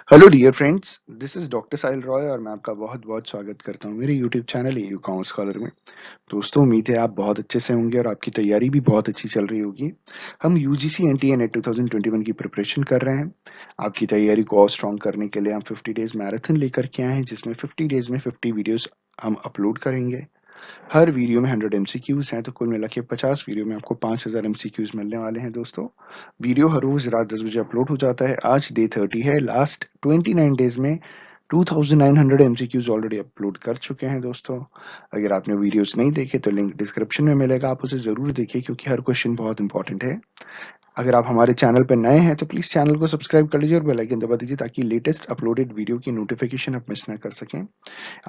Hello dear friends, this is doctor Sahil Roy और मैं आपका बहुत बहुत स्वागत करता हूं मेरे YouTube channel AU commerce scholar में। दोस्तों, उम्मीद है आप बहुत अच्छे से होंगे और आपकी तैयारी भी बहुत अच्छी चल रही होगी। हम यूजीसी एनटीए नेट 2021 की प्रिपरेशन कर रहे हैं। आपकी तैयारी को और स्ट्रॉन्ग करने के लिए हम 50 डेज मैराथन लेकर के आए हैं, जिसमें 50 डेज में 50 वीडियोस हम अपलोड करेंगे। हर वीडियो में 100 एमसीक्यूज हैं, तो कुल मिला के 50 वीडियो में आपको 5000 एमसीक्यूज मिलने वाले हैं। दोस्तों, वीडियो हर रोज रात 10 बजे अपलोड हो जाता है। आज डे 30 है। लास्ट 29 डेज में 2900 एमसीक्यूज ऑलरेडी अपलोड कर चुके हैं। दोस्तों, अगर आपने वीडियोस नहीं देखे तो लिंक डिस्क्रिप्शन में मिलेगा, आप उसे जरूर देखिए क्योंकि हर क्वेश्चन बहुत इंपॉर्टेंट है। अगर आप हमारे चैनल पर नए हैं तो प्लीज चैनल को सब्सक्राइब कर लीजिए और बेल आइकन दबा दीजिए ताकि लेटेस्ट अपलोडेड वीडियो की नोटिफिकेशन आप मिस ना कर सकें।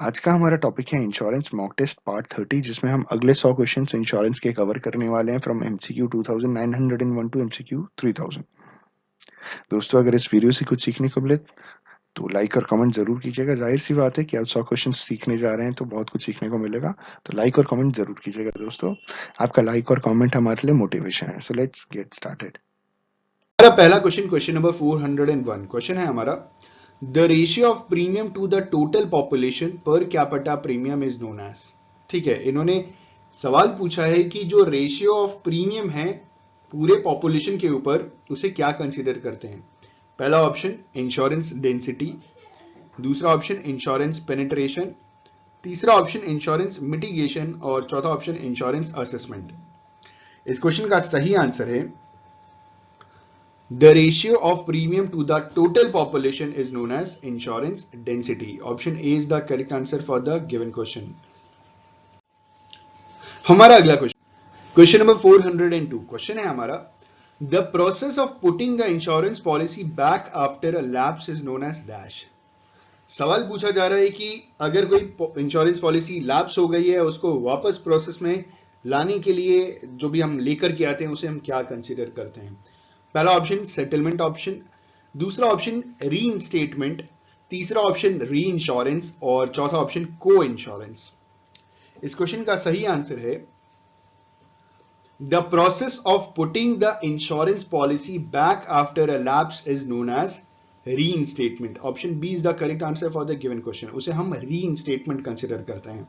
आज का हमारा टॉपिक है इंश्योरेंस मॉक टेस्ट पार्ट 30, जिसमें हम अगले 100 क्वेश्चन इंश्योरेंस के कवर करने वाले हैं फ्रॉम एमसीक्यू 2901 टू एमसीक्यू 3000। दोस्तों, अगर इस वीडियो से कुछ सीखने को मिले तो लाइक और कमेंट जरूर कीजिएगा। जाहिर सी बात है कि आप 100 क्वेश्चन सीखने जा रहे हैं तो बहुत कुछ सीखने को मिलेगा, तो लाइक और कमेंट जरूर कीजिएगा। दोस्तों, आपका लाइक और कमेंट हमारे लिए मोटिवेशन है। So let's get started. हमारा पहला क्वेश्चन, क्वेश्चन नंबर 401 क्वेश्चन है हमारा, the ratio of premium to the total population per capita premium is known as. ठीक है, इन्होंने सवाल पूछा है कि जो रेशियो ऑफ प्रीमियम है पूरे पॉपुलेशन के ऊपर, उसे क्या कंसीडर करते हैं। पहला ऑप्शन इंश्योरेंस डेंसिटी, दूसरा ऑप्शन इंश्योरेंस पेनिट्रेशन, तीसरा ऑप्शन इंश्योरेंस मिटिगेशन और चौथा ऑप्शन इंश्योरेंस असेसमेंट। इस क्वेश्चन का सही आंसर है the ratio of premium to the total population is known as insurance density. Option A is the correct answer for the given question. हमारा अगला question, question number 402 question है हमारा, the process of putting the insurance policy back after a lapse is known as dash. सवाल पूछा जा रहा है कि अगर कोई इंश्योरेंस पॉलिसी लैप्स हो गई है, उसको वापस प्रोसेस में लाने के लिए जो भी हम लेकर के आते हैं उसे हम क्या कंसीडर करते हैं। पहला ऑप्शन सेटलमेंट ऑप्शन, दूसरा ऑप्शन री इंस्टेटमेंट, तीसरा ऑप्शन री इंश्योरेंस और चौथा ऑप्शन को इंश्योरेंस। इस क्वेश्चन का सही आंसर है the process of putting the insurance policy back after a lapse is known as reinstatement. Option B is the correct answer for the given question, उसे हम री इंस्टेटमेंट कंसिडर करते हैं।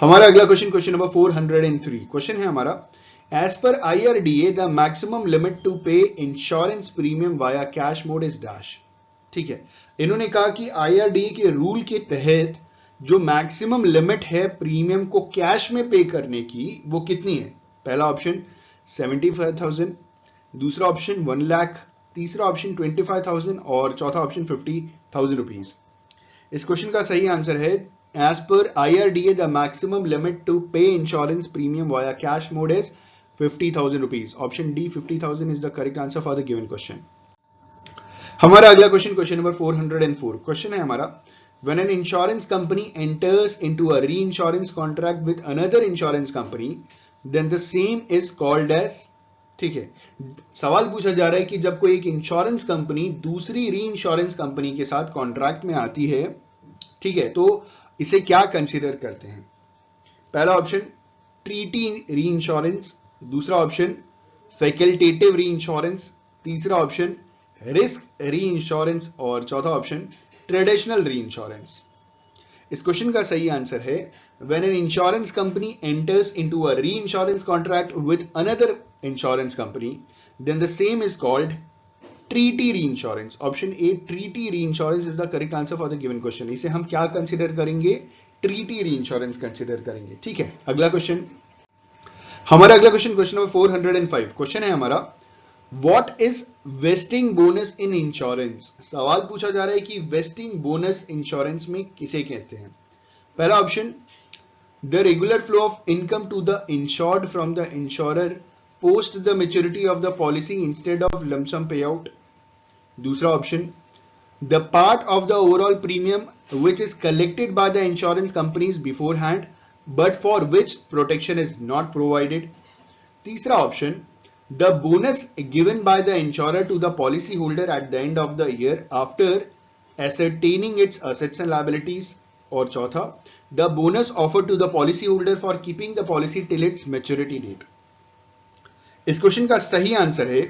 हमारा अगला क्वेश्चन, क्वेश्चन नंबर 403 क्वेश्चन है हमारा, as per IRDA the maximum limit to pay insurance premium via cash mode is dash। ठीक है, इन्होंने कहा कि IRDA के रूल के तहत जो मैक्सिमम लिमिट है प्रीमियम को कैश में पे करने की वो कितनी है। पहला ऑप्शन 75,000, दूसरा ऑप्शन 1 लाख, तीसरा ऑप्शन 25,000 और चौथा ऑप्शन 50,000 रुपीज। इस क्वेश्चन का सही आंसर है as per IRDA the maximum limit to pay insurance premium via cash mode is 50,000 rupees. Option D 50,000 is the correct answer for the given question. हमारा अगला question, question number 404 question है हमारा, when an insurance company enters into a reinsurance contract with another insurance company then the same is called as। ठीक है, सवाल पूछा जा रहा है कि जब कोई एक इंश्योरेंस कंपनी दूसरी री इंश्योरेंस कंपनी के साथ कॉन्ट्रैक्ट में आती है, ठीक है, तो इसे क्या कंसीडर करते हैं। पहला ऑप्शन ट्रीटी री इंश्योरेंस, दूसरा ऑप्शन फैकल्टेटिव री इंश्योरेंस, तीसरा ऑप्शन रिस्क री इंश्योरेंस और चौथा ऑप्शन ट्रेडिशनल री इंश्योरेंस। इस क्वेश्चन का सही आंसर है when an insurance company enters into a reinsurance contract with another insurance company then the same is called treaty reinsurance। Option A treaty reinsurance is the correct answer for the given question। इसे हम क्या consider करेंगे, treaty reinsurance consider करेंगे। ठीक है, अगला question, हमारा अगला क्वेश्चन, क्वेश्चन नंबर 405 क्वेश्चन है हमारा, what is wasting bonus in insurance. सवाल पूछा जा रहा है कि वेस्टिंग बोनस इंश्योरेंस में किसे कहते हैं। पहला option the regular flow of income to the insured from the insurer post the maturity of the policy instead of lump sum pay out, दूसरा option the part of the overall premium which is collected by the insurance companies beforehand but for which protection is not provided, तीसरा option the bonus given by the insurer to the policy holder at the end of the year after ascertaining its assets and liabilities, और चौथा the bonus offered to the policy holder for keeping the policy till its maturity date। इस question का सही answer है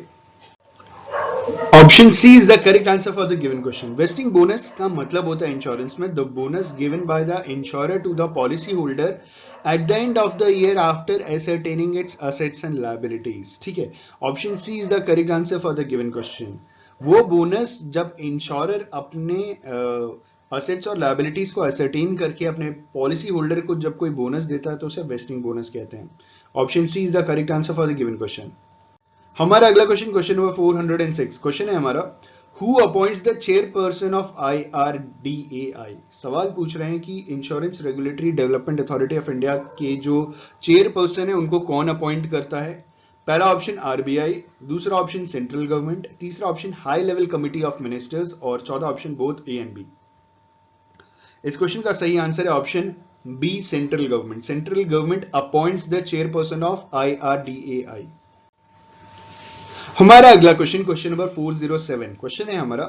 option C is the correct answer for the given question. Vesting bonus का मतलब होता है इंश्योरेंस में the bonus given by the insurer to the policy holder at the end of the year after ascertaining its assets and liabilities. ठीक है, option C is the correct answer for the given question. वो bonus जब insurer अपने assets और liabilities को ascertain करके अपने policy holder को जब कोई बोनस देता है तो उसे वेस्टिंग बोनस कहते हैं। Option C is the correct answer for the given question. हमारा अगला क्वेश्चन, क्वेश्चन नंबर 406, क्वेश्चन है हमारा who appoints the chairperson of IRDAI। सवाल पूछ रहे हैं कि insurance regulatory development authority of India के जो चेयरपर्सन है उनको कौन अपॉइंट करता है। पहला ऑप्शन RBI, दूसरा ऑप्शन सेंट्रल गवर्नमेंट, तीसरा option high level committee of ministers और चौथा option both A and B। इस क्वेश्चन का सही आंसर है option B, central government. Central government appoints the chairperson of IRDAI। हमारा अगला क्वेश्चन, क्वेश्चन नंबर 407, क्वेश्चन है हमारा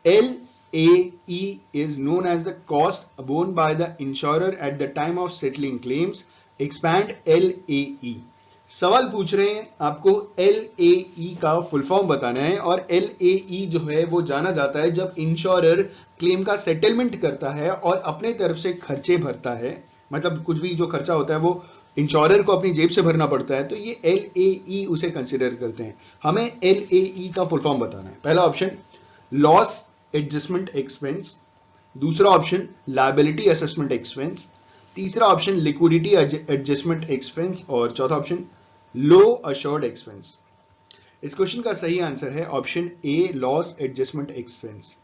LAE is known as the cost borne by the insurer at the time of settling claims, expand LAE। सवाल पूछ रहे हैं आपको LAE का फुल फॉर्म बताना है और LAE जो है वो जाना जाता है जब इंश्योरर क्लेम का सेटलमेंट करता है और अपने तरफ से खर्चे भरता है, मतलब कुछ भी जो खर्चा होता है वो इंश्योरर को अपनी जेब से भरना पड़ता है, तो ये LAE उसे कंसिडर करते हैं। हमें LAE का फुल फॉर्म बताना है। पहला ऑप्शन लॉस एडजस्टमेंट एक्सपेंस, दूसरा ऑप्शन लायबिलिटी असेसमेंट एक्सपेंस, तीसरा ऑप्शन लिक्विडिटी एडजस्टमेंट एक्सपेंस और चौथा ऑप्शन लो अश्योर्ड एक्सपेंस। इस क्वेश्चन का सही आंसर है option A, loss adjustment expense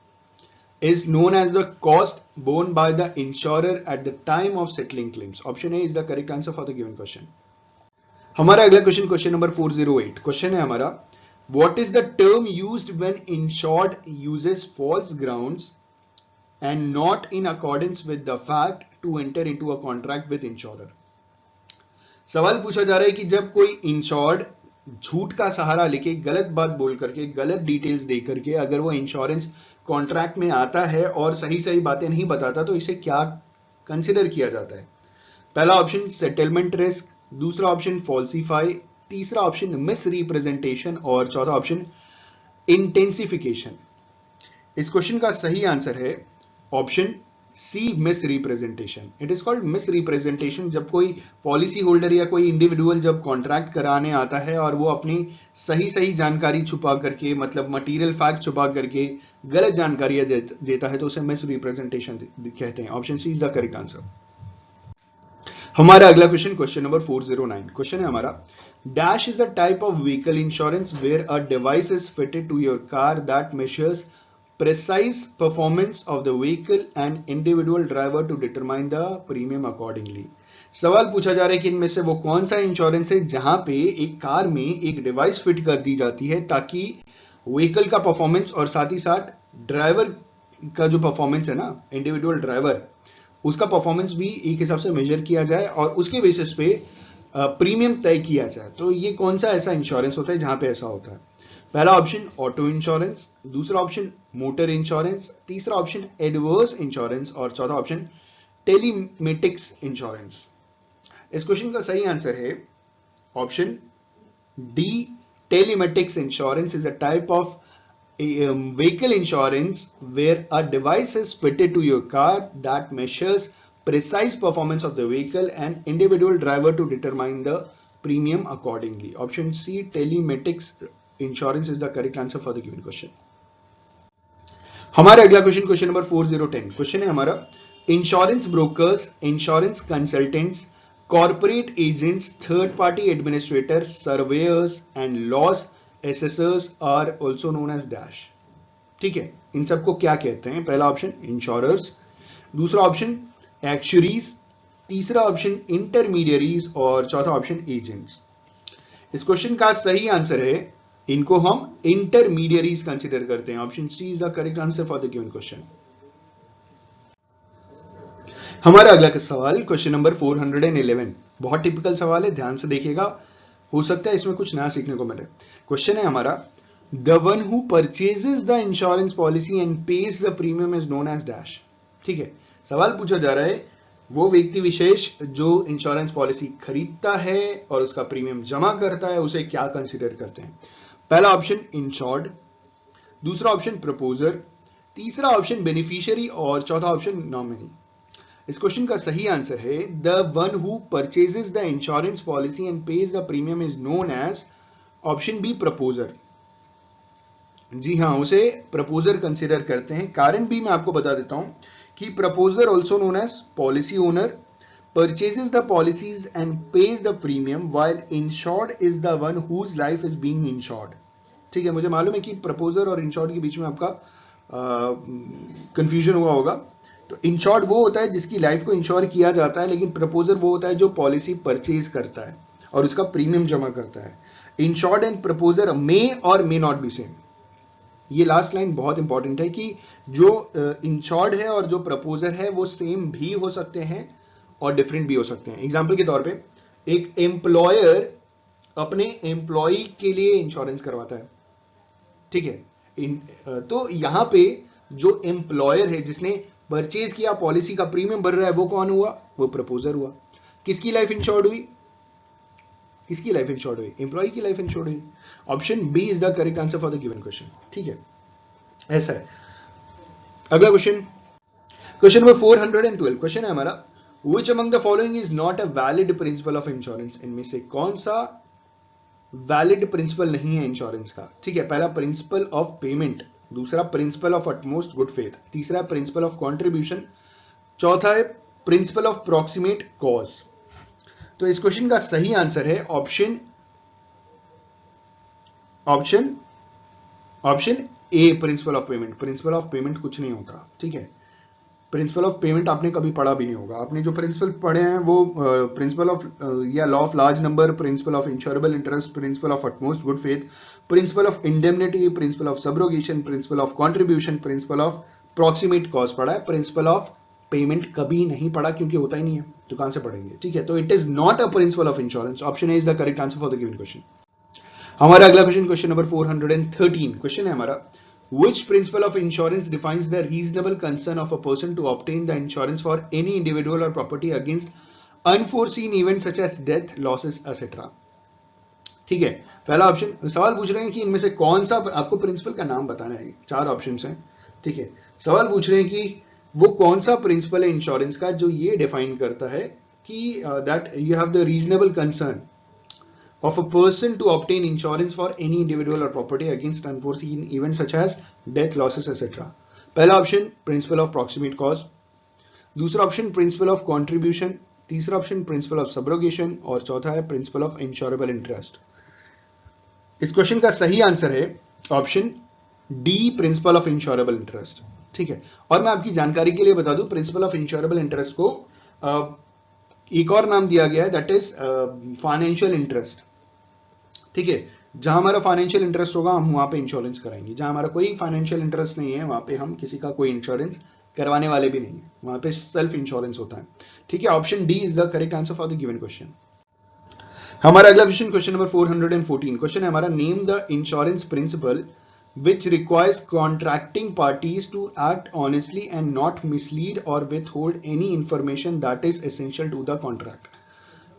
is known as the cost borne by the insurer at the time of settling claims. Option A is the correct answer for the given question. हमारा अगला question, question number 408, question है हमारा what is the term used when insured uses false grounds and not in accordance with the fact to enter into a contract with insurer। सवाल पूछा जा रहा है कि जब कोई इंश्योर्ड झूठ का सहारा लेके गलत बात बोल करके गलत डिटेल्स दे करके अगर वो इंश्योरेंस कॉन्ट्रैक्ट में आता है और सही सही बातें नहीं बताता तो इसे क्या कंसिडर किया जाता है। पहला ऑप्शन सेटलमेंट रिस्क, दूसरा ऑप्शन फॉल्सिफाई, तीसरा ऑप्शन मिस रिप्रेजेंटेशन और चौथा ऑप्शन इंटेंसिफिकेशन। इस क्वेश्चन का सही आंसर है option C, misrepresentation. It is called misrepresentation जब कोई पॉलिसी होल्डर या कोई इंडिविजुअल जब कॉन्ट्रैक्ट कराने आता है और वो अपनी सही सही जानकारी छुपा करके, मतलब मटेरियल फैक्ट छुपा करके गलत जानकारी देता है तो उसे मिस रिप्रेजेंटेशन कहते हैं। Option C is the correct answer. हमारा अगला क्वेश्चन, क्वेश्चन नंबर 409, क्वेश्चन है हमारा dash is a type of vehicle insurance where a device is fitted to your car that measures precise performance of the vehicle and individual driver to determine the premium accordingly। सवाल पूछा जा रहा है कि इनमें से वो कौन सा इंश्योरेंस है जहां पे एक कार में एक डिवाइस फिट कर दी जाती है ताकि व्हीकल का परफॉर्मेंस और साथ ही साथ ड्राइवर का जो परफॉर्मेंस है ना, इंडिविजुअल ड्राइवर, उसका परफॉर्मेंस भी एक हिसाब से मेजर किया जाए और उसके बेसिस पे प्रीमियम तय किया जाए। तो ये कौन सा ऐसा इंश्योरेंस होता है जहां पे ऐसा होता है। पहला ऑप्शन ऑटो इंश्योरेंस, दूसरा ऑप्शन मोटर इंश्योरेंस, तीसरा ऑप्शन एडवर्स इंश्योरेंस और चौथा ऑप्शन टेलीमेटिक्स इंश्योरेंस। इस क्वेश्चन का सही आंसर है option D, telematics insurance is a type of vehicle insurance where a device is fitted to your car that measures precise performance of the vehicle and individual driver to determine the premium accordingly। Option C, telematics insurance is the correct answer for the given question। हमारा अगला question, question number 4010, question है हमारा insurance brokers, insurance consultants, corporate agents, third party administrator, surveyors and loss assessors are also known as dash. ठीक है, इन सबको क्या कहते हैं। पहला ऑप्शन इंश्योरर्स, दूसरा ऑप्शन एक्चुरीज, तीसरा ऑप्शन इंटरमीडियरीज और चौथा ऑप्शन एजेंट्स। इस क्वेश्चन का सही आंसर है इनको हम इंटरमीडियरीज कंसिडर करते हैं। Option C is the correct answer for the given question. हमारा अगला सवाल, क्वेश्चन नंबर 411, बहुत टिपिकल सवाल है, ध्यान से देखिएगा, हो सकता है इसमें कुछ नया सीखने को मिले। क्वेश्चन है हमारा the one who purchases the insurance policy and pays the premium is known as dash. ठीक है, सवाल पूछा जा रहा है वो व्यक्ति विशेष जो इंश्योरेंस पॉलिसी खरीदता है और उसका प्रीमियम जमा करता है उसे क्या कंसिडर करते हैं। पहला ऑप्शन इंश्योर्ड, दूसरा ऑप्शन प्रपोजर, तीसरा ऑप्शन बेनिफिशियरी और चौथा ऑप्शन नॉमिनी। इस क्वेश्चन का सही आंसर है the one who purchases the insurance policy and pays the premium is known as option B proposer. जी हां, उसे प्रपोजर कंसिडर करते हैं। कारण भी मैं आपको बता देता हूं कि proposer also known as policy owner purchases the policies and pays the premium while insured is the one whose life is being insured। ठीक है, मुझे मालूम है कि प्रपोजर और इंश्योर्ड के बीच में आपका कंफ्यूजन हुआ होगा। तो इंश्योर्ड वो होता है जिसकी लाइफ को इंश्योर किया जाता है, लेकिन प्रपोजर वो होता है जो पॉलिसी परचेज करता है और उसका प्रीमियम जमा करता है। इंश्योर्ड एंड प्रपोजर मे और मे नॉट बी सेम। ये लास्ट लाइन बहुत इंपॉर्टेंट है कि जो इंश्योर्ड है और जो प्रपोजर है वो सेम भी हो सकते हैं और डिफरेंट भी हो सकते हैं। एग्जाम्पल के तौर पे एक एम्प्लॉयर अपने एम्प्लॉय के लिए इंश्योरेंस करवाता है, ठीक है। तो यहां पे जो एम्प्लॉयर है जिसने परचेज किया, पॉलिसी का प्रीमियम भर रहा है, वो कौन हुआ? वो प्रपोजर हुआ। किसकी लाइफ इंश्योर्ड हुई? किसकी लाइफ इंश्योर्ड हुई? एम्प्लॉय की लाइफ इंश्योर्ड हुई। Option B is the correct answer for the given question. ठीक है, ऐसा है। अगला क्वेश्चन, क्वेश्चन नंबर 412। क्वेश्चन है हमारा Which among the following is not a valid principle of insurance? इनमें से कौन सा वैलिड प्रिंसिपल नहीं है इंश्योरेंस का? ठीक है, पहला प्रिंसिपल ऑफ पेमेंट, दूसरा principal of utmost good faith, तीसरा प्रिंसिपल ऑफ कॉन्ट्रीब्यूशन, चौथा है प्रिंसिपल ऑफ प्रॉक्सिमेट कॉज। तो इस क्वेश्चन का सही आंसर है option A, principle of payment. Principle of payment कुछ नहीं होता, ठीक है। प्रिंसिपल ऑफ पेमेंट आपने कभी पढ़ा भी नहीं होगा। आपने जो प्रिंसिपल पढ़े हैं वो प्रिंसिपल ऑफ या law of large number, principle of insurable interest, principal of utmost good faith, principal of indemnity, principal of subrogation, principle of contribution, principal of proximate cause पढ़ा है। प्रिंसिपल ऑफ पेमेंट कभी नहीं पढ़ा क्योंकि होता ही नहीं है, तो कहां से पढ़ेंगे? ठीक है, तो it is not a principal of insurance. Option A is the correct answer for the given question. हमारा अगला क्वेश्चन, क्वेश्चन नंबर 413। क्वेश्चन है हमारा Which principle of insurance defines the reasonable concern of a person to obtain the insurance for any individual or property against unforeseen events such as death, losses, etc. ठीक है, पहला option, सवाल पूछ रहे हैं कि इनमें से कौन सा, आपको प्रिंसिपल का नाम बताना है। चार ऑप्शंस हैं, ठीक है। सवाल पूछ रहे हैं कि वो कौन सा प्रिंसिपल है इंश्योरेंस का जो ये डिफाइन करता है कि that you have the reasonable concern of a person to obtain insurance for any individual or property against unforeseen events such as death, losses, etc. पहला option principle of proximate cause, दूसरा option principle of contribution, तीसरा option principle of subrogation और चौथा है principle of insurable interest. इस question का सही answer है option D, principle of insurable interest. ठीक है, और मैं आपकी जानकारी के लिए बता दूं, प्रिंसिपल ऑफ इंश्योरेबल इंटरेस्ट को एक और नाम दिया गया है, दैट इज फाइनेंशियल इंटरेस्ट। ठीक है, जहां हमारा फाइनेंशियल इंटरेस्ट होगा हम वहां पे इंश्योरेंस कराएंगे, जहां हमारा कोई फाइनेंशियल इंटरेस्ट नहीं है वहां पे हम किसी का कोई इंश्योरेंस करवाने वाले भी नहीं है, वहां पे सेल्फ इंश्योरेंस होता है। ठीक है, option D is the correct answer for the given question. हमारा अगला क्वेश्चन, क्वेश्चन नंबर 414। क्वेश्चन है हमारा name the insurance principle which requires contracting parties to act honestly and not mislead or withhold any information that is essential to the contract।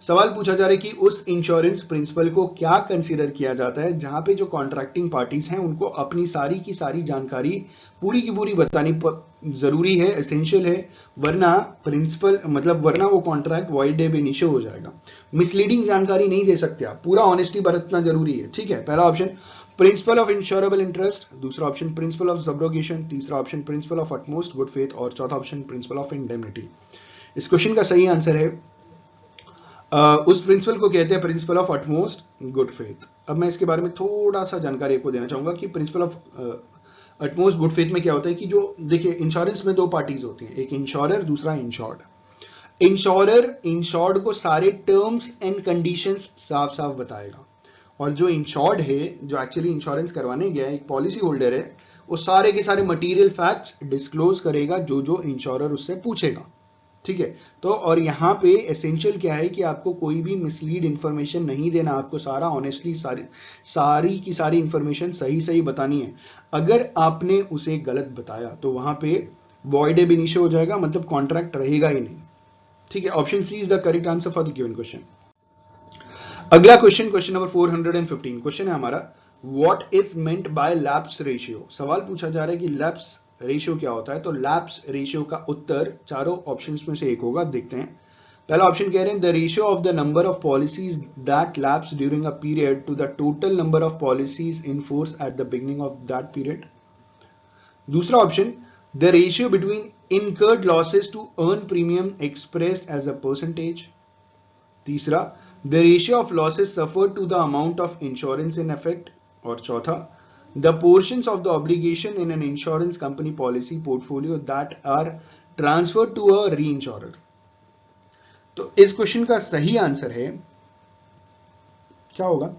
सवाल पूछा जा रहा है कि उस इंश्योरेंस प्रिंसिपल को क्या कंसीडर किया जाता है जहां पे जो कॉन्ट्रैक्टिंग पार्टीज हैं उनको अपनी सारी की सारी जानकारी पूरी की पूरी बतानी जरूरी है, एसेंशियल है, वरना प्रिंसिपल मतलब वरना वो कॉन्ट्रैक्ट वॉइड एब इनिशियो हो जाएगा। मिसलीडिंग जानकारी नहीं दे सकते आप, पूरा ऑनेस्टी बरतना जरूरी है। ठीक है, पहला option principle of insurable interest, दूसरा ऑप्शन प्रिंसिपल ऑफ सब्रोगेशन, तीसरा option principle of utmost good faith और चौथा ऑप्शन प्रिंसिपल ऑफ इंडेमनिटी। इस क्वेश्चन का सही आंसर है उस प्रिंसिपल को कहते हैं principle of utmost good faith. अब मैं इसके बारे में थोड़ा सा जानकारी आपको देना चाहूंगा कि principal of utmost good faith में क्या होता है कि जो देखिए इंश्योरेंस में दो पार्टीज होती हैं, एक इंश्योरर, दूसरा इंश्योर्ड। इंश्योरर इंश्योर्ड को सारे टर्म्स एंड कंडीशंस साफ साफ बताएगा, और जो इंश्योर्ड है, जो एक्चुअली इंश्योरेंस करवाने गया है, एक पॉलिसी होल्डर है, वो सारे के सारे मटेरियल फैक्ट्स डिस्क्लोज करेगा जो जो इंश्योरर उससे पूछेगा। ठीक है, तो और यहाँ पे एसेंशियल क्या है कि आपको कोई भी मिसलीड इंफॉर्मेशन नहीं देना, आपको सारा ऑनेस्टली सारी की सारी इंफॉर्मेशन सही सही बतानी है। अगर आपने उसे गलत बताया तो वहां पे वॉइड एब इनिशियो हो जाएगा, मतलब कॉन्ट्रैक्ट रहेगा ही नहीं। ठीक है, option C is the correct answer for the given question. अगला क्वेश्चन, क्वेश्चन नंबर 415। क्वेश्चन है हमारा what is meant by lapse ratio. सवाल पूछा जा रहा है कि लैप्स रेशियो क्या होता है। तो लैप्स रेशियो का उत्तर चारों ऑप्शंस में से एक होगा। देखते हैं। पहला ऑप्शन कह रहे हैं the ratio of the number of policies that lapse during a period to the total number of policies in force at the beginning of that period. दूसरा option the ratio between incurred losses to earn premium expressed as a percentage. तीसरा the ratio of losses suffered to the amount of insurance in effect. और चौथा the portions of the obligation in an insurance company policy portfolio that are transferred to a reinsurer. तो इस question का सही answer है क्या होगा?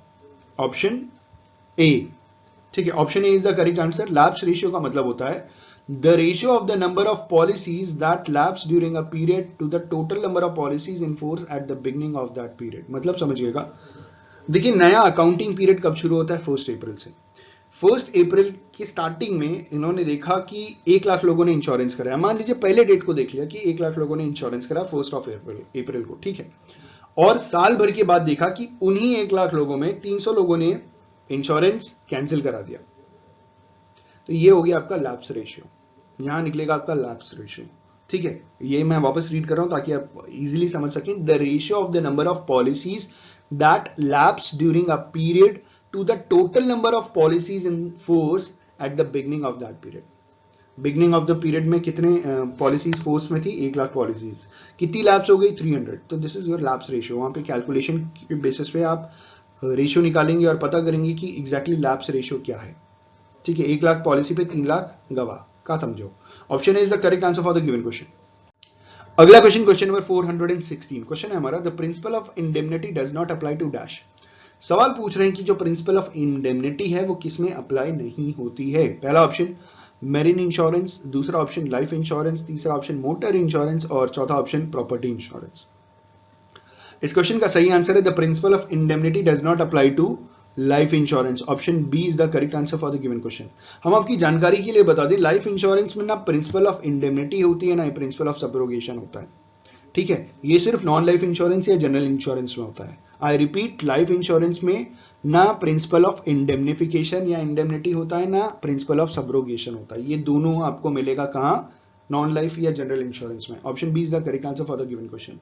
Option A. ठीक है, option A is the correct answer. Lapse ratio का मतलब होता है the ratio of the number of policies that lapse during a period to the total number of policies in force at the beginning of that period। मतलब समझिएगा, देखिए नया accounting period कब शुरू होता है? 1 अप्रैल से। 1 अप्रैल की स्टार्टिंग में इन्होंने देखा कि 1 लाख लोगों ने इंश्योरेंस कराया। मान लीजिए पहले डेट को देख लिया कि 1 लाख लोगों ने इंश्योरेंस करा 1 अप्रैल को, ठीक है। और साल भर के बाद देखा कि उन्हीं 1 लाख लोगों में 300 लोगों ने इंश्योरेंस कैंसिल करा दिया। तो ये हो गया आपका लैप्स रेशियो। यहां निकलेगा आपका लैप्स रेशियो। ठीक है, ये मैं वापस रीड कर रहा हूं ताकि आप इजीली समझ सकें। The ratio of the number of policies that lapse during a period to the total number of policies in force at the beginning of that period. Beginning of the period में कितने policies force में थी? 1 lakh policies. कितनी lapse हो गई? 300। तो this is your lapse ratio. वहां पे कैलकुलेशन के बेसिस पे आप रेशियो निकालेंगे और पता करेंगे कि एग्जैक्टली लैप्स रेशियो क्या है। ठीक है, 1 लाख पॉलिसी पे 3 लाख गवाह का समझो। Option is the correct answer for the given question. अगला क्वेश्चन, क्वेश्चन नंबर 416। क्वेश्चन है हमारा the principle of indemnity does not apply to dash. सवाल पूछ रहे हैं कि जो प्रिंसिपल ऑफ इंडेमनिटी है वो किसमें अप्लाई नहीं होती है। पहला ऑप्शन मेरीन इंश्योरेंस, दूसरा ऑप्शन लाइफ इंश्योरेंस, तीसरा ऑप्शन मोटर इंश्योरेंस और चौथा ऑप्शन प्रॉपर्टी इंश्योरेंस। इस क्वेश्चन का सही आंसर है the principle of indemnity does not apply to life insurance. Option B is the correct answer for the given question. हम आपकी जानकारी के लिए बता दें, लाइफ इंश्योरेंस में ना प्रिंसिपल ऑफ इंडेमनिटी होती है ना प्रिंसिपल ऑफ सब्रोगेशन होता है। ठीक है, ये सिर्फ नॉन लाइफ इंश्योरेंस या जनरल इंश्योरेंस में होता है। आई रिपीट, लाइफ इंश्योरेंस में ना प्रिंसिपल ऑफ इंडेमनिफिकेशन या इंडेमनिटी होता है ना प्रिंसिपल ऑफ सब्रोगेशन होता है। ये दोनों आपको मिलेगा कहां? नॉन लाइफ या जनरल इंश्योरेंस में। Option B is the correct answer for the given question.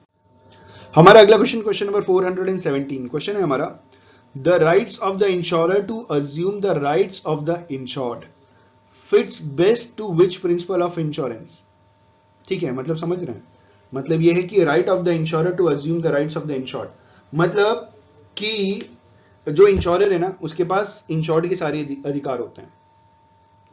हमारा अगला क्वेश्चन, क्वेश्चन नंबर 417। क्वेश्चन है हमारा The rights of the insurer to assume the rights of the insured fits best to which principle of insurance। ठीक है, मतलब समझ रहे हैं? मतलब यह है कि right of the insurer to assume the rights of the insured, मतलब कि जो इंश्योरर है ना उसके पास इंश्योर्ड के सारे अधिकार होते हैं।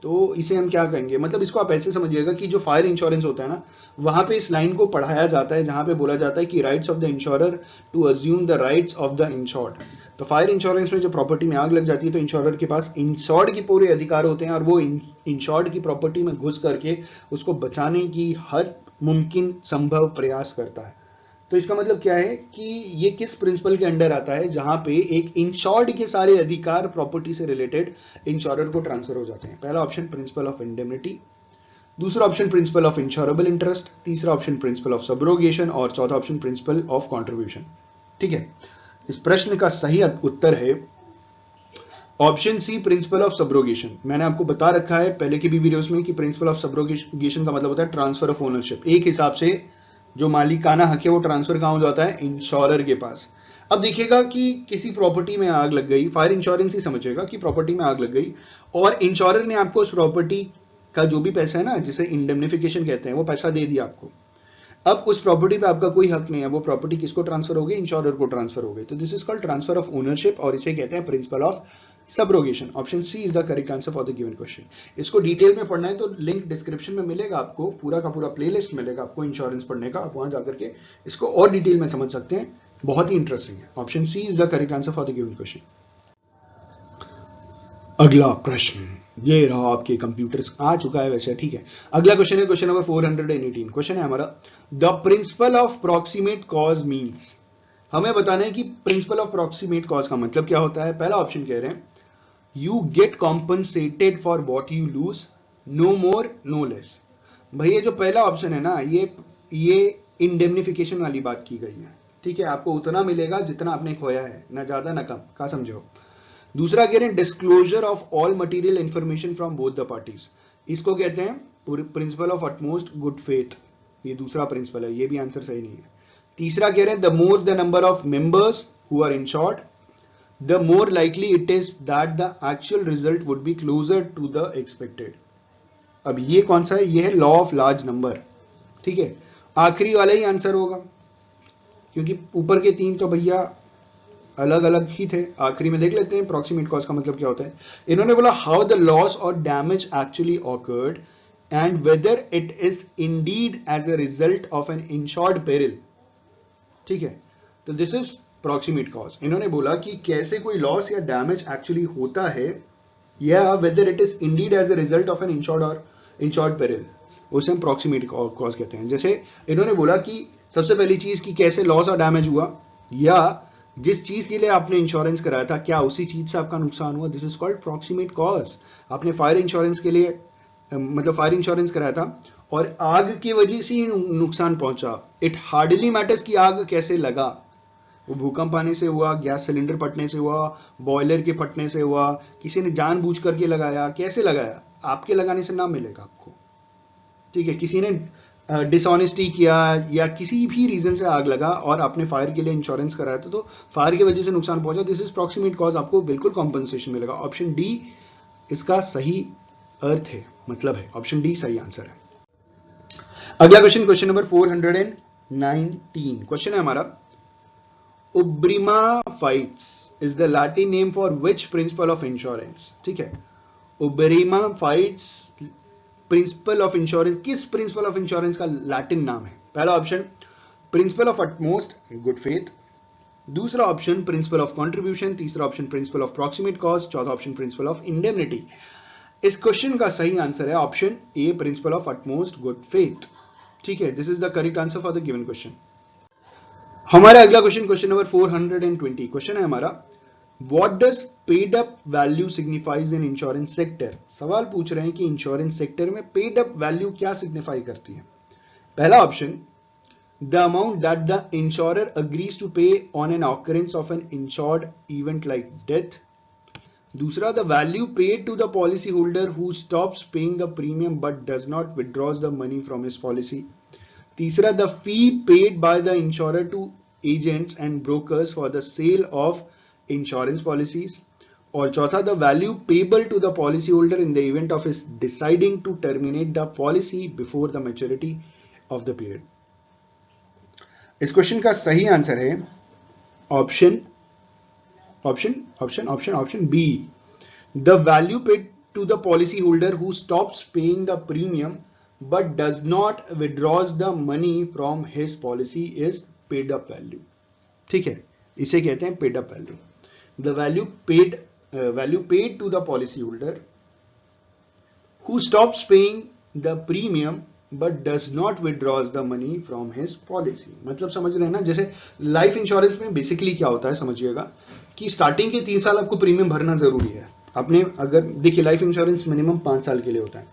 तो इसे हम क्या कहेंगे? मतलब इसको आप ऐसे समझिएगा कि जो फायर इंश्योरेंस होता है ना, वहां पे इस लाइन को पढ़ाया जाता है जहां पे बोला जाता है कि rights of the insurer to assume the rights of the insured. तो फायर इंश्योरेंस में जो प्रॉपर्टी में आग लग जाती है तो इंश्योरर के पास इंश्योर्ड के पूरे अधिकार होते हैं और वो इंश्योर्ड की प्रॉपर्टी में घुस करके उसको बचाने की हर मुमकिन संभव प्रयास करता है। तो इसका मतलब क्या है कि ये किस प्रिंसिपल के अंडर आता है? जहां पे एक इंश्योर्ड के सारे अधिकार प्रॉपर्टी से रिलेटेड इंश्योरर को ट्रांसफर हो जाते हैं। पहला ऑप्शन प्रिंसिपल ऑफ इंडेमनिटी, दूसरा option principle of insurable interest, तीसरा ऑप्शन प्रिंसिपल ऑफ सब्रोगेशन और चौथा ऑप्शन प्रिंसिपल ऑफ कंट्रीब्यूशन। ठीक है, इस प्रश्न का सही उत्तर है option C principle of subrogation. मैंने आपको बता रखा है पहले की भी वीडियोस में कि प्रिंसिपल ऑफ सब्रोगेशन का मतलब होता है ट्रांसफर ऑफ ओनरशिप। एक हिसाब से जो मालिकाना हक है वो ट्रांसफर कहां हो जाता है? इंश्योरर के पास। अब देखिएगा कि किसी प्रॉपर्टी में आग लग गई, फायर इंश्योरेंस ही समझिएगा कि प्रॉपर्टी में आग लग गई और इंश्योरर ने आपको उस प्रॉपर्टी का जो भी पैसा है ना, जिसे इंडेमनिफिकेशन कहते हैं, वो पैसा दे दिया आपको। अब उस प्रॉपर्टी पे आपका कोई हक नहीं है, वो प्रॉपर्टी किसको ट्रांसफर हो गई? इंश्योरर को ट्रांसफर हो गई। तो this is called transfer of ownership और इसे कहते हैं principle of subrogation. Option C is the correct answer for the given question. इसको डिटेल में पढ़ना है तो लिंक डिस्क्रिप्शन में मिलेगा, आपको पूरा का पूरा प्लेलिस्ट मिलेगा आपको इंश्योरेंस पढ़ने का। आप वहां जाकर के इसको और डिटेल में समझ सकते हैं, बहुत ही इंटरेस्टिंग है। Option C is the correct answer for the given question. अगला प्रश्न ये रहा, आपके कंप्यूटर आ चुका है वैसे, ठीक है। अगला क्वेश्चन है क्वेश्चन नंबर 418। क्वेश्चन है हमारा the principle of proximate cause means. हमें बताना है कि प्रिंसिपल ऑफ प्रॉक्सिमेट कॉज का मतलब क्या होता है। पहला ऑप्शन कह रहे हैं you get compensated for what you lose, no more no less. भैया जो पहला ऑप्शन है ना, ये इंडेमनिफिकेशन वाली बात की गई है। ठीक है, आपको उतना मिलेगा जितना आपने खोया है, ना ज्यादा ना कम, का समझो। दूसरा कह रहे हैं disclosure of all material information from both the parties, इसको कहते हैं principle of utmost good faith, ये दूसरा प्रिंसिपल है, ये भी आंसर सही नहीं है। तीसरा कह रहे हैं the more the number of members who are insured, the more likely it is that the actual result would be closer to the expected. अब ये कौन सा है, ये है लॉ ऑफ लार्ज नंबर, ठीक है, आखिरी वाला ही आंसर होगा क्योंकि ऊपर के तीन तो भैया अलग अलग ही थे। आखिरी में देख लेते हैं प्रॉक्सिमेट कॉज का मतलब क्या होता है। इन्होंने बोला हाउ द लॉस और damage actually occurred and whether it is indeed as a result of an insured peril, ठीक है, तो दिस इज प्रॉक्सिमेट कॉज। इन्होंने बोला कि कैसे कोई लॉस या डैमेज एक्चुअली होता है या whether it is indeed as a result of an insured peril, उसे हम प्रॉक्सिमेट कॉज कहते हैं। जैसे इन्होंने बोला कि सबसे पहली चीज कि कैसे लॉस और डैमेज हुआ, या जिस चीज के लिए आपने इंश्योरेंस कराया था क्या उसी चीज से आपका नुकसान हुआ, this is called proximate cause. आपने फायर इंश्योरेंस के लिए मतलब फायर इंश्योरेंस कराया था और आग की वजह से ही नुकसान पहुंचा, इट हार्डली मैटर्स कि आग कैसे लगा, वो भूकंप आने से हुआ, गैस सिलेंडर फटने से हुआ, बॉयलर के फटने से हुआ, किसी ने जानबूझ करके लगाया, कैसे लगाया, आपके लगाने से ना मिलेगा आपको, ठीक है, किसी ने डिसऑनेस्टी किया या किसी भी रीजन से आग लगा और आपने फायर के लिए इंश्योरेंस कराया था तो फायर की वजह से नुकसान पहुंचा, दिस इज प्रॉक्सिमेट कॉज, आपको बिल्कुल कॉम्पनसेशन मिलेगा। ऑप्शन डी इसका सही अर्थ है, मतलब है, ऑप्शन डी सही आंसर है। अगला क्वेश्चन, क्वेश्चन नंबर 419, क्वेश्चन है हमारा uberrima fides is the Latin name for which principle of insurance, ठीक है, uberrima fides principle of insurance, किस प्रिंसिपल ऑफ इंश्योरेंस का लैटिन नाम है? पहला option principle of utmost good faith, दूसरा ऑप्शन प्रिंसिपल ऑफ कंट्रीब्यूशन, तीसरा option principle of proximate cause, चौथा ऑप्शन प्रिंसिपल ऑफ इंडेमनिटी। इस क्वेश्चन का सही आंसर है option A principle of utmost good faith, ठीक है, this is the correct answer for the given question. हमारा अगला क्वेश्चन, क्वेश्चन नंबर 420, क्वेश्चन है हमारा What does paid up value signifies in insurance sector? सवाल पूछ रहे हैं कि इंश्योरेंस सेक्टर में पेड अप वैल्यू क्या सिग्निफाई करती है। पहला option the amount that the insurer agrees to pay on an occurrence of an insured event like death, दूसरा the value paid to the policy holder who stops paying the premium but does not withdraws the money from his policy, तीसरा the fee paid by the insurer to agents and brokers for the sale of insurance policies, और चौथा the value payable to the policy holder in the event of his deciding to terminate the policy before the maturity of the period. इस question का सही answer है option option option option option B, the value paid to the policy holder who stops paying the premium but does not withdraws the money from his policy is paid up value, ठीक है, इसे कहते हैं paid up value. The value paid to the policyholder who stops paying the premium but does not withdraws the money from his policy। मतलब समझ रहे हैं ना, जैसे लाइफ इंश्योरेंस में बेसिकली क्या होता है समझिएगा कि स्टार्टिंग के 3 साल आपको प्रीमियम भरना जरूरी है। आपने अगर देखिए लाइफ इंश्योरेंस मिनिमम 5 साल के लिए होता है,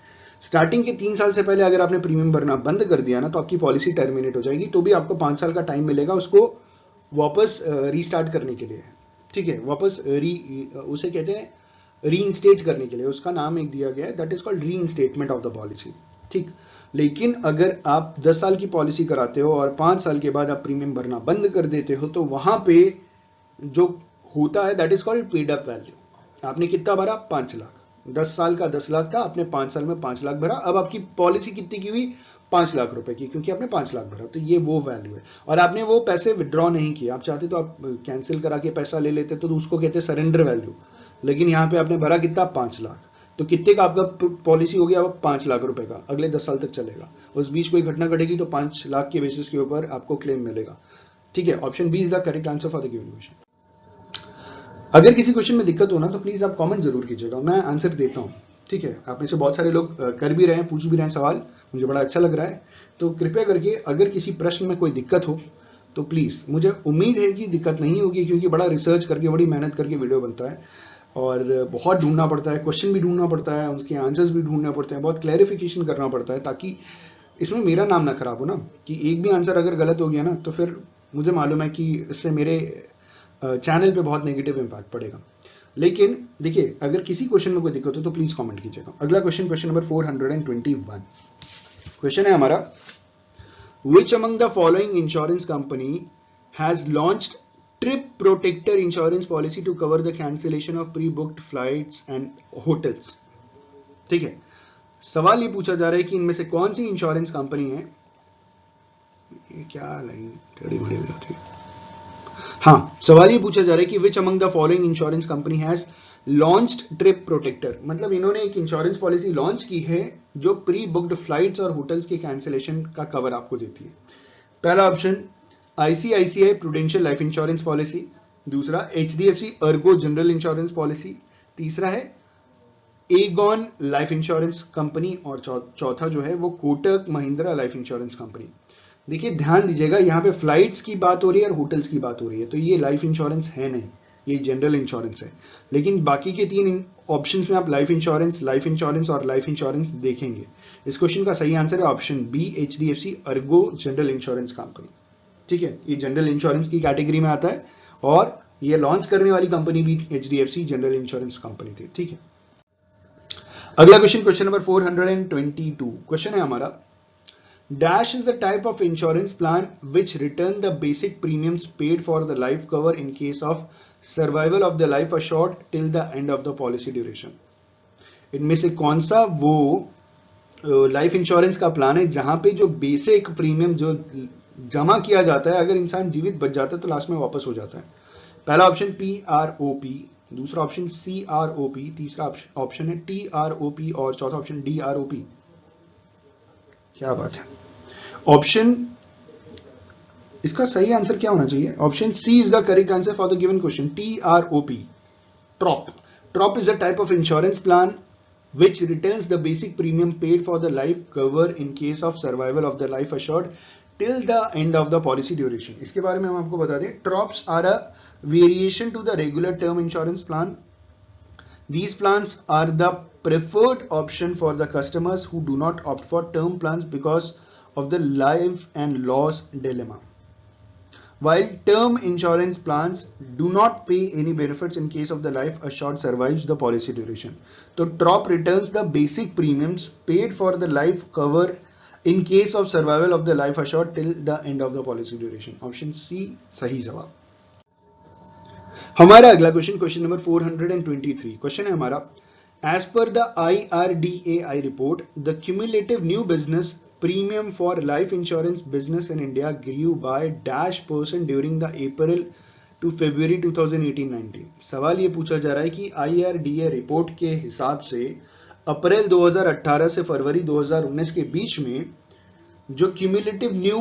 स्टार्टिंग के 3 साल से पहले अगर आपने प्रीमियम भरना बंद कर दिया ना तो आपकी पॉलिसी टर्मिनेट हो जाएगी, तो भी आपको 5 साल का टाइम मिलेगा उसको वापस रीस्टार्ट करने के लिए, ठीक है, वापस उसे कहते हैं रीइंस्टेट करने के लिए, उसका नाम एक दिया गया है, that is called reinstatement of the policy, ठीक। लेकिन अगर आप 10 साल की पॉलिसी कराते हो और 5 साल के बाद आप प्रीमियम भरना बंद कर देते हो तो वहां पे जो होता है that is called paid up value. आपने कितना भरा? 5 लाख, 10 साल का 10 लाख था, आपने 5 साल में 5 लाख भरा, अब आपकी पॉलिसी कितनी की हुई? 5 लाख रुपए की, क्योंकि आपने 5 लाख भरा, तो ये वो वैल्यू है। और आपने वो पैसे विड्रॉ नहीं किए, आप चाहते तो आप कैंसिल करा के पैसा ले लेते तो उसको कहते हैं सरेंडर वैल्यू, लेकिन यहाँ पे आपने भरा कितना? 5 लाख, तो कितने का आपका पॉलिसी हो गया? अब 5 लाख रुपए का, अगले 10 साल तक चलेगा। उस बीच कोई घटना घटेगी तो 5 लाख के बेसिस के ऊपर आपको क्लेम मिलेगा, ठीक है। Option B is the correct answer for the given question. अगर किसी क्वेश्चन में दिक्कत हो ना तो प्लीज आप कमेंट जरूर कीजिएगा, मैं आंसर देता हूँ, ठीक है। आप में से बहुत सारे लोग कर भी रहे हैं, पूछ भी रहे हैं सवाल, मुझे बड़ा अच्छा लग रहा है। तो कृपया करके अगर किसी प्रश्न में कोई दिक्कत हो तो प्लीज, मुझे उम्मीद है कि दिक्कत नहीं होगी, क्योंकि बड़ा रिसर्च करके बड़ी मेहनत करके वीडियो बनता है और बहुत ढूंढना पड़ता है, क्वेश्चन भी ढूंढना पड़ता है, उसके आंसर्स भी ढूंढने पड़ते हैं, बहुत क्लैरिफिकेशन करना पड़ता है, ताकि इसमें मेरा नाम ना खराब हो ना, कि एक भी आंसर अगर गलत हो गया ना तो फिर मुझे मालूम है कि इससे मेरे चैनल पे बहुत नेगेटिव इम्पैक्ट पड़ेगा। लेकिन देखिए, अगर किसी क्वेश्चन में कोई दिक्कत हो तो प्लीज कमेंट कीजिएगा। अगला क्वेश्चन, क्वेश्चन नंबर 421, क्वेश्चन है हमारा, which among the following insurance company has launched trip protector insurance policy to cover the cancellation of pre-booked flights and hotels। ठीक है, सवाल ये पूछा जा रहा है कि इनमें से कौन सी इंश्योरेंस कंपनी है, ये क्या लाइन टेढ़ी मेढ़ी हो जाती है। हाँ, सवाल ये पूछा जा रहा है कि which among the following insurance company has launched trip protector, मतलब इन्होंने एक इंश्योरेंस पॉलिसी लॉन्च की है जो प्री बुक्ड फ्लाइट्स और होटल्स के कैंसिलेशन का कवर आपको देती है। पहला option ICICI Prudential life insurance policy, दूसरा HDFC Ergo general insurance policy, तीसरा है एगॉन लाइफ इंश्योरेंस कंपनी, और चौथा जो है वो Kotak Mahindra life insurance company. देखिए ध्यान दीजिएगा, यहाँ पे फ्लाइट्स की बात हो रही है और होटल्स की बात हो रही है, तो ये लाइफ इंश्योरेंस है नहीं, ये जनरल इंश्योरेंस है। लेकिन बाकी के तीन ऑप्शंस में आप लाइफ इंश्योरेंस और लाइफ इंश्योरेंस देखेंगे। इस क्वेश्चन का सही आंसर है option B, HDFC Ergo general insurance company. ठीक है, ये जनरल इंश्योरेंस की कैटेगरी में आता है और ये लॉन्च करने वाली कंपनी भी एचडीएफसी जनरल इंश्योरेंस कंपनी थी। ठीक है, अगला क्वेश्चन, क्वेश्चन नंबर 422, क्वेश्चन है हमारा, Dash is the type of insurance plan which return the basic premiums paid for the life cover in case of survival of the life assured till the end of the policy duration। इनमें से कौन सा वो life insurance का plan है जहां पे जो बेसिक प्रीमियम जो जमा किया जाता है, अगर इंसान जीवित बच जाता है तो लास्ट में वापस हो जाता है। पहला ऑप्शन PROP, दूसरा ऑप्शन CROP, तीसरा ऑप्शन है TROP और चौथा ऑप्शन DROP। क्या बात है, ऑप्शन, इसका सही आंसर क्या होना चाहिए? Option C is the correct answer for the given question, TROP, TROP. TROP is a type of insurance plan which returns the basic premium paid for the life cover in case of survival of the life assured till the end of the policy duration। इसके बारे में हम आपको बता दें, TROPs are a variation to the regular term insurance plan. These plans are the preferred option for the customers who do not opt for term plans because of the life and loss dilemma, while term insurance plans do not pay any benefits in case of the life assured survives the policy duration। तो TROP returns the basic premiums paid for the life cover in case of survival of the life assured till the end of the policy duration। Option C सही जवाब। हमारा अगला question, question number 423, question है हमारा, as per the IRDAI report the cumulative new business premium for life insurance business in India grew by -% during the April to February 2018-19। सवाल ये पूछा जा रहा है कि IRDA रिपोर्ट के हिसाब से अप्रैल 2018 से फरवरी 2019 के बीच में जो क्यूमुलेटिव न्यू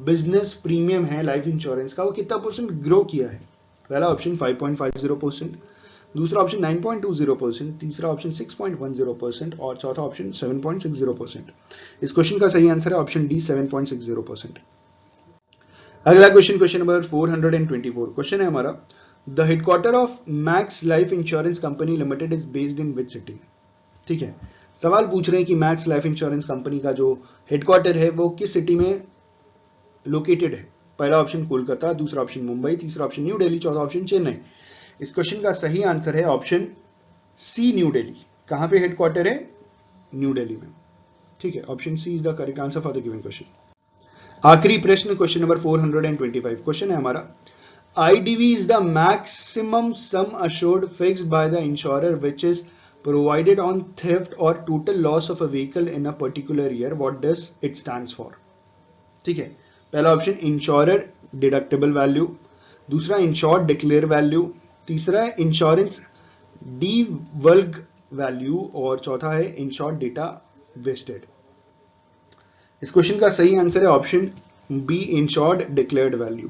बिजनेस प्रीमियम है लाइफ इंश्योरेंस का, वो कितना परसेंट ग्रो किया है? पहला ऑप्शन 5.50%, दूसरा ऑप्शन 9.20%, तीसरा ऑप्शन 6.10% और चौथा ऑप्शन 7.60%। इस क्वेश्चन का सही आंसर है ऑप्शन डी, 7.60%। अगला क्वेश्चन, क्वेश्चन नंबर 424, क्वेश्चन है हमारा, the headquarter of max life insurance company limited is based in which city. ठीक है, सवाल पूछ रहे हैं कि मैक्स लाइफ इंश्योरेंस कंपनी का जो हेडक्वार्टर है वो किस सिटी में लोकेटेड है। पहला ऑप्शन कोलकाता, दूसरा ऑप्शन मुंबई, तीसरा ऑप्शन न्यू दिल्ली, चौथा ऑप्शन चेन्नई। इस क्वेश्चन का सही आंसर है ऑप्शन सी, न्यू दिल्ली। कहां पे हेडक्वार्टर है? न्यू दिल्ली में। ठीक है, option C is the correct answer for the given question. आखिरी प्रश्न, क्वेश्चन नंबर 425, क्वेश्चन है हमारा, IDV is the maximum sum assured fixed by the insurer which is provided on theft or total loss of a vehicle in a particular year। What does it stands for? ठीक है, पहला option insurer deductible value, दूसरा insured declare value, तीसरा है insurance divulge value और चौथा है insured data vested. इस क्वेश्चन का सही आंसर है option B, insured declared value.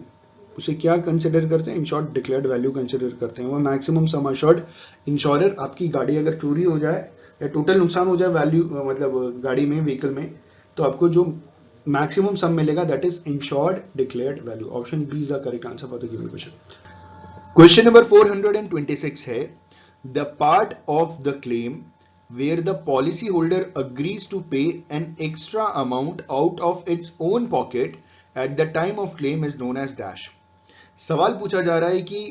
उसे क्या कंसिडर करते हैं? इंश्योर्ड डिक्लेयर्ड वैल्यू कंसिडर करते हैं। वो मैक्सिमम सम अश्योर्ड, इंश्योरर आपकी गाड़ी अगर चोरी हो जाए या टोटल नुकसान हो जाए वैल्यू, मतलब गाड़ी में, व्हीकल में, तो आपको जो मैक्सिमम सम मिलेगा that is insured declared value. Option B is the correct answer for the given question. Question number 426 है, the part of the claim where the policy holder agrees to pay an extra amount out of its own pocket at the time of claim is known as dash. सवाल पूछा जा रहा है कि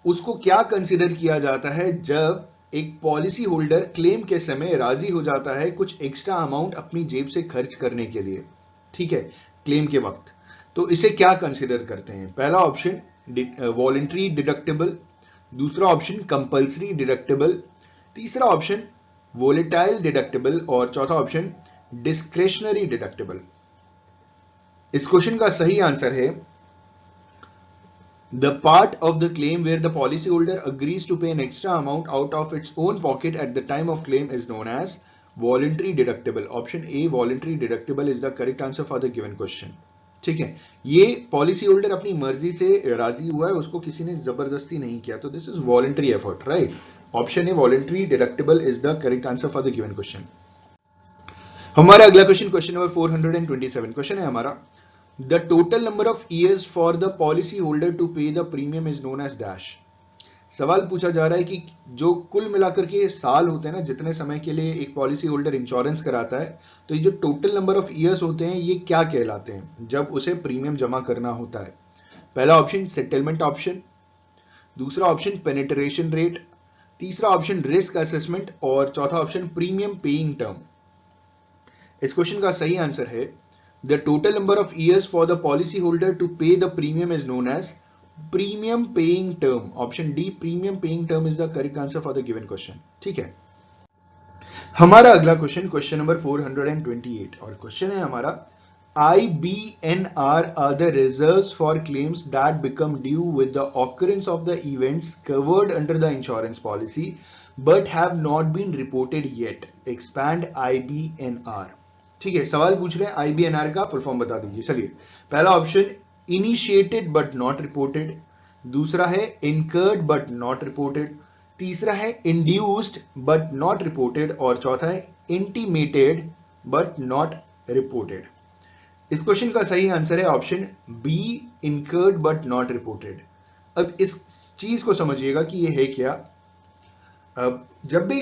उसको क्या consider किया जाता है जब एक पॉलिसी होल्डर क्लेम के समय राजी हो जाता है कुछ एक्स्ट्रा अमाउंट अपनी जेब से खर्च करने के लिए, ठीक है, क्लेम के वक्त, तो इसे क्या कंसिडर करते हैं? पहला ऑप्शन वॉलेंट्री डिडक्टेबल, दूसरा ऑप्शन कंपल्सरी डिडक्टेबल, तीसरा ऑप्शन वोलेटाइल डिडक्टेबल और चौथा ऑप्शन डिस्क्रेशनरी डिडक्टेबल। इस क्वेश्चन का सही आंसर है the part of the claim where the policyholder agrees to pay an extra amount out of its own pocket at the time of claim is known as voluntary deductible. Option A, voluntary deductible is the correct answer for the given question. ठीक है, ये policy holder अपनी मर्जी से राजी हुआ है, उसको किसी ने जबरदस्ती नहीं किया, तो this is voluntary effort, right? Option A voluntary deductible is the correct answer for the given question. हमारा अगला क्वेश्चन, क्वेश्चन नंबर 427, क्वेश्चन है हमारा The total number of years for the policy holder to pay the premium is known as dash. सवाल पूछा जा रहा है कि जो कुल मिलाकर के साल होते हैं ना, जितने समय के लिए एक पॉलिसी होल्डर इंश्योरेंस कराता है, तो ये जो टोटल नंबर ऑफ ईयर्स होते हैं ये क्या कहलाते हैं जब उसे प्रीमियम जमा करना होता है? पहला ऑप्शन सेटलमेंट ऑप्शन, दूसरा ऑप्शन पेनिट्रेशन रेट, तीसरा ऑप्शन रिस्क असेसमेंट और चौथा ऑप्शन प्रीमियम पेइंग टर्म। इस क्वेश्चन का सही आंसर है the total number of years for the policy holder to pay the premium is known as premium paying term. Option D, premium paying term is the correct answer for the given question. ठीक है, हमारा अगला question, question number 428 और question है हमारा IBNR are the reserves for claims that become due with the occurrence of the events covered under the insurance policy but have not been reported yet. Expand IBNR. ठीक है, सवाल पूछ रहे हैं आईबीएनआर का फुल फॉर्म बता दीजिए। चलिए, पहला option initiated but not reported, दूसरा है इनकर्ड बट नॉट रिपोर्टेड, तीसरा है इंड्यूस्ड बट नॉट रिपोर्टेड और चौथा है इंटीमेटेड बट नॉट रिपोर्टेड। इस क्वेश्चन का सही आंसर है option B, incurred but not reported. अब इस चीज को समझिएगा कि ये है क्या। अब जब भी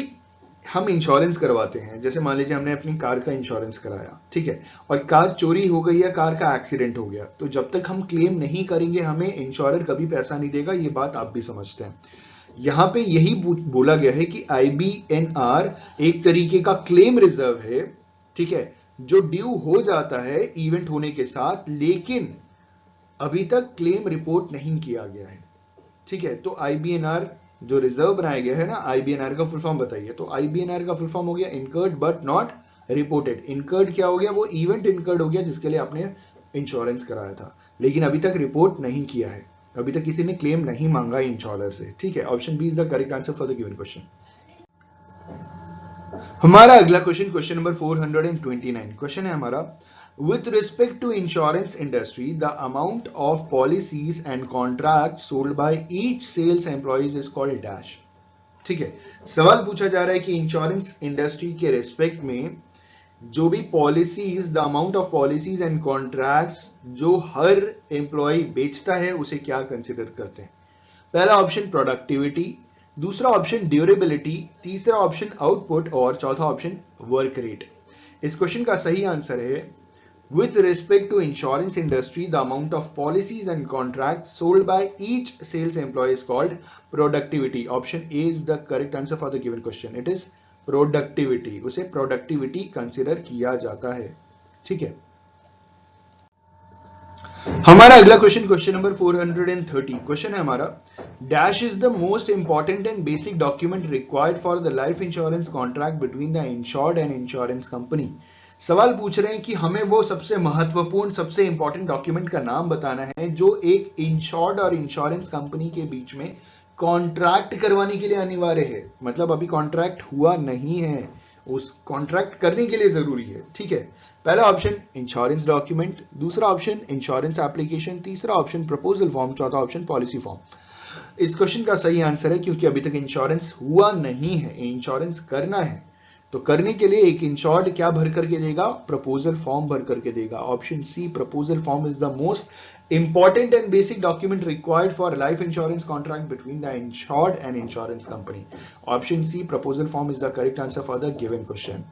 हम इंश्योरेंस करवाते हैं, जैसे मान लीजिए हमने अपनी कार का इंश्योरेंस कराया, ठीक है, और कार चोरी हो गई या कार का एक्सीडेंट हो गया, तो जब तक हम क्लेम नहीं करेंगे हमें इंश्योरर कभी पैसा नहीं देगा। ये बात आप भी समझते हैं। यहां पे यही बोला गया है कि आईबीएनआर एक तरीके का क्लेम रिजर्व है, ठीक है, जो ड्यू हो जाता है इवेंट होने के साथ, लेकिन अभी तक क्लेम रिपोर्ट नहीं किया गया है। ठीक है, तो आईबीएनआर जो रिजर्व बनाया गया है ना, आईबीएनआर का फुल फॉर्म बताइए। तो आईबीएनआर का फुल फॉर्म हो गया incurred but not reported. Incurred क्या हो गया? वो इवेंट इनकर्ड हो गया जिसके लिए आपने इंश्योरेंस कराया था, लेकिन अभी तक रिपोर्ट नहीं किया है, अभी तक किसी ने क्लेम नहीं मांगा इंश्योरर से। ठीक है, option B is the correct answer for the given question. हमारा अगला क्वेश्चन, क्वेश्चन नंबर 429, क्वेश्चन है हमारा with respect to insurance industry the amount of policies and contracts sold by each sales employees is called dash। ठीक है, सवाल पूछा जा रहा है कि इंश्योरेंस इंडस्ट्री के रेस्पेक्ट में जो भी policies, the amount of policies and contracts जो हर एम्प्लॉय बेचता है उसे क्या कंसिडर करते हैं? पहला ऑप्शन प्रोडक्टिविटी, दूसरा ऑप्शन ड्यूरेबिलिटी, तीसरा ऑप्शन आउटपुट और चौथा ऑप्शन वर्क रेट। इस क्वेश्चन का सही आंसर है with respect to insurance industry the amount of policies and contracts sold by each sales employee is called productivity। option A is the correct answer for the given question, it is productivity। उसे productivity consider किया जाता है। ठीक है, हमारा अगला question, question number 430, question है हमारा dash is the most important and basic document required for the life insurance contract between the insured and insurance company. सवाल पूछ रहे हैं कि हमें वो सबसे महत्वपूर्ण, सबसे इंपॉर्टेंट डॉक्यूमेंट का नाम बताना है जो एक इंश्योर्ड और इंश्योरेंस कंपनी के बीच में कॉन्ट्रैक्ट करवाने के लिए अनिवार्य है। मतलब अभी कॉन्ट्रैक्ट हुआ नहीं है, उस कॉन्ट्रैक्ट करने के लिए जरूरी है। ठीक है, पहला ऑप्शन इंश्योरेंस डॉक्यूमेंट, दूसरा ऑप्शन इंश्योरेंस एप्लीकेशन, तीसरा ऑप्शन प्रपोजल फॉर्म, चौथा ऑप्शन पॉलिसी फॉर्म। इस क्वेश्चन का सही आंसर है, क्योंकि अभी तक इंश्योरेंस हुआ नहीं है, इंश्योरेंस करना है, तो करने के लिए एक इंश्योर्ड क्या भर करके देगा? प्रपोजल फॉर्म भर करके देगा। Option C, proposal form is the most important and basic document required for life insurance contract between the insured and insurance company. Option C, proposal form is the correct answer for the given question.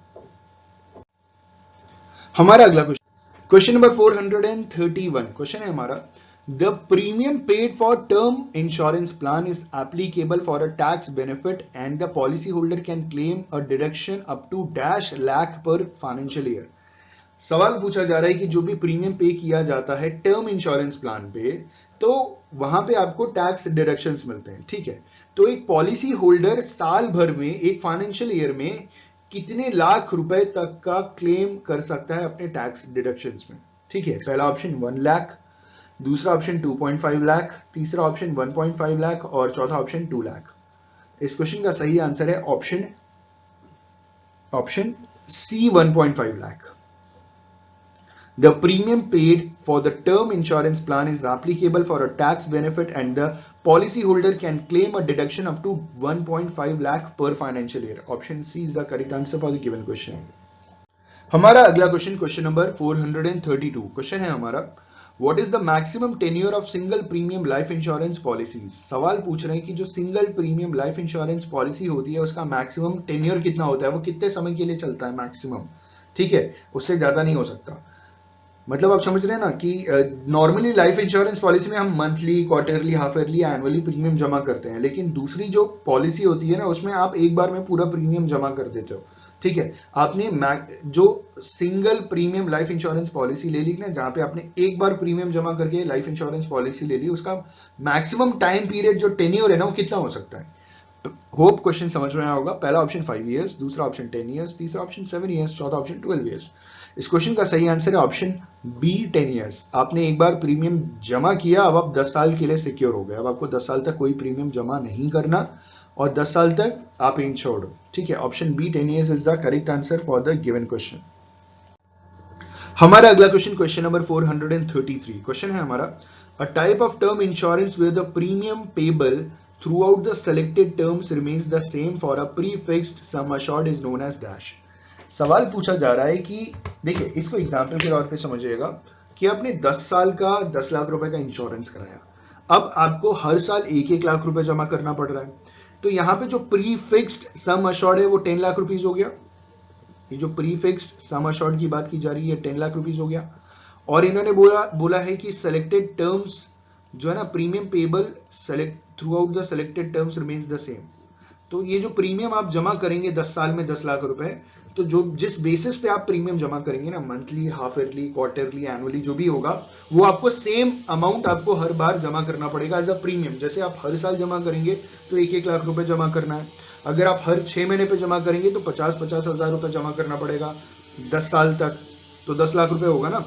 हमारा अगला question, question number 431, question है हमारा The premium paid for term insurance plan is applicable for a tax benefit and the policyholder can claim a deduction up to dash lakh per financial year. सवाल पूछा जा रहा है कि जो भी प्रीमियम पे किया जाता है टर्म इंश्योरेंस प्लान पे, तो वहां पे आपको टैक्स डिडक्शंस मिलते हैं, ठीक है। तो एक पॉलिसी होल्डर साल भर में, एक फाइनेंशियल ईयर में कितने लाख रुपए तक का क्लेम कर सकता है अपने टैक्स डिडक्शंस में, ठीक है। पहला ऑप्शन 1 लाख, दूसरा ऑप्शन 2.5 लाख, तीसरा ऑप्शन 1.5 लाख और चौथा ऑप्शन 2 लाख। इस क्वेश्चन का सही आंसर है option C 1.5 lakh. The premium paid for the term insurance plan is applicable for a tax benefit and the policyholder can claim a deduction up to 1.5 lakh per financial year. Option C is the correct answer for the given question. हमारा अगला question number 432 question है हमारा, What is the maximum tenure of single premium life insurance policies? सवाल पूछ रहे हैं कि जो single premium life insurance policy होती है उसका मैक्सिमम टेन्योर कितना होता है, वो कितने समय के लिए चलता है मैक्सिमम, ठीक है, उससे ज्यादा नहीं हो सकता। मतलब आप समझ रहे हैं ना कि नॉर्मली लाइफ इंश्योरेंस पॉलिसी में हम monthly, quarterly, half yearly, annually premium जमा करते हैं, लेकिन दूसरी जो पॉलिसी होती है ना उसमें आप एक बार में पूरा प्रीमियम जमा कर देते हो, ठीक है। आपने जो single premium life insurance policy ले ली ना, जहां पे आपने एक बार प्रीमियम जमा करके लाइफ इंश्योरेंस पॉलिसी ले ली, उसका मैक्सिमम टाइम पीरियड जो टेन्योर है ना वो कितना हो सकता है। होप क्वेश्चन समझ में आया होगा। पहला ऑप्शन 5 इयर्स, दूसरा ऑप्शन 10 इयर्स, तीसरा ऑप्शन 7 इयर्स, चौथा ऑप्शन 12 इयर्स। इस क्वेश्चन का सही आंसर है ऑप्शन बी 10 इयर्स। आपने एक बार प्रीमियम जमा किया, अब आप 10 साल के लिए सिक्योर हो गए, अब आपको 10 साल तक कोई प्रीमियम जमा नहीं करना और 10 साल तक आप इंश्योर्ड हो, ठीक है। Option B 10 years is the correct answer for the given question. हमारा अगला क्वेश्चन नंबर 433 क्वेश्चन है हमारा, a type of term insurance with the premium payable throughout the selected terms remains the same for a pre-fixed sum assured is known as dash। सवाल पूछा जा रहा है कि देखिए, इसको एग्जाम्पल के तौर पे समझिएगा कि आपने 10 साल का 10 लाख रुपए का इंश्योरेंस कराया, अब आपको हर साल 1-1 लाख रुपए जमा करना पड़ रहा है, तो यहाँ पे जो प्री फिक्स्ड सम अश्योर्ड है वो 10 लाख रुपीज हो गया। ये जो प्री फिक्स्ड सम अश्योर्ड की बात की जा रही है 10 लाख रुपीज हो गया। और इन्होंने बोला है कि सेलेक्टेड टर्म्स जो है ना premium payable through out the selected terms remains the same. तो ये जो प्रीमियम आप जमा करेंगे 10 साल में 10 लाख रुपए, तो जो जिस बेसिस पे आप प्रीमियम जमा करेंगे ना, monthly, half yearly, quarterly, annually जो भी होगा, वो आपको सेम अमाउंट आपको हर बार जमा करना पड़ेगा एज अ प्रीमियम। जैसे आप हर साल जमा करेंगे तो 1-1 लाख रुपए जमा करना है, अगर आप हर 6 महीने पे जमा करेंगे तो 50-50 हजार रुपए जमा करना पड़ेगा 10 साल तक, तो 10 लाख रुपए होगा ना।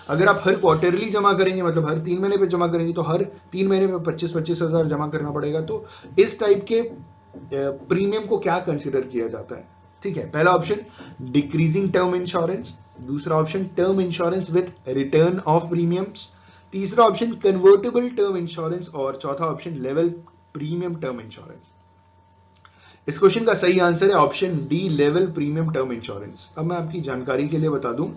अगर आप हर क्वार्टरली जमा करेंगे, मतलब हर 3 महीने पे जमा करेंगे, तो हर 3 महीने पे 25-25 हजार जमा करना पड़ेगा। तो इस टाइप के प्रीमियम को क्या कंसिडर किया जाता है, ठीक है। पहला ऑप्शन डिक्रीजिंग टर्म इंश्योरेंस, दूसरा option term insurance with return of premiums, तीसरा ऑप्शन कन्वर्टेबल टर्म इंश्योरेंस और चौथा option level premium term insurance. इस क्वेश्चन का सही आंसर है option D level premium term insurance. अब मैं आपकी जानकारी के लिए बता दूं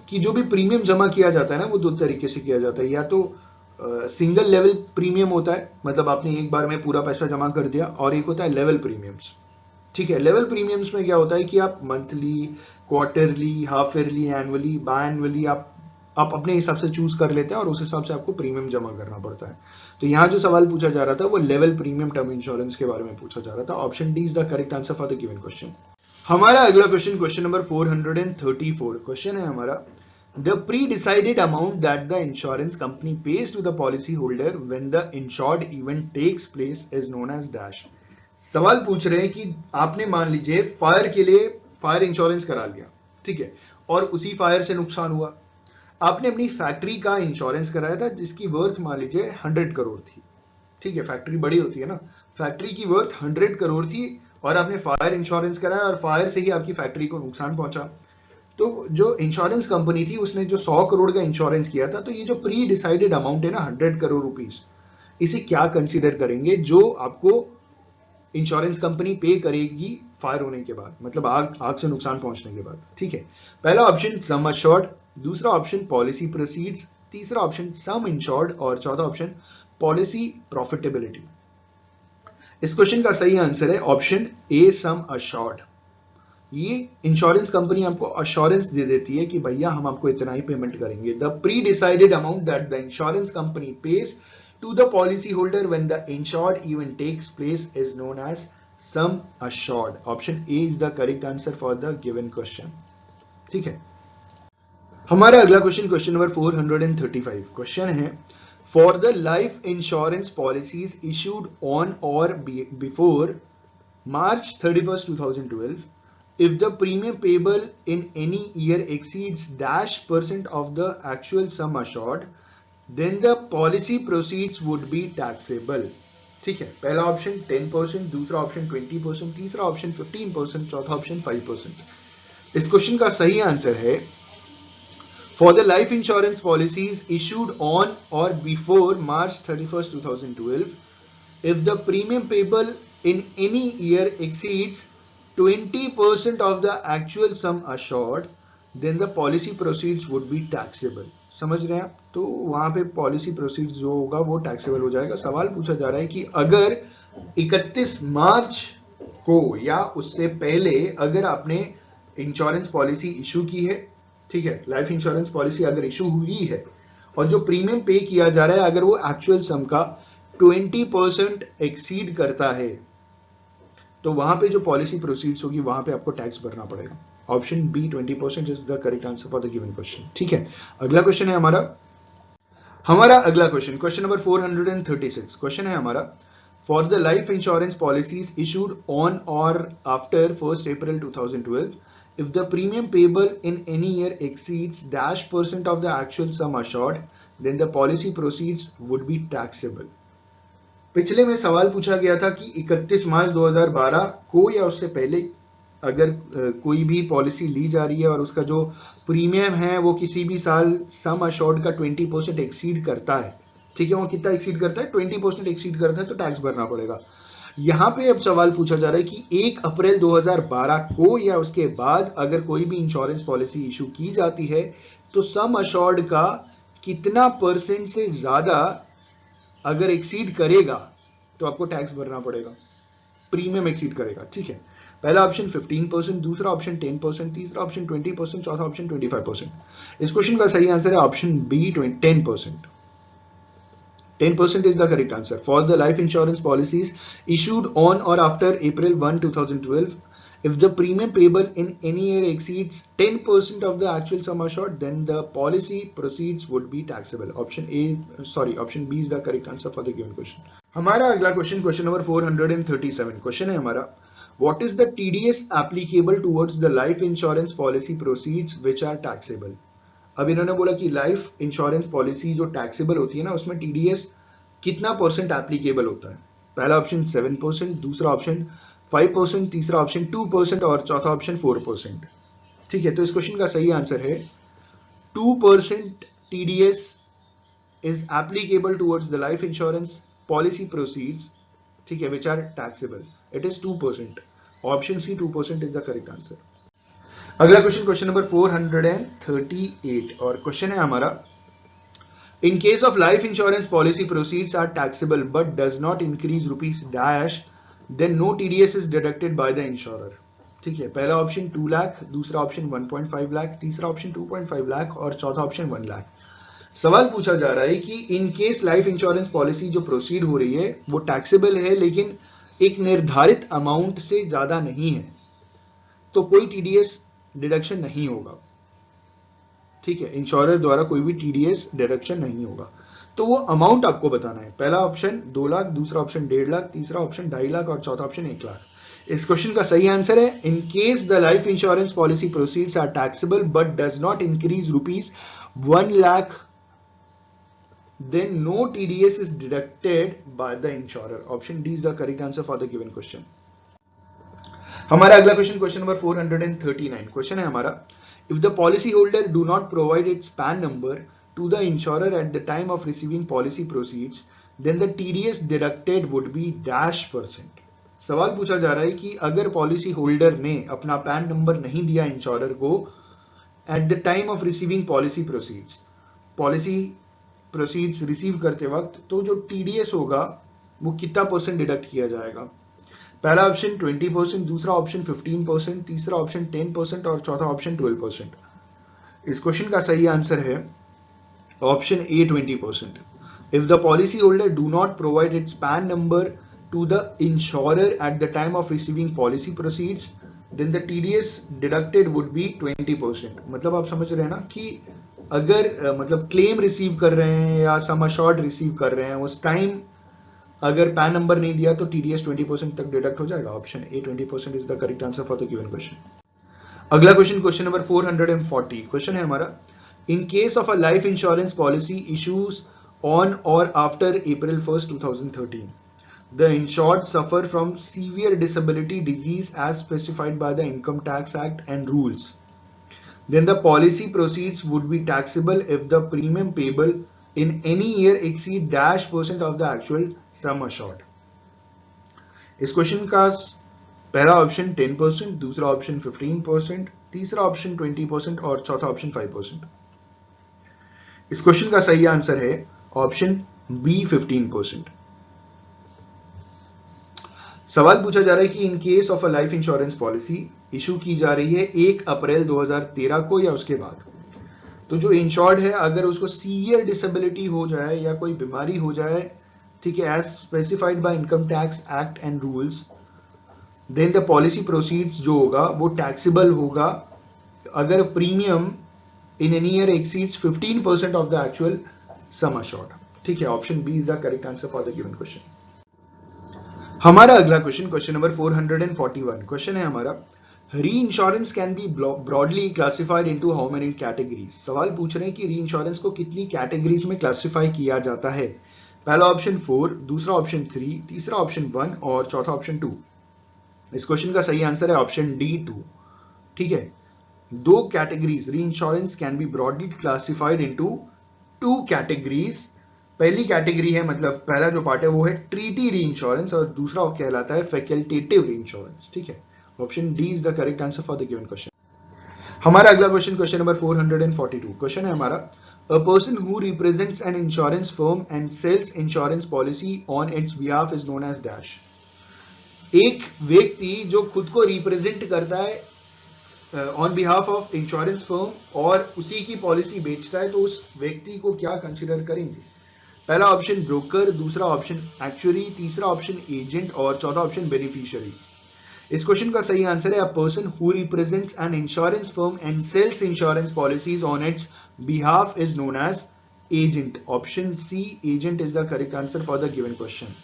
कि जो भी प्रीमियम जमा किया जाता है ना वो दो तरीके से किया जाता है, या तो सिंगल लेवल प्रीमियम होता है, मतलब आपने एक बार में पूरा पैसा जमा कर दिया, और एक होता है लेवल प्रीमियम्स, ठीक है। लेवल प्रीमियम्स में क्या होता है कि आप monthly, quarterly, half yearly, annually, biannually आप अपने हिसाब से चूज कर लेते हैं और उस हिसाब से आपको प्रीमियम जमा करना पड़ता है। तो यहां जो सवाल पूछा जा रहा था वो लेवल प्रीमियम टर्म इंश्योरेंस के बारे में पूछा जा रहा था। Option D is the correct answer for the given question. हमारा अगला क्वेश्चन नंबर 434 क्वेश्चन है हमारा, The pre-decided amount that the insurance company pays to the policy holder when the insured event takes place is known as dash। सवाल पूछ रहे हैं कि आपने मान लीजिए फायर के लिए फायर इंश्योरेंस करा लिया, ठीक है, और उसी फायर से नुकसान हुआ। आपने अपनी फैक्ट्री का इंश्योरेंस कराया था जिसकी वर्थ मान लीजिए 100 करोड़ थी, ठीक है, फैक्ट्री बड़ी होती है ना, फैक्ट्री की वर्थ 100 करोड़ थी और आपने फायर इंश्योरेंस कराया और फायर से ही आपकी फैक्ट्री को नुकसान पहुंचा। तो जो इंश्योरेंस कंपनी थी उसने जो 100 करोड़ का इंश्योरेंस किया था, तो ये जो प्री डिसाइडेड अमाउंट है ना 100 करोड़ रुपीस, इसे क्या कंसीडर करेंगे जो आपको इंश्योरेंस कंपनी पे करेगी फायर होने के बाद, मतलब आग से नुकसान पहुंचने के बाद, ठीक है। पहला ऑप्शन सम अश्योर्ड, दूसरा ऑप्शन पॉलिसी प्रोसीड्स, तीसरा ऑप्शन सम इंश्योर्ड और चौथा ऑप्शन पॉलिसी ये इंश्योरेंस कंपनी आपको अश्योरेंस दे देती है कि भैया हम आपको इतना ही पेमेंट करेंगे. The pre decided amount that the insurance company page to the policy holder when the insured event takes place is known as sum assured. Option A is the correct answer for the given question. ठीक है. हमारा अगला question, question number 435. Question है, for the life insurance policies issued on or before March 31st 2012, if the premium payable in any year exceeds -% of the actual sum assured, then the policy proceeds would be taxable. ठीक है. पहला option 10%, दूसरा option 20%, तीसरा option 15%, चौथा option 5%. इस question का सही answer है, for the life insurance policies issued on or before March 31st 2012, if the premium payable in any year exceeds 20% of the actual sum assured, then the policy proceeds would be taxable. समझ रहे हैं आप? तो वहां पे policy proceeds जो होगा वो टैक्सेबल हो जाएगा. सवाल पूछा जा रहा है कि अगर 31 मार्च को या उससे पहले अगर आपने इंश्योरेंस पॉलिसी इशू की है, ठीक है, लाइफ इंश्योरेंस पॉलिसी अगर इशू हुई है और जो प्रीमियम पे किया जा रहा है अगर वो एक्चुअल सम का 20% एक्सीड करता है, तो वहां पे जो पॉलिसी प्रोसीड्स होगी वहां पे आपको टैक्स भरना पड़ेगा. Option B 20% is the correct answer for the given question. ठीक है. अगला क्वेश्चन है हमारा अगला क्वेश्चन, क्वेश्चन नंबर 436. क्वेश्चन है हमारा, for the life insurance policies issued on और after 1st April 2012, if the premium payable in any year exceeds -% of the actual sum assured, then the policy proceeds would be taxable. पिछले में सवाल पूछा गया था कि 31 मार्च 2012 को या उससे पहले अगर कोई भी पॉलिसी ली जा रही है और उसका जो प्रीमियम है वो किसी भी साल सम अश्योर्ड का 20% एक्सीड करता है, ठीक है, वो कितना एक्सीड करता है, 20% एक्सीड करता है, तो टैक्स भरना पड़ेगा. यहां पे अब सवाल पूछा जा रहा है कि 1 अप्रैल 2012 को या उसके बाद अगर कोई भी इंश्योरेंस पॉलिसी इशू की जाती है तो सम अश्योर्ड का कितना % से ज्यादा अगर एक्सीड करेगा तो आपको टैक्स भरना पड़ेगा, प्रीमियम एक्सीड करेगा. ठीक है. पहला ऑप्शन 15%, दूसरा ऑप्शन 10%, तीसरा ऑप्शन 20%, चौथा ऑप्शन 25%. इस क्वेश्चन का सही आंसर है option B 10%. 10% is the correct answer. For the life insurance policies issued on or after April 1, 2012, if the premium payable in any year exceeds 10% of the actual sum assured, then the policy proceeds would be taxable. Option B is the correct answer for the given question. हमारा अगला question, question number 437. Question है हमारा, what is the TDS applicable towards the life insurance policy proceeds which are taxable? अब इन्होंने बोला कि life insurance policy जो taxable होती है ना उसमें टीडीएस कितना % एप्लीकेबल होता है. पहला ऑप्शन 7%, दूसरा ऑप्शन 5%, तीसरा ऑप्शन 2% और चौथा ऑप्शन 4%. ठीक है. तो इस क्वेश्चन का सही आंसर है 2% TDS is applicable towards the life insurance policy proceeds, ठीक है, which are taxable. It is 2%. Option C 2% is the correct answer. अगला क्वेश्चन, क्वेश्चन नंबर 438 और क्वेश्चन है हमारा, in case of life insurance policy proceeds are taxable but does not increase rupees dash, then no TDS is deducted by the insurer. ठीक है. पहला option 2 lakh, दूसरा option 1.5 lakh, तीसरा option 2.5 lakh और चौथा ऑप्शन 1 लाख. सवाल पूछा जा रहा है कि in case life insurance policy जो प्रोसीड हो रही है वो टैक्सेबल है लेकिन एक निर्धारित अमाउंट से ज्यादा नहीं है, तो कोई टीडीएस डिडक्शन नहीं होगा. ठीक है. इंश्योरर द्वारा कोई भी टीडीएस डिडक्शन नहीं होगा. तो वो अमाउंट आपको बताना है. पहला ऑप्शन 2 लाख, दूसरा ऑप्शन 1.5 लाख, तीसरा ऑप्शन 2.5 लाख और चौथा ऑप्शन 1 लाख. इस क्वेश्चन का सही आंसर है, in case the life insurance policy proceeds are taxable but does not increase rupees 1 lakh, then no TDS is deducted by the insurer. Option D is the correct answer for the given question. हमारा अगला question, question number 439. Question है हमारा, if the policy holder do not provide its PAN number to the insurer at the time of receiving policy proceeds, then the TDS deducted would be -%. सवाल पूछा जा रहा है कि अगर पॉलिसी होल्डर ने अपना पैन नंबर नहीं दिया इंश्योरर को eight the time of receiving policy proceeds, policy proceeds receive करते वक्त, तो जो टीडीएस होगा वो कितना % डिडक्ट किया जाएगा. पहला ऑप्शन 20%, दूसरा ऑप्शन 15%, तीसरा ऑप्शन 10% और चौथा ऑप्शन 12%। इस क्वेश्चन का सही आंसर है option A 20%। If the policyholder do not provide its PAN number to the insurer at the time of receiving policy proceeds, then the TDS deducted would be 20%। मतलब आप समझ रहे हैं ना कि अगर मतलब क्लेम रिसीव कर रहे हैं या सम अशॉर्ड रिसीव कर रहे हैं उस टाइम अगर पैन नंबर नहीं दिया तो TDS 20% तक डिडक्ट हो जाएगा। Option A 20% is the correct answer for the given question. अगला क्वेश्चन, क्वेश्चन नंबर 440। क्वेश्चन है हमारा, in case of a life insurance policy issues on or after April 1st, 2013, the insured suffer from severe disability disease as specified by the Income Tax Act and rules. Then the policy proceeds would be taxable if the premium payable in any year exceed -% of the actual sum assured. इस question का पहला option 10%, दूसरा option 15%, तीसरा option 20% और चौथा option 5%। इस question का सही आंसर है ऑप्शन बी 15%। सवाल पूछा जा रहा है कि इन case of a life insurance policy issue की जा रही है 1 अप्रैल 2013 को या उसके बाद, तो जो इंश्योर्ड है अगर उसको सीवियर डिसेबिलिटी हो जाए या कोई बीमारी हो जाए, ठीक है, as specified by income tax act and rules, then the policy proceeds जो होगा वो टैक्सेबल होगा अगर premium in any year exceeds 15% of the actual sum assured. ठीक है, option B is the correct answer for the given question. हमारा अगला question, question number 441। Question है हमारा, री insurance can be broadly classified into how many categories. सवाल पूछ रहे हैं कि री इंश्योरेंस को कितनी कैटेगरीज में क्लासिफाई किया जाता है। पहला ऑप्शन 4, दूसरा ऑप्शन 3, तीसरा ऑप्शन 1 और चौथा ऑप्शन 2। इस क्वेश्चन का सही आंसर है ऑप्शन डी 2। ठीक है, दो कैटेगरीज री insurance can be broadly classified into 2 categories. पहली कैटेगरी है, मतलब पहला जो पार्ट है वो है ट्रीटी री इंश्योरेंस और दूसरा कहलाता है फैकल्टेटिव री इंश्योरेंस। ठीक है, option D is the correct answer for the given question. हमारा अगला क्वेश्चन, क्वेश्चन नंबर 442। क्वेश्चन है हमारा, a person who represents an insurance firm and sells insurance policy on its behalf is known as dash. एक व्यक्ति जो खुद को represent करता है on behalf of insurance firm और उसी की पॉलिसी बेचता है, तो उस व्यक्ति को क्या कंसिडर करेंगे। पहला ऑप्शन ब्रोकर, दूसरा ऑप्शन एक्चुअरी, तीसरा ऑप्शन एजेंट और चौथा ऑप्शन बेनिफिशियरी। इस क्वेश्चन का सही आंसर है a person who represents an insurance firm and sells insurance policies on its behalf is known as agent. Option C, agent is the correct answer for the given question.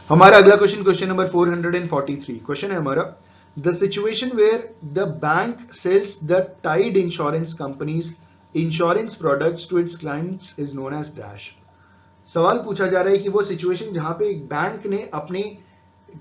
हमारा अगला question, question number 443। Question है हमारा, the situation where the bank sells the tied insurance company's insurance products to its clients is known as dash। सवाल पूछा जा रहा है कि वो सिचुएशन जहां पे एक बैंक ने अपने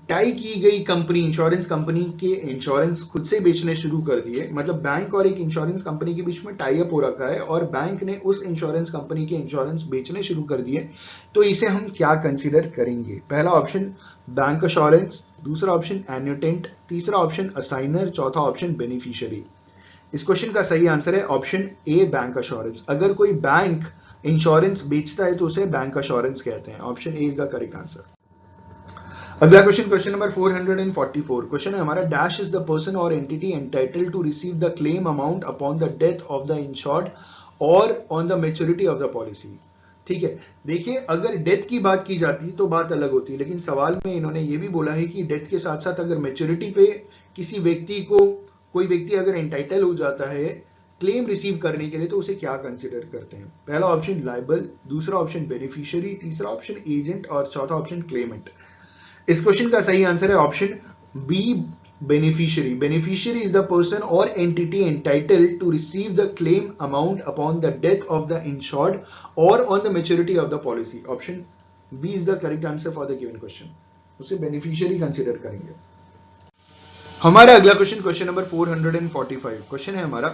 टाई की गई कंपनी, इंश्योरेंस कंपनी के इंश्योरेंस खुद से बेचने शुरू कर दिए, मतलब बैंक और एक इंश्योरेंस कंपनी के बीच में टाई अप हो रखा है और बैंक ने उस इंश्योरेंस कंपनी के इंश्योरेंस बेचने शुरू कर दिए, तो इसे हम क्या कंसीडर करेंगे। पहला ऑप्शन बैंक अश्योरेंस, दूसरा ऑप्शन एन्यूटेंट, तीसरा ऑप्शन असाइनर, चौथा ऑप्शन बेनिफिशियरी। इस क्वेश्चन का सही आंसर है ऑप्शन ए बैंक अश्योरेंस। अगर कोई बैंक इंश्योरेंस बेचता है तो उसे बैंक अश्योरेंस कहते हैं। Option A is the correct answer. अगला क्वेश्चन, क्वेश्चन नंबर 444। क्वेश्चन है हमारा, डैश इज द पर्सन और entity entitled to receive the claim amount upon the death of the insured और on the maturity of the policy. ठीक है, देखिए अगर death की बात की जाती तो बात अलग होती, लेकिन सवाल में इन्होंने ये भी बोला है कि डेथ के साथ साथ अगर मैच्योरिटी पे किसी व्यक्ति को, कोई व्यक्ति अगर एंटाइटल हो जाता है क्लेम रिसीव करने के लिए, तो उसे क्या कंसिडर करते हैं। पहला ऑप्शन लायबल, दूसरा ऑप्शन बेनिफिशियरी, तीसरा ऑप्शन एजेंट और चौथा ऑप्शन क्लेमेंट। इस क्वेश्चन का सही आंसर है option B beneficiary. Beneficiary is the person और entity entitled to receive the claim amount upon the death of the insured और on the maturity of the policy. Option B is the correct answer for the given question. उसे beneficiary consider करेंगे। हमारा अगला question, question number 445। Question है हमारा,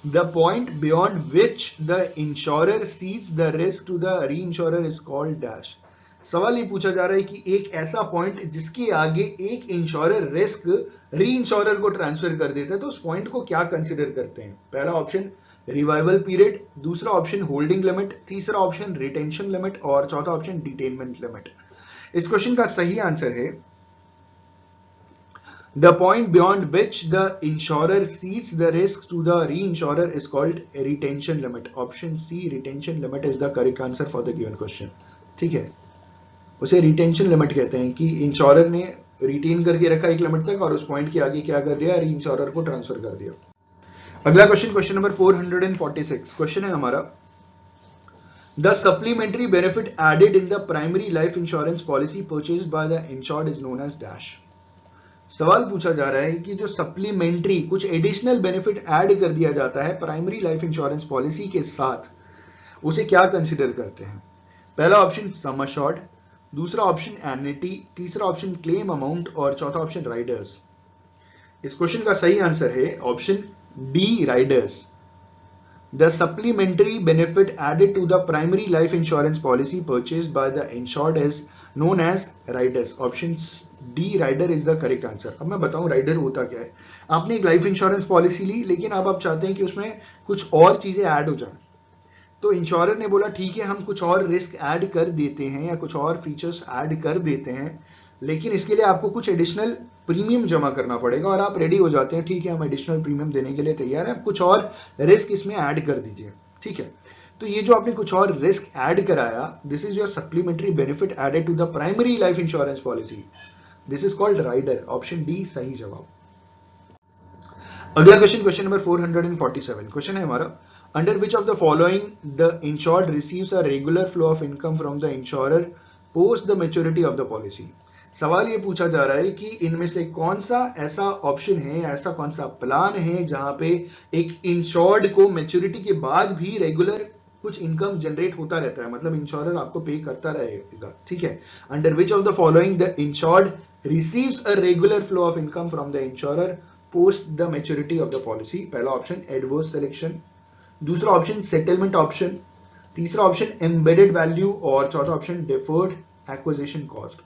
the point beyond which the insurer cedes the risk to the reinsurer is called dash. सवाल ये पूछा जा रहा है कि एक ऐसा पॉइंट जिसके आगे एक इंश्योरर रिस्क री इंश्योरर को ट्रांसफर कर देता है, तो उस पॉइंट को क्या कंसीडर करते हैं। पहला ऑप्शन रिवाइवल पीरियड, दूसरा ऑप्शन होल्डिंग लिमिट, तीसरा ऑप्शन रिटेंशन लिमिट और चौथा ऑप्शन डिटेनमेंट लिमिट। इस क्वेश्चन का सही आंसर है The point beyond which the insurer cedes the risk to the reinsurer is called retention limit. Option C, retention limit is the correct answer for the given question. ठीक है, उसे retention limit कहते हैं कि insurer ने retain करके रखा एक लिमिट तक और उस पॉइंट के आगे क्या कर दिया, रीइंश्योरर को ट्रांसफर कर दिया. अगला क्वेश्चन, क्वेश्चन नंबर 446. क्वेश्चन है हमारा, the supplementary benefit added in the primary life insurance policy purchased by the insured is known as dash. सवाल पूछा जा रहा है कि जो सप्लीमेंट्री कुछ एडिशनल बेनिफिट ऐड कर दिया जाता है प्राइमरी लाइफ इंश्योरेंस पॉलिसी के साथ, उसे क्या कंसिडर करते हैं. पहला ऑप्शन सम अश्योर्ड, दूसरा ऑप्शन एन्युटी, तीसरा ऑप्शन क्लेम अमाउंट और चौथा ऑप्शन राइडर्स. इस क्वेश्चन का सही आंसर है option D, riders. The supplementary benefit added to the primary life insurance policy purchased by the insured is known as riders. Option D, rider is the correct answer. अब मैं बताऊं rider होता क्या है. आपने एक लाइफ इंश्योरेंस पॉलिसी ली, लेकिन अब आप चाहते हैं कि उसमें कुछ और चीजें ऐड हो जाए, तो इंश्योरर ने बोला ठीक है हम कुछ और रिस्क ऐड कर देते हैं या कुछ और फीचर्स ऐड कर देते हैं, लेकिन इसके लिए आपको कुछ एडिशनल प्रीमियम जमा करना पड़ेगा. और आप रेडी हो जाते हैं, ठीक है हम एडिशनल प्रीमियम देने के लिए तैयार हैं, कुछ और रिस्क इसमें ऐड कर दीजिए. ठीक है, तो ये जो आपने कुछ और रिस्क ऐड कराया, this is your supplementary benefit added to the primary life insurance policy. This is called rider. Option D सही जवाब. अगला क्वेश्चन, क्वेश्चन नंबर 447. क्वेश्चन है हमारा, under which of the following the insured receives a regular flow of income from the insurer post the maturity of the policy. सवाल ये पूछा जा रहा है कि इनमें से कौन सा ऐसा ऑप्शन है, ऐसा कौन सा प्लान है जहां पे एक इंश्योर्ड को मैच्योरिटी के बाद भी रेगुलर कुछ इनकम जनरेट होता रहता है, मतलब इंश्योरर आपको पे करता रहेगा. ठीक है, under which of the following the insured receives a regular flow of income from the insurer post the maturity of the policy. पहला ऑप्शन एडवर्स सिलेक्शन, दूसरा ऑप्शन सेटलमेंट ऑप्शन, तीसरा ऑप्शन एम्बेडेड वैल्यू और चौथा option deferred acquisition cost.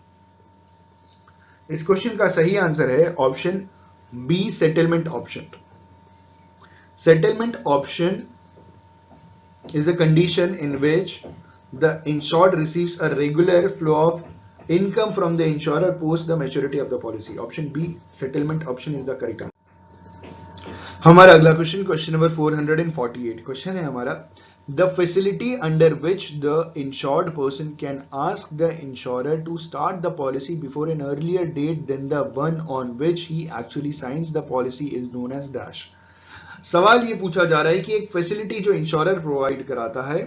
इस question का सही answer है option B, settlement option. Settlement option is a condition in which the insured receives a regular flow of income from the insurer post the maturity of the policy. Option B, settlement option is the correct answer. हमारा अगला question, question number 448. Question है हमारा, the facility under which the insured person can ask the insurer to start the policy before an earlier date than the one on which he actually signs the policy is known as dash. सवाल ये पूछा जा रहा है कि एक facility जो insurer provide कराता है,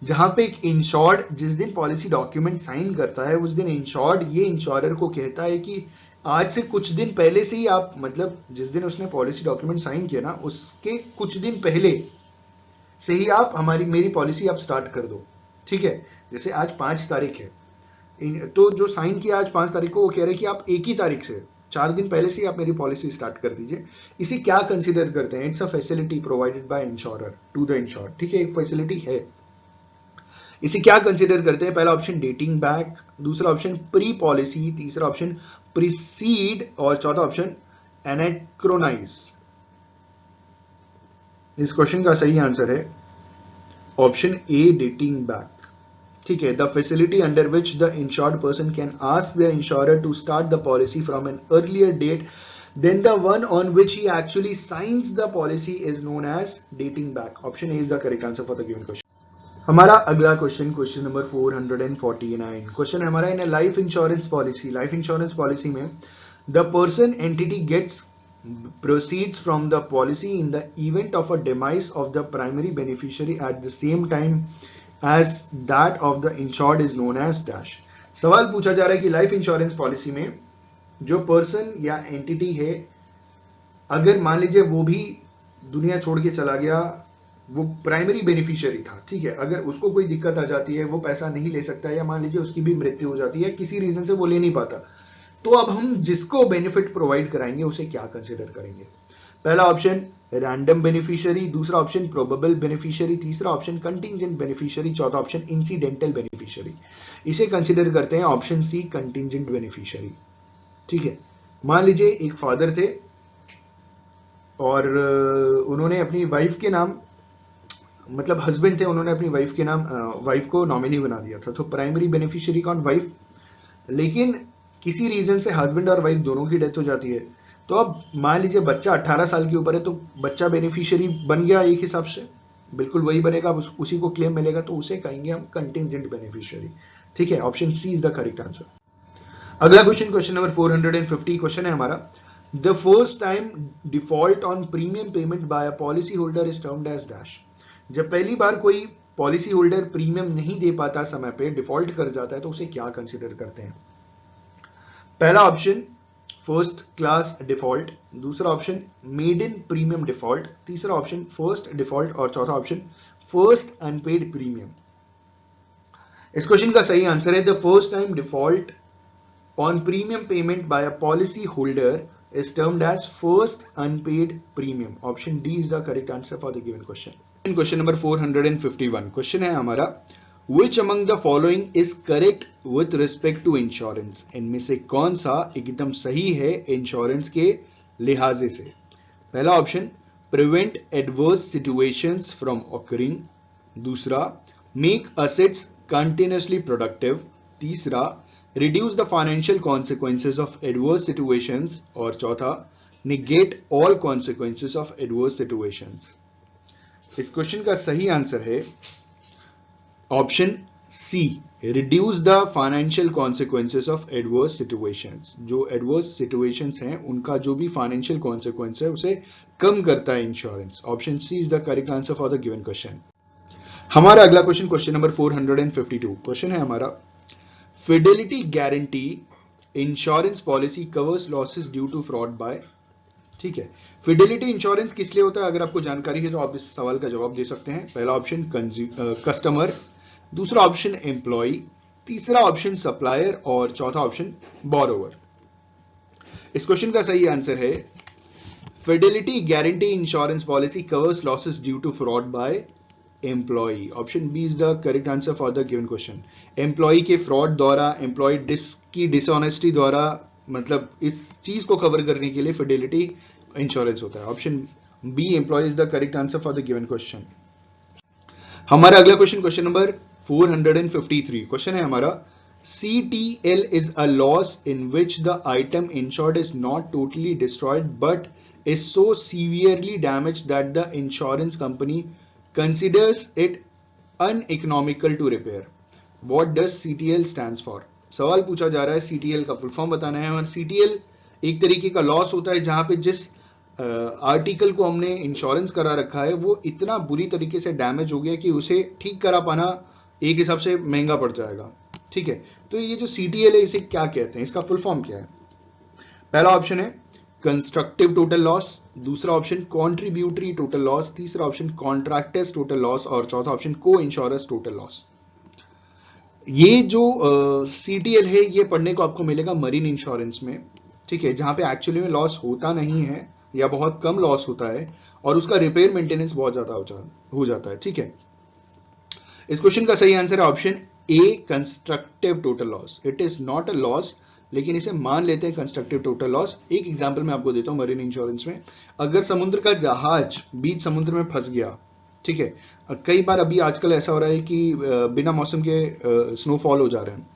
जहां पे एक इंश्योर्ड जिस दिन पॉलिसी डॉक्यूमेंट साइन करता है, उस दिन इंश्योर्ड ये इंश्योरर को कहता है कि आज से कुछ दिन पहले से ही आप, मतलब जिस दिन उसने पॉलिसी डॉक्यूमेंट साइन किया ना, उसके कुछ दिन पहले से ही आप मेरी पॉलिसी आप स्टार्ट कर दो. ठीक है, जैसे आज 5 तारीख है, तो जो साइन किया आज 5 तारीख को, वो कह रहे हैं कि आप 1 ही तारीख से 4 दिन पहले से आप मेरी पॉलिसी स्टार्ट कर दीजिए. इसे क्या कंसीडर करते हैं? It's a facility provided by insurer to the insured. ठीक है, एक फैसिलिटी है. इसे क्या कंसीडर करते हैं? पहला ऑप्शन डेटिंग बैक, दूसरा ऑप्शन प्री पॉलिसी, तीसरा ऑप्शन प्रीसीड और चौथा ऑप्शन एनाक्रोनाइज. इस क्वेश्चन का सही आंसर है ऑप्शन ए, डेटिंग बैक. ठीक है, the facility under which the insured person can ask the insurer to start the policy from an earlier date than the one on which he actually signs the policy is known as dating back. Option A is the correct answer for the given question. हमारा अगला question, question number 449. Question है हमारा, in a life insurance policy, life insurance policy में the person entity gets proceeds from the policy in the event of a demise of the primary beneficiary at the same time as that of the insured is known as dash. सवाल पूछा जा रहा है कि life insurance policy में जो person या entity है, अगर मान लीजिए वो भी दुनिया छोड़ के चला गया, वो प्राइमरी बेनिफिशियरी था, ठीक है, अगर उसको कोई दिक्कत आ जाती है, वो पैसा नहीं ले सकता है, या मान लीजिए उसकी भी मृत्यु हो जाती है, किसी रीजन से वो ले नहीं पाता, तो अब हम जिसको बेनिफिट प्रोवाइड कराएंगे उसे क्या कंसीडर करेंगे? पहला ऑप्शन रैंडम बेनिफिशियरी, दूसरा ऑप्शन प्रोबेबल बेनिफिशियरी, तीसरा ऑप्शन कंटिंजेंट बेनिफिशियरी, चौथा ऑप्शन इंसिडेंटल बेनिफिशियरी. इसे कंसीडर करते हैं ऑप्शन सी, कंटिंजेंट बेनिफिशियरी. ठीक है, मान लीजिए एक फादर थे और उन्होंने अपनी वाइफ के नाम, मतलब हस्बैंड थे, उन्होंने अपनी वाइफ के नाम वाइफ को नॉमिनी बना दिया था, तो प्राइमरी बेनिफिशियरी कौन? वाइफ. लेकिन किसी रीजन से हस्बैंड और वाइफ दोनों की डेथ हो जाती है, तो अब मान लीजिए बच्चा 18 साल के ऊपर है, तो बच्चा बेनिफिशियरी बन गया एक हिसाब से, बिल्कुल वही बनेगा, उसी को क्लेम मिलेगा, तो उसे कहेंगे हम कंटिंजेंट बेनिफिशियरी। ठीक है, option C is the correct answer. अगला क्वेश्चन, क्वेश्चन नंबर 450 क्वेश्चन है हमारा, the first time default on premium payment by a policy holder is termed as dash. जब पहली बार कोई पॉलिसी होल्डर प्रीमियम नहीं दे पाता समय पे, डिफॉल्ट कर जाता है, तो उसे क्या कंसिडर करते हैं? पहला ऑप्शन फर्स्ट क्लास डिफॉल्ट, दूसरा option made in premium default, तीसरा ऑप्शन फर्स्ट डिफॉल्ट और चौथा ऑप्शन फर्स्ट अनपेड प्रीमियम। इस क्वेश्चन का सही आंसर है the first time default on premium payment by a policy holder is termed as first unpaid premium. Option D is the correct answer for the given question. Question number 451. Question है हमारा, which among the following is correct with respect to insurance? इनमें से कौन सा एकदम सही है insurance के लिहाजे से? पहला option prevent adverse situations from occurring, दूसरा make assets continuously productive, तीसरा reduce the financial consequences of adverse situations और चौथा negate all consequences of adverse situations। इस क्वेश्चन का सही आंसर है option C, reduce the financial consequences of adverse situations. जो adverse situations हैं उनका जो भी फाइनेंशियल कॉन्सिक्वेंस है उसे कम करता है insurance. Option C is the correct answer for the given question. हमारा अगला क्वेश्चन, क्वेश्चन नंबर 452 क्वेश्चन है हमारा, fidelity guarantee insurance policy covers losses due to fraud by. ठीक है, फिडेलिटी इंश्योरेंस किस लिए होता है? अगर आपको जानकारी है तो आप इस सवाल का जवाब दे सकते हैं। पहला ऑप्शन कस्टमर, दूसरा ऑप्शन एम्प्लॉय, तीसरा ऑप्शन सप्लायर और चौथा ऑप्शन बोरोवर। इस क्वेश्चन का सही आंसर है fidelity guarantee insurance policy covers losses due to fraud by employ. Option B is the correct answer for the given question. Employ के fraud द्वारा, employ की डिसऑनेस्टी द्वारा, मतलब इस चीज को कवर करने के लिए फिडेलिटी इंश्योरेंस होता है। Option B employ is the correct answer for the given question. हमारा अगला क्वेश्चन, क्वेश्चन नंबर 453 क्वेश्चन है हमारा, CTL is a loss in which the item insured is not totally destroyed but is so severely damaged that the insurance company considers it uneconomical to repair. What does CTL stands for? सवाल पूछा जा रहा है, CTL का full form बताना है। और CTL एक तरीके का लॉस होता है जहां पे जिस आर्टिकल को हमने इंश्योरेंस करा रखा है वो इतना बुरी तरीके से डैमेज हो गया कि उसे ठीक करा पाना एक हिसाब से महंगा पड़ जाएगा। ठीक है, तो ये जो CTL है इसे क्या कहते हैं, इसका फुल फॉर्म क्या है? पहला ऑप्शन है कंस्ट्रक्टिव टोटल लॉस, दूसरा ऑप्शन कॉन्ट्रीब्यूटरी टोटल लॉस, तीसरा ऑप्शन कॉन्ट्रैक्टर्स टोटल लॉस और चौथा ऑप्शन को इंश्योरर्स टोटल लॉस। ये जो CTL है ये पढ़ने को आपको मिलेगा मरीन इंश्योरेंस में। ठीक है, जहां पे एक्चुअली में लॉस होता नहीं है या बहुत कम लॉस होता है और उसका रिपेयर मेंटेनेंस बहुत ज्यादा हो जाता है। ठीक है, इस क्वेश्चन का सही आंसर है option A, constructive total loss. It is not a loss, लेकिन इसे मान लेते हैं कंस्ट्रक्टिव टोटल लॉस। एक एग्जांपल मैं आपको देता हूं मरीन इंश्योरेंस में। अगर समुद्र का जहाज बीच समुद्र में फंस गया, ठीक है, कई बार अभी आजकल ऐसा हो रहा है कि बिना मौसम के स्नोफॉल हो जा रहे हैं,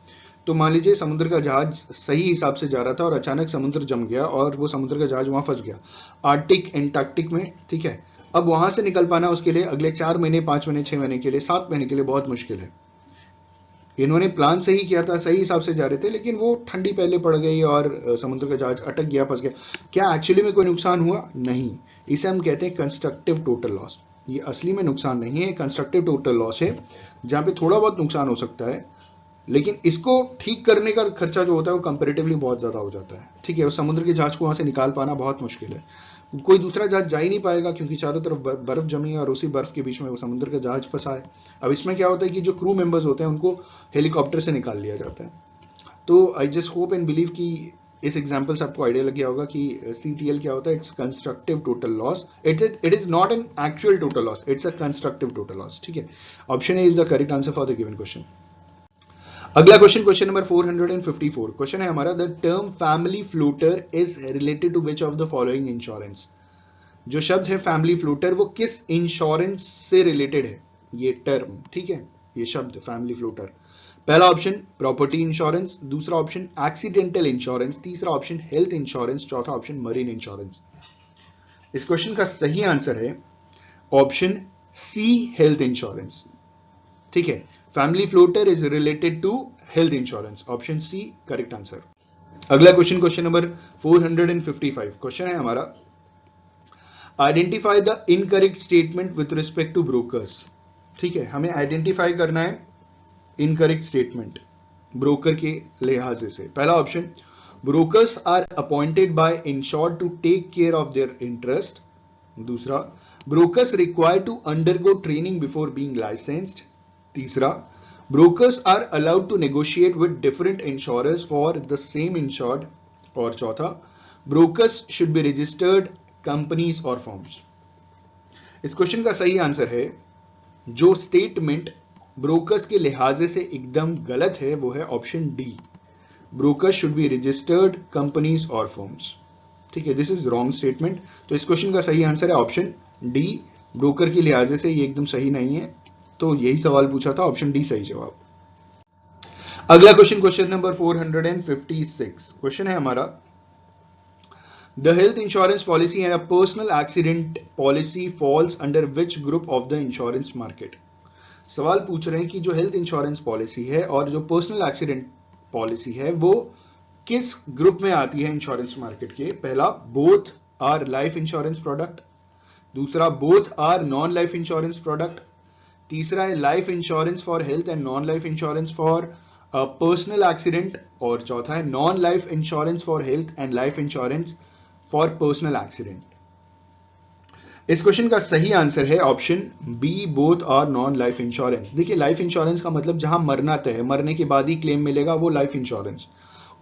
तो मान लीजिए समुद्र का जहाज सही हिसाब से जा रहा था और अचानक समुद्र जम गया और वो समुद्र का जहाज वहां फंस गया आर्टिक एंटार्क्टिक में। ठीक है, अब वहां से निकल पाना उसके लिए अगले 4 महीने, 5 महीने, 6 महीने के लिए, 7 महीने के लिए बहुत मुश्किल है। इन्होंने प्लान सही किया था, सही हिसाब से जा रहे थे, लेकिन वो ठंडी पहले पड़ गई और समुद्र का जहाज अटक गया, फंस गया। क्या एक्चुअली में कोई नुकसान हुआ? नहीं। इसे हम कहते हैं कंस्ट्रक्टिव टोटल लॉस। ये असली में नुकसान नहीं है, कंस्ट्रक्टिव टोटल लॉस है जहां पे थोड़ा बहुत नुकसान हो सकता है, लेकिन इसको ठीक करने का खर्चा जो होता है वो कंपैरेटिवली बहुत ज्यादा हो जाता है। ठीक है, उस समुद्र के जहाज को वहां से निकाल पाना बहुत मुश्किल है। कोई दूसरा जहाज जा ही नहीं पाएगा क्योंकि चारों तरफ बर्फ जमी है और उसी बर्फ के बीच में वो समुद्र का जहाज फंसा है। अब इसमें क्या होता है कि जो क्रू मेंबर्स होते हैं उनको हेलीकॉप्टर से निकाल लिया जाता है। तो I just hope and believe कि इस एग्जाम्पल से आपको आइडिया लग गया होगा कि CTL क्या होता है। It's constructive total loss. It is not an actual total loss, it's a constructive total loss. ठीक है, option A is the correct answer for the given question. अगला क्वेश्चन, क्वेश्चन नंबर 454 क्वेश्चन है हमारा, the term family floater is related to which of the following insurance. जो शब्द है family floater वो किस इंश्योरेंस से रिलेटेड है? ये टर्म, ठीक है, ये शब्द फैमिली फ्लोटर। पहला ऑप्शन प्रॉपर्टी इंश्योरेंस, दूसरा ऑप्शन एक्सीडेंटल इंश्योरेंस, तीसरा ऑप्शन हेल्थ इंश्योरेंस, चौथा ऑप्शन मरीन इंश्योरेंस। इस क्वेश्चन का सही आंसर है ऑप्शन सी हेल्थ इंश्योरेंस। ठीक है, family floater is related to health insurance, option C correct answer. अगला क्वेश्चन, क्वेश्चन नंबर 455, क्वेश्चन है हमारा identify the incorrect statement with respect to brokers. ठीक है, हमें आइडेंटिफाई करना है इनकरेक्ट स्टेटमेंट ब्रोकर के लिहाज से। पहला ऑप्शन, brokers are appointed by insured to take care of their interest. दूसरा, brokers require to undergo training before being licensed. तीसरा, brokers are allowed to negotiate with different insurers for the same insured। और चौथा, brokers should be registered companies or firms। इस question का सही answer है जो statement brokers के लिहाजे से एकदम गलत है वो है option D, brokers should be registered companies और फर्म्स। ठीक है, दिस इज रॉन्ग स्टेटमेंट। तो इस क्वेश्चन का सही आंसर है ऑप्शन डी, ब्रोकर के लिहाजे से ये एकदम सही नहीं है। तो यही सवाल पूछा था, ऑप्शन डी सही जवाब। अगला क्वेश्चन, क्वेश्चन नंबर 456, क्वेश्चन है हमारा the health insurance policy and a personal accident policy falls under which group of the insurance market. सवाल पूछ रहे हैं कि जो हेल्थ इंश्योरेंस पॉलिसी है और जो पर्सनल एक्सीडेंट पॉलिसी है वो किस ग्रुप में आती है इंश्योरेंस मार्केट के। पहला, both are life insurance product. दूसरा, both are non life insurance product. तीसरा है life insurance for health and non life insurance for personal accident. और चौथा है non life insurance for health and life insurance for personal accident. इस question का सही answer है option B, both are non life insurance. देखिए, life insurance का मतलब जहां मरना तय है, मरने के बाद ही क्लेम मिलेगा, वो लाइफ इंश्योरेंस।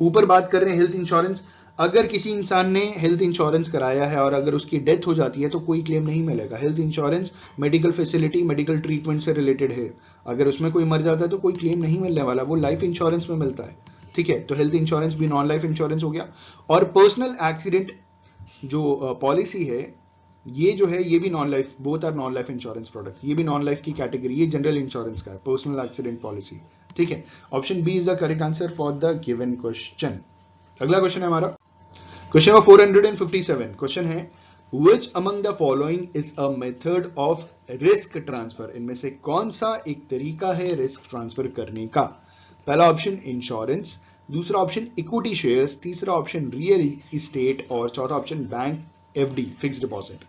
ऊपर बात कर रहे हैं हेल्थ इंश्योरेंस। अगर किसी इंसान ने हेल्थ इंश्योरेंस कराया है और अगर उसकी डेथ हो जाती है तो कोई क्लेम नहीं मिलेगा। Health insurance medical facility, medical treatment से रिलेटेड है। अगर उसमें कोई मर जाता है तो कोई क्लेम नहीं मिलने वाला, वो लाइफ इंश्योरेंस में मिलता है। ठीक है, तो हेल्थ इंश्योरेंस भी नॉन लाइफ इंश्योरेंस हो गया। और पर्सनल एक्सीडेंट जो पॉलिसी है ये जो है ये भी non life, both are non life insurance product, ये भी नॉन लाइफ की कैटेगरी, ये जनरल इंश्योरेंस का है, पर्सनल एक्सीडेंट पॉलिसी। ठीक है, option B is the correct answer for the given question. अगला क्वेश्चन है हमारा क्वेश्चन नंबर 457, क्वेश्चन है which among the following is a method of risk transfer। इनमें से कौन सा एक तरीका है रिस्क ट्रांसफर करने का। पहला ऑप्शन इंश्योरेंस, दूसरा ऑप्शन इक्विटी शेयर्स, तीसरा ऑप्शन रियल इस्टेट और चौथा option bank FD fixed deposit.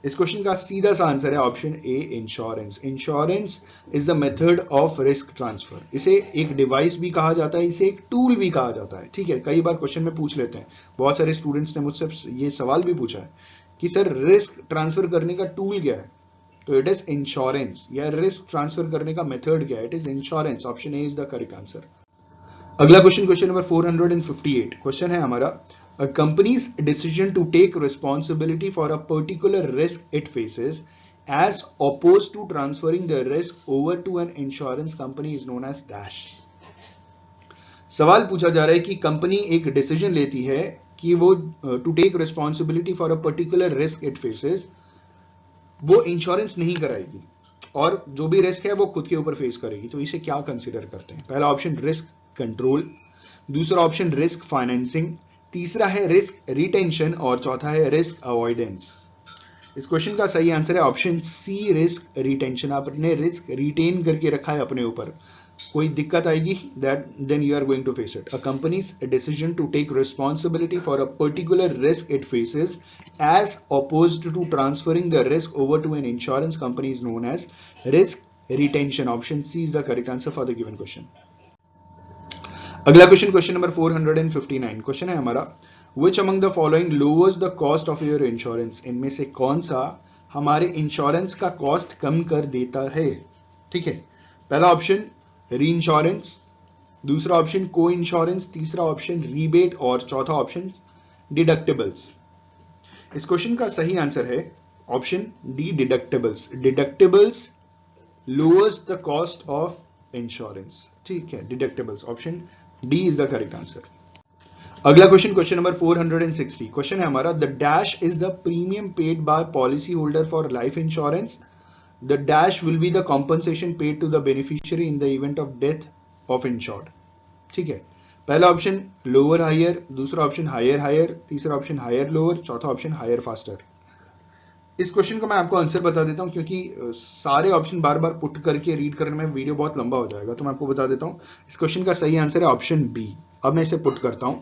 इस क्वेश्चन का सीधा सा आंसर है option A, insurance. Insurance is the method of risk transfer. इसे एक डिवाइस भी कहा जाता है, इसे एक टूल भी कहा जाता है। ठीक है, कई बार क्वेश्चन में पूछ लेते हैं, बहुत सारे स्टूडेंट्स ने मुझसे ये सवाल भी पूछा है कि सर रिस्क ट्रांसफर करने का टूल क्या है, तो इट इज इंश्योरेंस। या रिस्क ट्रांसफर करने का मेथड क्या है, it is insurance. Option A is the correct answer. अगला क्वेश्चन, क्वेश्चन नंबर 458, क्वेश्चन है हमारा a company's decision to take responsibility for a particular risk it faces as opposed to transferring the risk over to an insurance company is known as dash। सवाल पूछा जा रहा है कि company एक decision लेती है कि वो to take responsibility for a particular risk it faces, वो इंश्योरेंस नहीं कराएगी और जो भी रिस्क है वो खुद के ऊपर फेस करेगी, तो इसे क्या कंसिडर करते हैं। पहला ऑप्शन रिस्क कंट्रोल, दूसरा ऑप्शन रिस्क फाइनेंसिंग, तीसरा है रिस्क रिटेंशन और चौथा है रिस्क अवॉइडेंस। इस क्वेश्चन का सही आंसर है ऑप्शन सी, रिस्क रिटेंशन। आपने रिस्क रिटेन करके रखा है अपने ऊपर, कोई दिक्कत आएगी that then you are going to face it. A company's decision to take responsibility for a particular risk it faces as opposed to transferring the risk over to an insurance company is known as risk retention. Option C is the correct answer for the given question. अगला question, question number 459, question है हमारा which among the following lowers the cost of your insurance। इनमें से कौन सा हमारे insurance का cost कम कर देता है। ठीक है, पहला ऑप्शन री इंश्योरेंस, दूसरा ऑप्शन को इंश्योरेंस, तीसरा ऑप्शन रीबेट और चौथा ऑप्शन डिडक्टिबल्स। इस क्वेश्चन का सही आंसर है option D, deductibles. Deductibles lowers the cost of insurance. ठीक है, deductibles, option D is the correct answer. अगला क्वेश्चन, क्वेश्चन नंबर 460, क्वेश्चन है हमारा the dash is the premium paid by policy holder for life insurance. The dash will be the compensation paid to the beneficiary in the event of death of insured. ठीक है, पहला option lower higher, दूसरा option higher higher, तीसरा option higher lower, चौथा option higher faster. इस question को मैं आपको आंसर बता देता हूं, क्योंकि सारे ऑप्शन बार बार पुट करके रीड करने में वीडियो बहुत लंबा हो जाएगा, तो मैं आपको बता देता हूं। इस क्वेश्चन का सही आंसर है ऑप्शन बी। अब मैं इसे पुट करता हूं।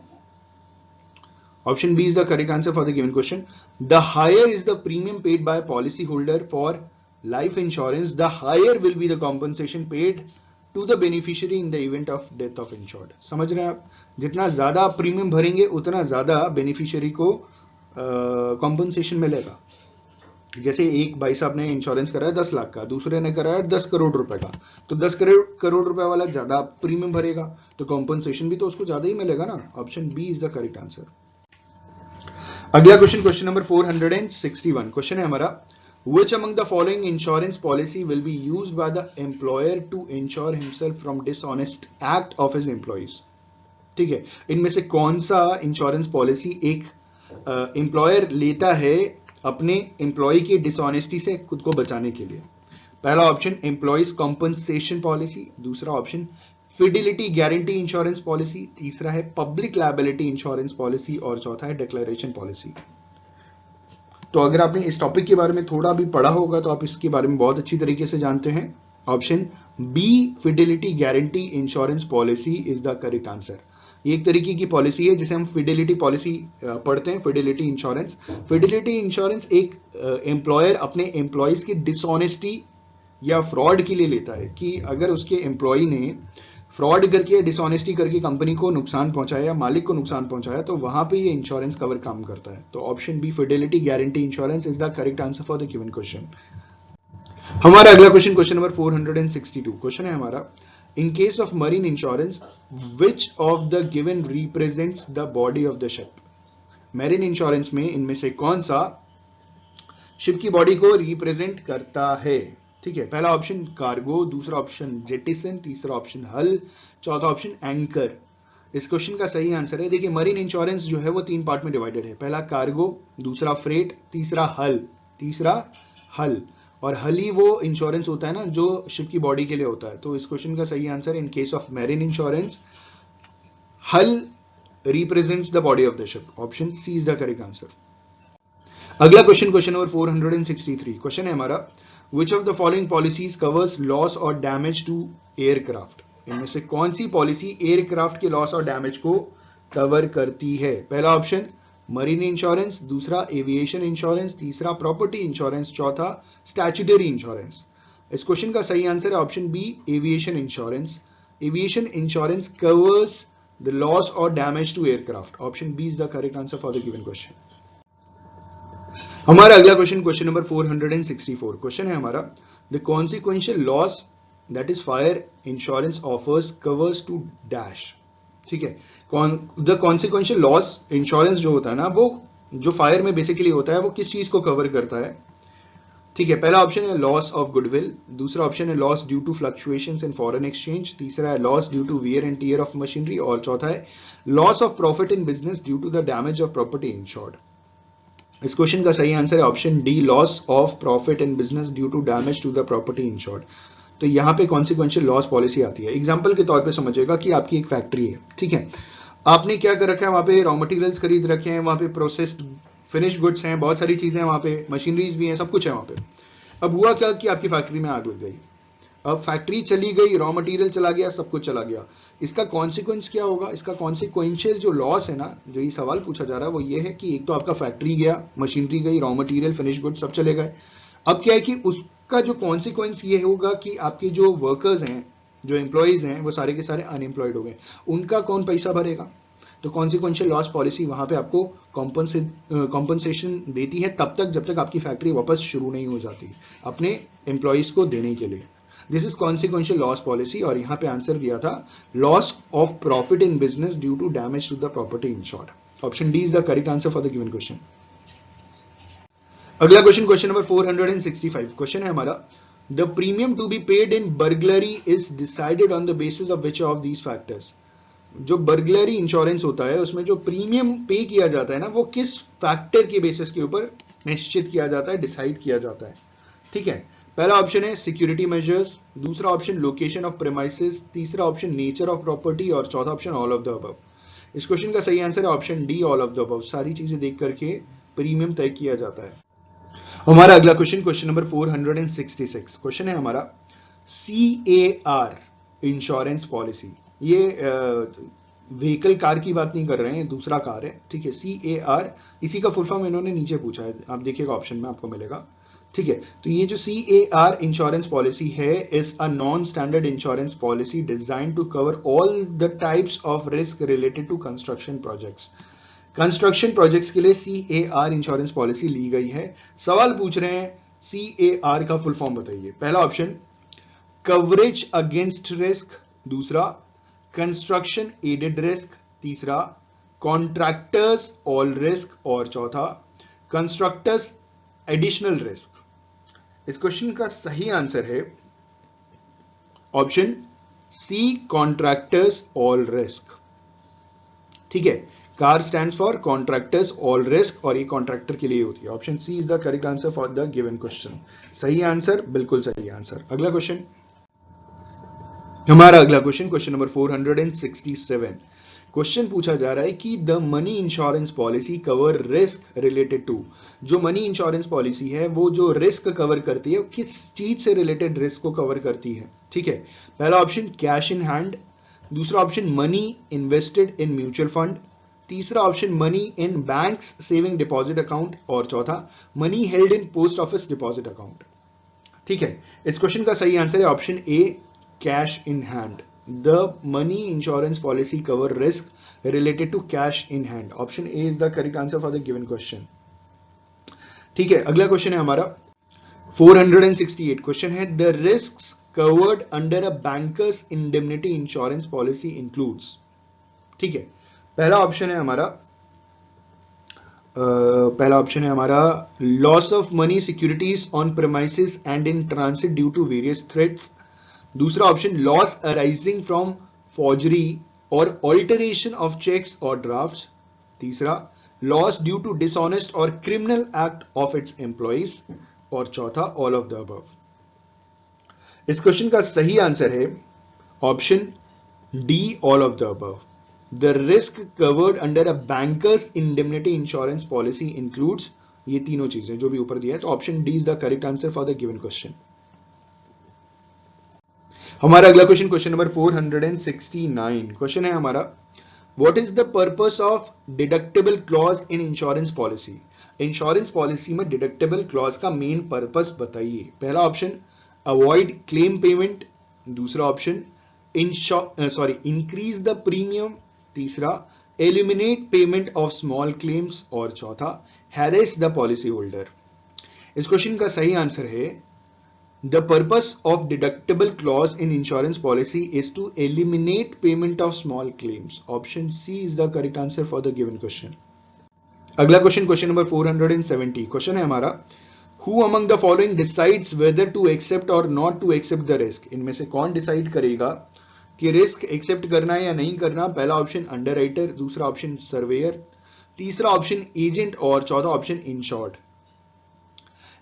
Option B is the correct answer for the given question. The higher is the premium paid by policy holder for life insurance, the higher will be the compensation paid to the beneficiary in the event of death of insured. समझ रहे हैं आप? जितना ज्यादा आप premium भरेंगे उतना ज्यादा बेनिफिशियरी को कॉम्पनसेशन मिलेगा। जैसे एक भाई साहब ने इंश्योरेंस कराया 10 लाख का, दूसरे ने कराया 10 करोड़ रुपए का, तो 10 करोड़ रुपए वाला ज्यादा प्रीमियम भरेगा, तो कॉम्पनसेशन भी तो उसको ज्यादा ही मिलेगा ना। Option B is the correct answer. अगला क्वेश्चन, क्वेश्चन नंबर 461। क्वेश्चन है हमारा, which among the following insurance policy will be used by the employer to insure himself from dishonest act of his employees। ठीक है, इनमें से कौन सा insurance policy एक एम्प्लॉयर लेता है अपने एम्प्लॉय की डिसऑनेस्टी से खुद को बचाने के लिए? पहला ऑप्शन एम्प्लॉयज कॉम्पनसेशन पॉलिसी, दूसरा option fidelity guarantee insurance policy, तीसरा है पब्लिक लायबिलिटी इंश्योरेंस पॉलिसी और चौथा है डिक्लेरेशन पॉलिसी। तो अगर आपने इस टॉपिक के बारे में थोड़ा भी पढ़ा होगा तो आप इसके बारे में बहुत अच्छी तरीके से जानते हैं। Option B fidelity guarantee insurance policy is the correct answer. ये एक तरीके की पॉलिसी है जिसे हम फिडिलिटी पॉलिसी पढ़ते हैं, फिडिलिटी इंश्योरेंस। फिडिलिटी इंश्योरेंस एक एम्प्लॉयर अपने एम्प्लॉयज की डिसऑनेस्टी या फ्रॉड के लिए लेता है, कि अगर उसके एम्प्लॉय ने फ्रॉड करके डिसऑनेस्टी करके कंपनी को नुकसान पहुंचाया या मालिक को नुकसान पहुंचाया, तो वहां पे ये इंश्योरेंस कवर काम करता है। तो option B fidelity guarantee insurance is the correct answer for the given question. हमारा अगला क्वेश्चन, क्वेश्चन नंबर 462। क्वेश्चन है हमारा, in case of marine insurance which of the given represents the body of the ship. Marine insurance में इनमें से कौन सा ship की बॉडी को रिप्रेजेंट करता है? ठीक है, पहला ऑप्शन कार्गो, दूसरा ऑप्शन जेटिसन, तीसरा ऑप्शन हल, चौथा ऑप्शन एंकर। इस क्वेश्चन का सही आंसर है, देखिए मरीन इंश्योरेंस जो है वो 3 पार्ट में डिवाइडेड है। पहला कार्गो, दूसरा फ्रेट, तीसरा हल। और हल ही वो इंश्योरेंस होता है ना जो शिप की बॉडी के लिए होता है। तो इस क्वेश्चन का सही answer, in case of marine insurance hull represents the body of the ship. Option C is the correct answer. अगला क्वेश्चन, क्वेश्चन नंबर 463। क्वेश्चन है हमारा, Which of the following policies covers loss or damage to aircraft? इनमें से कौन सी policy aircraft के loss और damage को कवर करती है? पहला ऑप्शन मरीन इंश्योरेंस, दूसरा एविएशन इंश्योरेंस, तीसरा प्रॉपर्टी इंश्योरेंस, चौथा स्टैट्यूटरी इंश्योरेंस। इस क्वेश्चन का सही आंसर है option B aviation insurance. Aviation insurance covers the loss और damage to aircraft. Option B is the correct answer for the given question. हमारा अगला क्वेश्चन, क्वेश्चन नंबर 464। क्वेश्चन है हमारा, the consequential loss that is fire insurance offers covers to dash. ठीक है, the consequential loss insurance जो होता है ना, वो जो फायर में बेसिकली होता है, वो किस चीज को कवर करता है? ठीक है, पहला ऑप्शन है लॉस ऑफ गुडविल, दूसरा ऑप्शन है loss due to fluctuations in foreign exchange, तीसरा है loss due to wear and tear of machinery और चौथा है loss of profit in business due to the damage of property insured. इस question का सही आंसर है option D loss of profit in business due to damage to the property insured. तो यहां पे कॉन्सिक्वेंशियल लॉस पॉलिसी आती है। Example के तौर पे समझिएगा कि आपकी एक फैक्ट्री है, ठीक है, आपने क्या कर रखा है, वहां पे रॉ मटेरियल्स खरीद रखे हैं, वहां पे प्रोसेस्ड फिनिश गुड्स हैं, बहुत सारी चीजें हैं, वहां पे मशीनरीज भी हैं, सब कुछ है वहां पे। अब हुआ क्या कि आपकी फैक्ट्री में आग लग गई। अब फैक्ट्री चली गई, रॉ मटेरियल चला गया, सब कुछ चला गया। इसका कॉन्सिक्वेंस क्या होगा? इसका कॉन्सिक्वेंशियल जो लॉस है ना, जो ये सवाल पूछा जा रहा है वो ये है कि एक तो आपका फैक्ट्री गया, मशीनरी गई, रॉ मटेरियल, फिनिश गुड सब चले गए। अब क्या है कि उसका जो कॉन्सिक्वेंस ये होगा कि आपके जो वर्कर्स हैं, जो एम्प्लॉयज हैं, वो सारे के सारे अनएम्प्लॉयड हो गए। उनका कौन पैसा भरेगा? तो कॉन्सिक्वेंशियल लॉस पॉलिसी वहां पे आपको कॉम्पनसेशन देती है तब तक जब तक आपकी फैक्ट्री वापस शुरू नहीं हो जाती अपने एम्प्लॉयज को देने के लिए। This is consequential loss policy. और यहां पे आंसर दिया था loss of profit in business due to damage to the property insured. Option D is the correct answer for the given question. अगला क्वेश्चन, क्वेश्चन नंबर 465। क्वेश्चन है हमारा, the premium to be paid in burglary is decided on the basis of which of these factors. जो burglary insurance होता है उसमें जो premium पे किया जाता है ना, वो किस फैक्टर के बेसिस के ऊपर निश्चित किया जाता है, डिसाइड किया जाता है। ठीक है, पहला ऑप्शन है सिक्योरिटी मेजर्स, दूसरा ऑप्शन लोकेशन ऑफ प्रेमाइसेस, तीसरा ऑप्शन नेचर ऑफ प्रॉपर्टी और चौथा option all of the above. इस क्वेश्चन का सही आंसर है option D, all of the above. सारी चीजें देख करके प्रीमियम तय किया जाता है। हमारा अगला क्वेश्चन, क्वेश्चन नंबर 466, क्वेश्चन है हमारा CAR इंश्योरेंस पॉलिसी। ये व्हीकल कार की बात नहीं कर रहे हैं, दूसरा कार है, ठीक है। CAR, इसी का फुल फॉर्म इन्होंने नीचे पूछा है, आप देखिएगा ऑप्शन में आपको मिलेगा, ठीक है। तो ये जो CAR इंश्योरेंस पॉलिसी है is a non standard insurance policy design to cover all the types of risk related to construction projects. Construction projects के लिए CAR इंश्योरेंस पॉलिसी ली गई है। सवाल पूछ रहे हैं CAR का फुल फॉर्म बताइए। पहला ऑप्शन कवरेज अगेंस्ट रिस्क, दूसरा कंस्ट्रक्शन एडेड रिस्क, तीसरा कॉन्ट्रैक्टर्स ऑल रिस्क और चौथा कंस्ट्रक्टर्स एडिशनल रिस्क। इस क्वेश्चन का सही आंसर है option C, contractors all risk, ठीक है। Car stands for contractors all risk और ये कॉन्ट्रैक्टर के लिए होती है। Option C is the correct answer for the given question. सही आंसर, बिल्कुल सही आंसर। अगला क्वेश्चन, हमारा अगला क्वेश्चन, क्वेश्चन नंबर 467। क्वेश्चन पूछा जा रहा है कि the money insurance policy cover risk related to. जो मनी इंश्योरेंस पॉलिसी है वो जो रिस्क कवर करती है वो किस चीज से रिलेटेड रिस्क को कवर करती है, ठीक है। पहला ऑप्शन कैश इन हैंड, दूसरा option money invested in mutual fund, तीसरा option money in banks saving deposit account और चौथा money held in post office deposit account, ठीक है। इस क्वेश्चन का सही आंसर है option A, cash in hand. The money insurance policy cover risk related to cash in hand. Option A is the correct answer for the given question, ठीक है। अगला question है हमारा 468, क्वेश्चन है the risks covered under a bankers indemnity insurance policy includes, ठीक है। पहला option है हमारा loss of money securities on premises and in transit due to various threats, दूसरा option loss arising from forgery और ऑल्टरेशन ऑफ चेक्स और drafts, तीसरा loss due to dishonest और criminal act of its employees और चौथा all of the above. इस question का सही आंसर है option D, all of the above. The risk covered under a bankers indemnity insurance policy includes, ये तीनों चीजें जो भी ऊपर दिया है, तो option D is the correct answer for the given question. हमारा अगला क्वेश्चन, क्वेश्चन नंबर 469, क्वेश्चन है हमारा what is the purpose of deductible clause in insurance policy. Insurance policy में डिडक्टेबल क्लॉज का मेन पर्पस बताइए। पहला ऑप्शन अवॉइड क्लेम पेमेंट, दूसरा option increase the premium, तीसरा eliminate payment of small claims और चौथा हैरेस द पॉलिसी होल्डर। इस question का सही आंसर है the purpose of deductible clause in insurance policy is to eliminate payment of small claims. Option C is the correct answer for the given question. अगला question, question number 470, question है हमारा who among the following decides whether to accept or not to accept the risk। इनमें से कौन decide करेगा कि risk accept करना है या नहीं करना। पहला ऑप्शन अंडरराइटर, दूसरा ऑप्शन सर्वेयर, तीसरा ऑप्शन एजेंट और चौथा ऑप्शन इंश्योर्ड।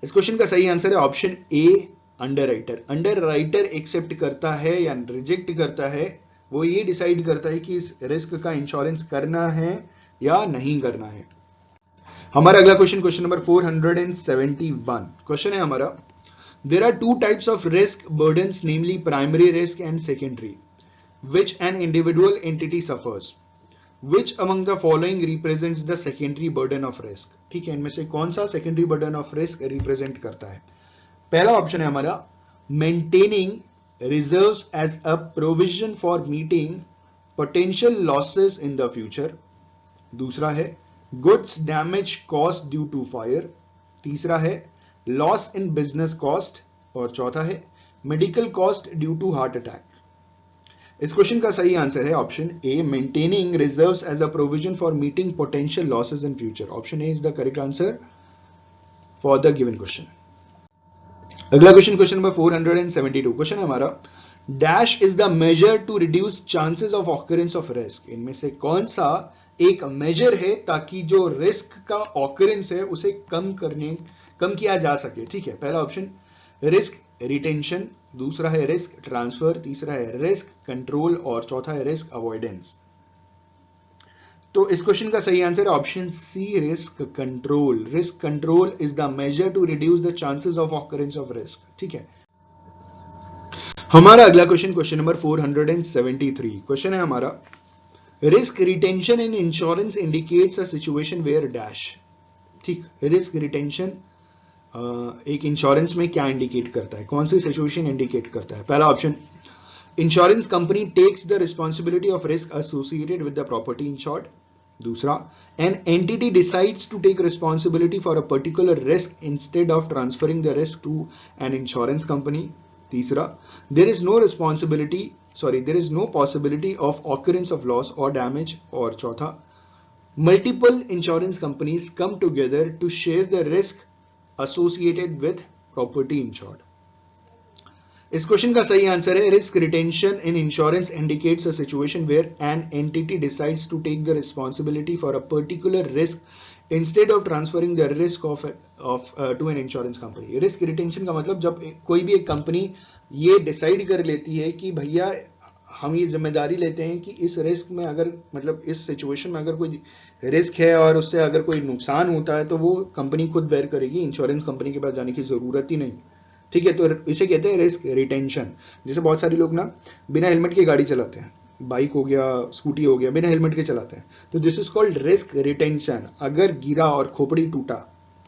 इस क्वेश्चन का सही आंसर है ऑप्शन ए, अंडरराइटर। अंडरराइटर एक्सेप्ट करता है या रिजेक्ट करता है, वो ये डिसाइड करता है कि इस रिस्क का इंश्योरेंस करना है या नहीं करना है। हमारा अगला क्वेश्चन, क्वेश्चन नंबर 471, क्वेश्चन है हमारा there are two types of risk burdens namely primary risk and secondary which an individual entity suffers, which among the following represents the secondary burden of risk। ठीक है, इनमें से कौन सा secondary burden of risk represent करता है। पहला option है हमारा maintaining reserves as a provision for meeting potential losses in the future, दूसरा है goods damage cost due to fire, तीसरा है लॉस इन बिजनेस कॉस्ट और चौथा है medical cost due to heart attack. इस क्वेश्चन का सही आंसर है option A, maintaining reserves as a provision for meeting potential losses in future. Option A is the correct answer for the given question. अगला question, question number 472, question है हमारा dash is the measure to reduce chances of occurrence of risk. इनमें से कौन सा एक major है ताकि जो रिस्क का ऑकरेंस है उसे कम किया जा सके। ठीक है, पहला ऑप्शन रिस्क रिटेंशन, दूसरा है रिस्क ट्रांसफर, तीसरा है रिस्क कंट्रोल और चौथा है रिस्क अवॉइडेंस। तो इस क्वेश्चन का सही आंसर है option C, risk control. Risk control is the measure to reduce the chances of occurrence of risk. ठीक है, हमारा अगला क्वेश्चन, क्वेश्चन नंबर 473। क्वेश्चन है हमारा, risk retention in insurance indicates a situation where dash. ठीक, risk retention एक insurance में क्या इंडिकेट करता है, कौन सी सिचुएशन इंडिकेट करता है? पहला option, insurance company takes the responsibility of risk associated with the property insured. दूसरा, an entity decides to take responsibility for a particular risk instead of transferring the risk to an insurance company. तीसरा, there is no responsibility there is no possibility of occurrence of loss और damage. और चौथा, multiple insurance companies come together to share the risk associated with property insured. इस question का सही answer है, risk retention in insurance indicates a situation where an entity decides to take the responsibility for a particular risk instead of transferring the risk off to an insurance company. Risk retention का मतलब जब कोई भी एक company ये decide कर लेती है कि भैया हम ये जिम्मेदारी लेते हैं कि इस रिस्क में अगर मतलब इस सिचुएशन में अगर कोई रिस्क है और उससे अगर कोई नुकसान होता है तो वो कंपनी खुद बेयर करेगी, इंश्योरेंस कंपनी के पास जाने की जरूरत ही नहीं। ठीक है, तो इसे कहते हैं रिस्क रिटेंशन। जैसे बहुत सारे लोग ना बिना हेलमेट के गाड़ी चलाते हैं, बाइक हो गया, स्कूटी हो गया, बिना हेलमेट के चलाते हैं, तो this is called risk retention. अगर गिरा और खोपड़ी टूटा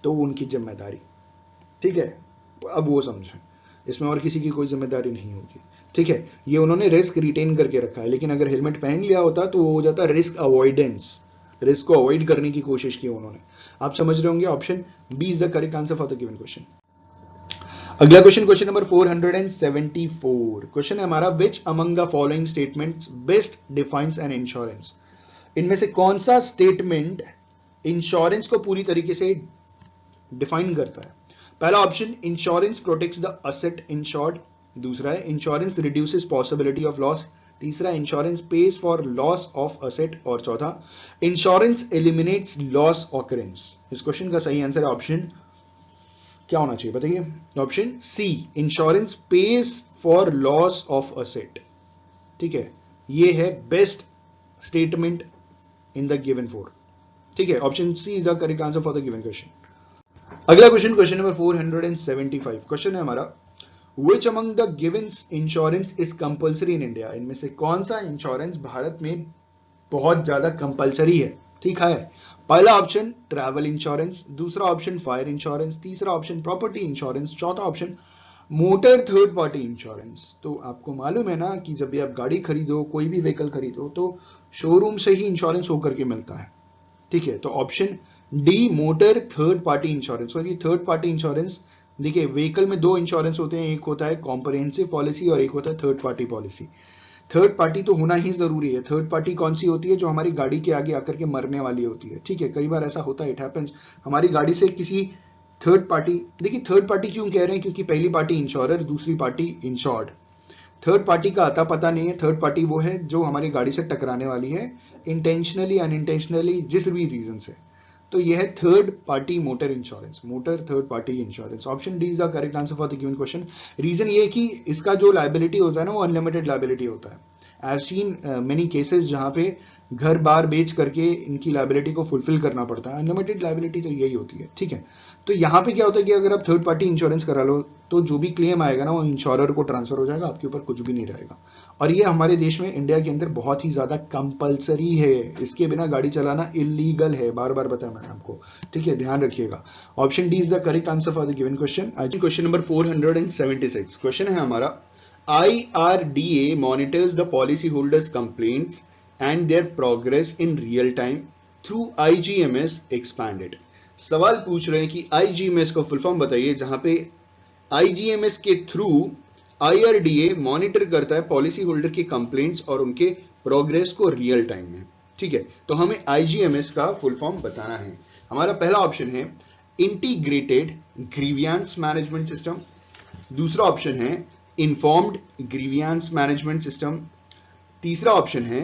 तो उनकी जिम्मेदारी। ठीक है, अब वो समझें, इसमें और किसी की कोई जिम्मेदारी नहीं होगी। ठीक है, ये उन्होंने रिस्क रिटेन करके रखा है, लेकिन अगर हेलमेट पहन लिया होता तो वो हो जाता रिस्क अवॉइडेंस। रिस्क को अवॉइड करने की कोशिश की उन्होंने। आप समझ रहे होंगे, option B is the correct answer for the given question. अगला क्वेश्चन, क्वेश्चन नंबर 474। क्वेश्चन है हमारा, which among the following statements best defines an insurance. इनमें से कौन सा स्टेटमेंट इंश्योरेंस को पूरी तरीके से डिफाइन करता है? पहला option, insurance protects the asset insured. दूसरा है, insurance reduces possibility of loss. तीसरा, insurance pays for loss of asset. और चौथा, इंश्योरेंस एलिमिनेट्स लॉस ऑकरेंस। इस क्वेश्चन का सही आंसर है ऑप्शन क्या होना चाहिए बताइए? Option C, insurance pays for loss of asset. ठीक है, ये है best statement in the given four. ठीक है, option C is the correct answer for the given question. अगला क्वेश्चन, क्वेश्चन नंबर 475। क्वेश्चन है हमारा, which among the given insurance is compulsory in India. इनमें से कौन सा इंश्योरेंस भारत में बहुत ज्यादा कंपल्सरी है? ठीक है, पहला ऑप्शन ट्रैवल इंश्योरेंस, दूसरा ऑप्शन फायर इंश्योरेंस, तीसरा ऑप्शन प्रॉपर्टी इंश्योरेंस, चौथा option motor third party insurance. तो आपको मालूम है ना कि जब भी आप गाड़ी खरीदो, कोई भी व्हीकल खरीदो, तो शोरूम से ही इंश्योरेंस होकर के मिलता है। ठीक है, तो option D motor third party insurance. और ये थर्ड पार्टी इंश्योरेंस, देखिए व्हीकल में दो इंश्योरेंस होते हैं, एक होता है कॉम्प्रिहेंसिव पॉलिसी और एक होता है third party policy. Third party तो होना ही जरूरी है। थर्ड पार्टी कौन सी होती है? जो हमारी गाड़ी के आगे आकर के मरने वाली होती है। ठीक है, कई बार ऐसा होता है, इट हैपेंस, हमारी गाड़ी से किसी थर्ड पार्टी, देखिए थर्ड पार्टी क्यों कह रहे हैं, क्योंकि पहली पार्टी इंश्योरर, दूसरी पार्टी इंश्योर्ड। थर्ड पार्टी का आता पता नहीं है। थर्ड पार्टी वो है जो हमारी गाड़ी से टकराने वाली है, इंटेंशनली अनइंटेंशनली, जिस भी रीजन से। तो यह है third party motor insurance, motor third party insurance. Option D is the correct answer for the given question. Reason ये है कि इसका जो लायबिलिटी होता है ना, वो अनलिमिटेड लायबिलिटी होता है। I have seen many cases जहां पे घर बार बेच करके इनकी लायबिलिटी को फुलफिल करना पड़ता है। अनलिमिटेड लायबिलिटी तो यही होती है। ठीक है, तो यहाँ पे क्या होता है कि अगर आप थर्ड पार्टी इंश्योरेंस करा लो तो जो भी क्लेम आएगा ना, वो इंश्योरर को ट्रांसफर हो जाएगा, आपके ऊपर कुछ भी नहीं रहेगा। और ये हमारे देश में, इंडिया के अंदर बहुत ही ज्यादा कंपलसरी है। इसके बिना गाड़ी चलाना इलीगल है, बार बार बताया मैंने आपको। ठीक है, ध्यान रखिएगा। Option D is the correct answer for the given question. आज क्वेश्चन नंबर 476। क्वेश्चन है हमारा, IRDA monitors the policyholders' complaints and their progress in real time through IGMS expanded। सवाल पूछ रहे हैं कि IGMS को फुल फॉर्म बताइए, जहां पे IGMS के थ्रू IRDA मॉनिटर करता है पॉलिसी होल्डर की कंप्लेंट्स और उनके प्रोग्रेस को रियल टाइम में। ठीक है, तो हमें IGMS का फुल फॉर्म बताना है। हमारा पहला ऑप्शन है इंटीग्रेटेड ग्रीवियंस मैनेजमेंट सिस्टम, दूसरा ऑप्शन है इन्फॉर्म्ड ग्रीवियंस मैनेजमेंट सिस्टम, तीसरा ऑप्शन है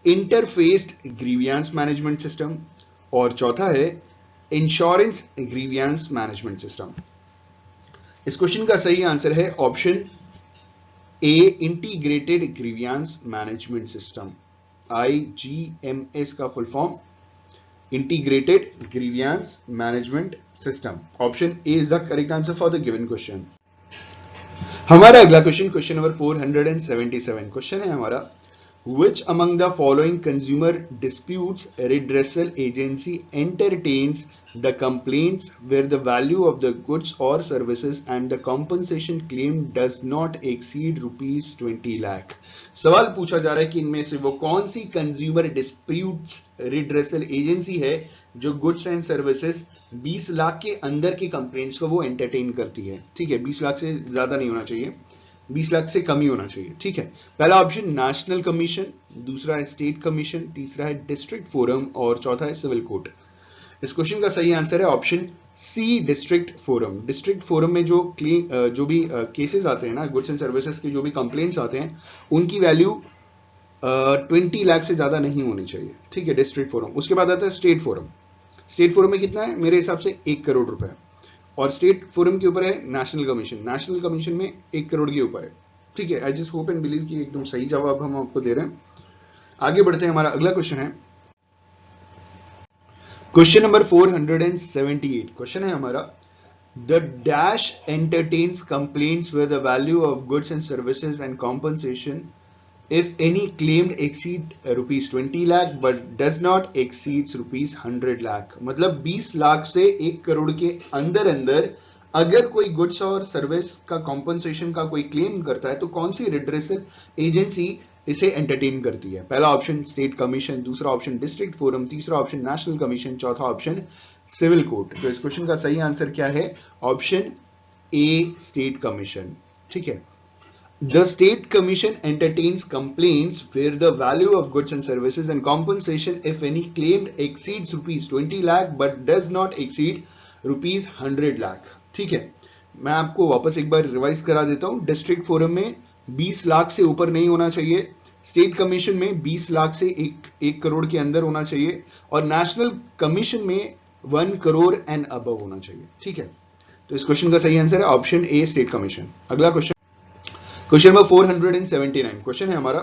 इंटरफेस्ड ग्रीवियंस मैनेजमेंट सिस्टम, और चौथा है इंश्योरेंस ग्रीवियंस मैनेजमेंट सिस्टम। इस क्वेश्चन का सही आंसर है ऑप्शन ए, integrated grievance management system, IGMS का full form integrated grievance management system. Option A is the correct answer for the given question. हमारा अगला क्वेश्चन, क्वेश्चन नंबर 477, क्वेश्चन है हमारा, which among the following consumer disputes redressal agency entertains the complaints where the value of the goods or services and the compensation claimed does not exceed rupees 20 lakh। सवाल पूछा जा रहा है कि इनमें से वो कौन सी कंज्यूमर डिस्प्यूट्स रिड्रेसल एजेंसी है जो गुड्स एंड सर्विसेज 20 लाख के अंदर की कंप्लेंट्स को वो एंटरटेन करती है। ठीक है, 20 लाख से ज्यादा नहीं होना चाहिए, 20 लाख से कम ही होना चाहिए। ठीक है, पहला ऑप्शन नेशनल कमीशन, दूसरा है स्टेट कमीशन, तीसरा है डिस्ट्रिक्ट फोरम और चौथा है सिविल कोर्ट। इस क्वेश्चन का सही आंसर है option C, district forum. District forum में जो भी केसेस आते हैं ना, गुड्स एंड सर्विसेज के जो भी कंप्लेंट्स आते हैं, उनकी वैल्यू 20 लाख से ज्यादा नहीं होनी चाहिए। ठीक है, डिस्ट्रिक्ट फोरम। उसके बाद आता है स्टेट फोरम। स्टेट फोरम में कितना है? मेरे हिसाब से 1 करोड़ रुपए। और स्टेट फोरम के ऊपर है नेशनल कमीशन, नेशनल कमीशन में 1 करोड़ के ऊपर है। ठीक है, I just hope and believe कि एकदम सही जवाब हम आपको दे रहे हैं। आगे बढ़ते हैं, हमारा अगला क्वेश्चन है क्वेश्चन नंबर 478। क्वेश्चन है हमारा, the dash entertains complaints with the value of goods and services and compensation if any claimed exceed rupees 20 lakh but does not exceeds rupees 100 lakh। मतलब 20 लाख से 1 करोड़ के अंदर अंदर अगर कोई गुड्स और सर्विस का कॉम्पनसेशन का कोई क्लेम करता है तो कौन सी रिड्रेसल एजेंसी इसे एंटरटेन करती है? पहला ऑप्शन स्टेट कमीशन, दूसरा ऑप्शन डिस्ट्रिक्ट फोरम, तीसरा ऑप्शन नेशनल कमीशन, चौथा ऑप्शन सिविल कोर्ट। तो इस क्वेश्चन का सही आंसर क्या है? Option A, state commission. ठीक है, The state commission entertains complaints where the value of goods and services and compensation, if any, claimed exceeds rupees 20 lakh but does not exceed rupees 100 lakh। ठीक है, मैं आपको वापस एक बार रिवाइज करा देता हूं। डिस्ट्रिक्ट फोरम में 20 लाख से ऊपर नहीं होना चाहिए, स्टेट कमीशन में 20 लाख से 1 करोड़ के अंदर होना चाहिए, और नेशनल कमीशन में 1 करोड़ एंड अबव होना चाहिए। ठीक है, तो इस क्वेश्चन का सही आंसर है ऑप्शन ए, स्टेट कमीशन। अगला क्वेश्चन, क्वेश्चन नंबर 479। क्वेश्चन है हमारा,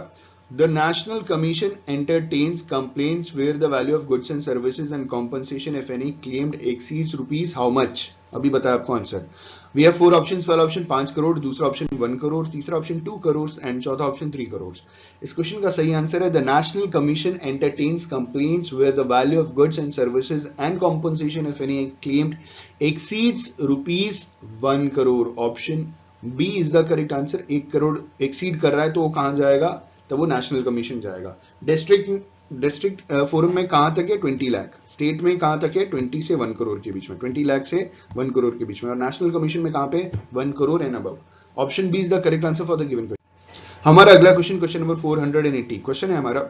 the national commission entertains complaints where the value of goods and services and compensation if any claimed exceeds rupees how much? अभी बताया आपको answer. We have 4 options. पहला option 5 crore, दूसरा option 1 crore, तीसरा option 2 crore and चौथा option 3 crore. इस क्वेश्चन का सही आंसर है, the national commission entertains complaints where the value of goods and services and compensation if any claimed exceeds rupees 1 crore. Option B is the correct answer. 1 crore exceed कर रहा है तो वो कहां जाएगा? तो वो नेशनल कमीशन जाएगा। डिस्ट्रिक्ट फोरम में कहां तक है? 20 लाख। स्टेट में कहां तक है? 20 से 1 करोड़ के बीच में, 20 लाख से 1 करोड़ के बीच में। और नेशनल कमीशन में कहां पे? 1 crore and above. Option B is the correct answer for the given question. हमारा अगला क्वेश्चन, क्वेश्चन नंबर 480। क्वेश्चन है हमारा,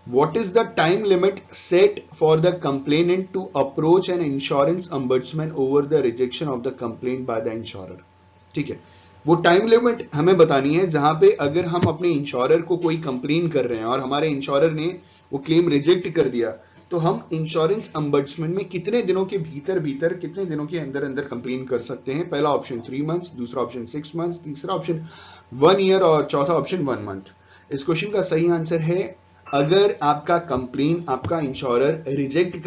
what is the time limit set for the complainant to approach an insurance ombudsman over the rejection of the complaint by the insurer? ठीक है, वो time limit हमें बतानी है जहां पे अगर हम अपने इंश्योरर को कोई कंप्लेन कर रहे हैं और हमारे इंश्योरर ने वो क्लेम रिजेक्ट कर दिया, तो हम इंश्योरेंस ombudsman में कितने दिनों के भीतर कितने दिनों के अंदर कंप्लेन कर सकते हैं? पहला ऑप्शन 3 मंथ्स, दूसरा ऑप्शन 6 मंथ्स, तीसरा ऑप्शन 1 ईयर और चौथा ऑप्शन 1 मंथ। इस क्वेश्चन का सही आंसर है, अगर आपका कंप्लेन आपका इंश्योरर रिजेक्ट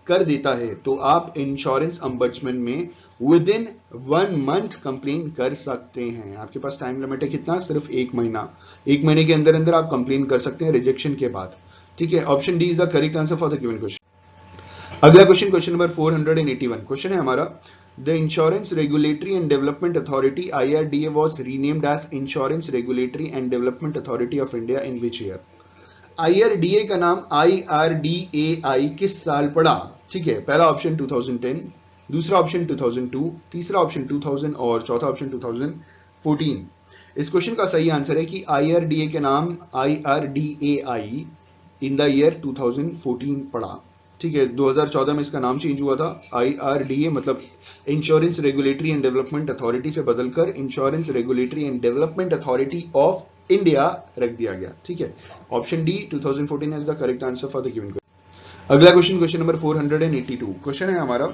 कर देता है तो आप इंश्योरेंस ombudsman में विद इन 1 मंथ कंप्लेन कर सकते हैं। आपके पास टाइम लिमिट है कितना? सिर्फ 1 महीना। 1 महीने के अंदर आप कंप्लेन कर सकते हैं रिजेक्शन के बाद। ठीक है, option D is the correct answer for the given question. अगला क्वेश्चन, क्वेश्चन नंबर 481। क्वेश्चन है हमारा, the insurance regulatory and development authority IRDA was renamed as insurance regulatory and development authority of India in which year? IRDA का नाम IRDAI किस साल पड़ा? ठीक है, पहला ऑप्शन 2010, दूसरा ऑप्शन 2002, तीसरा ऑप्शन 2000 और चौथा ऑप्शन 2014। इस क्वेश्चन का सही आंसर है कि IRDA के नाम IRDAI इन द ईयर 2014 पड़ा। ठीक है, 2014 में इसका नाम चेंज हुआ था। IRDA मतलब insurance regulatory and development authority से बदलकर insurance regulatory and development authority of India रख दिया गया। ठीक है, option D 2014 is the correct answer for the given question. अगला क्वेश्चन, क्वेश्चन नंबर 482। क्वेश्चन है हमारा,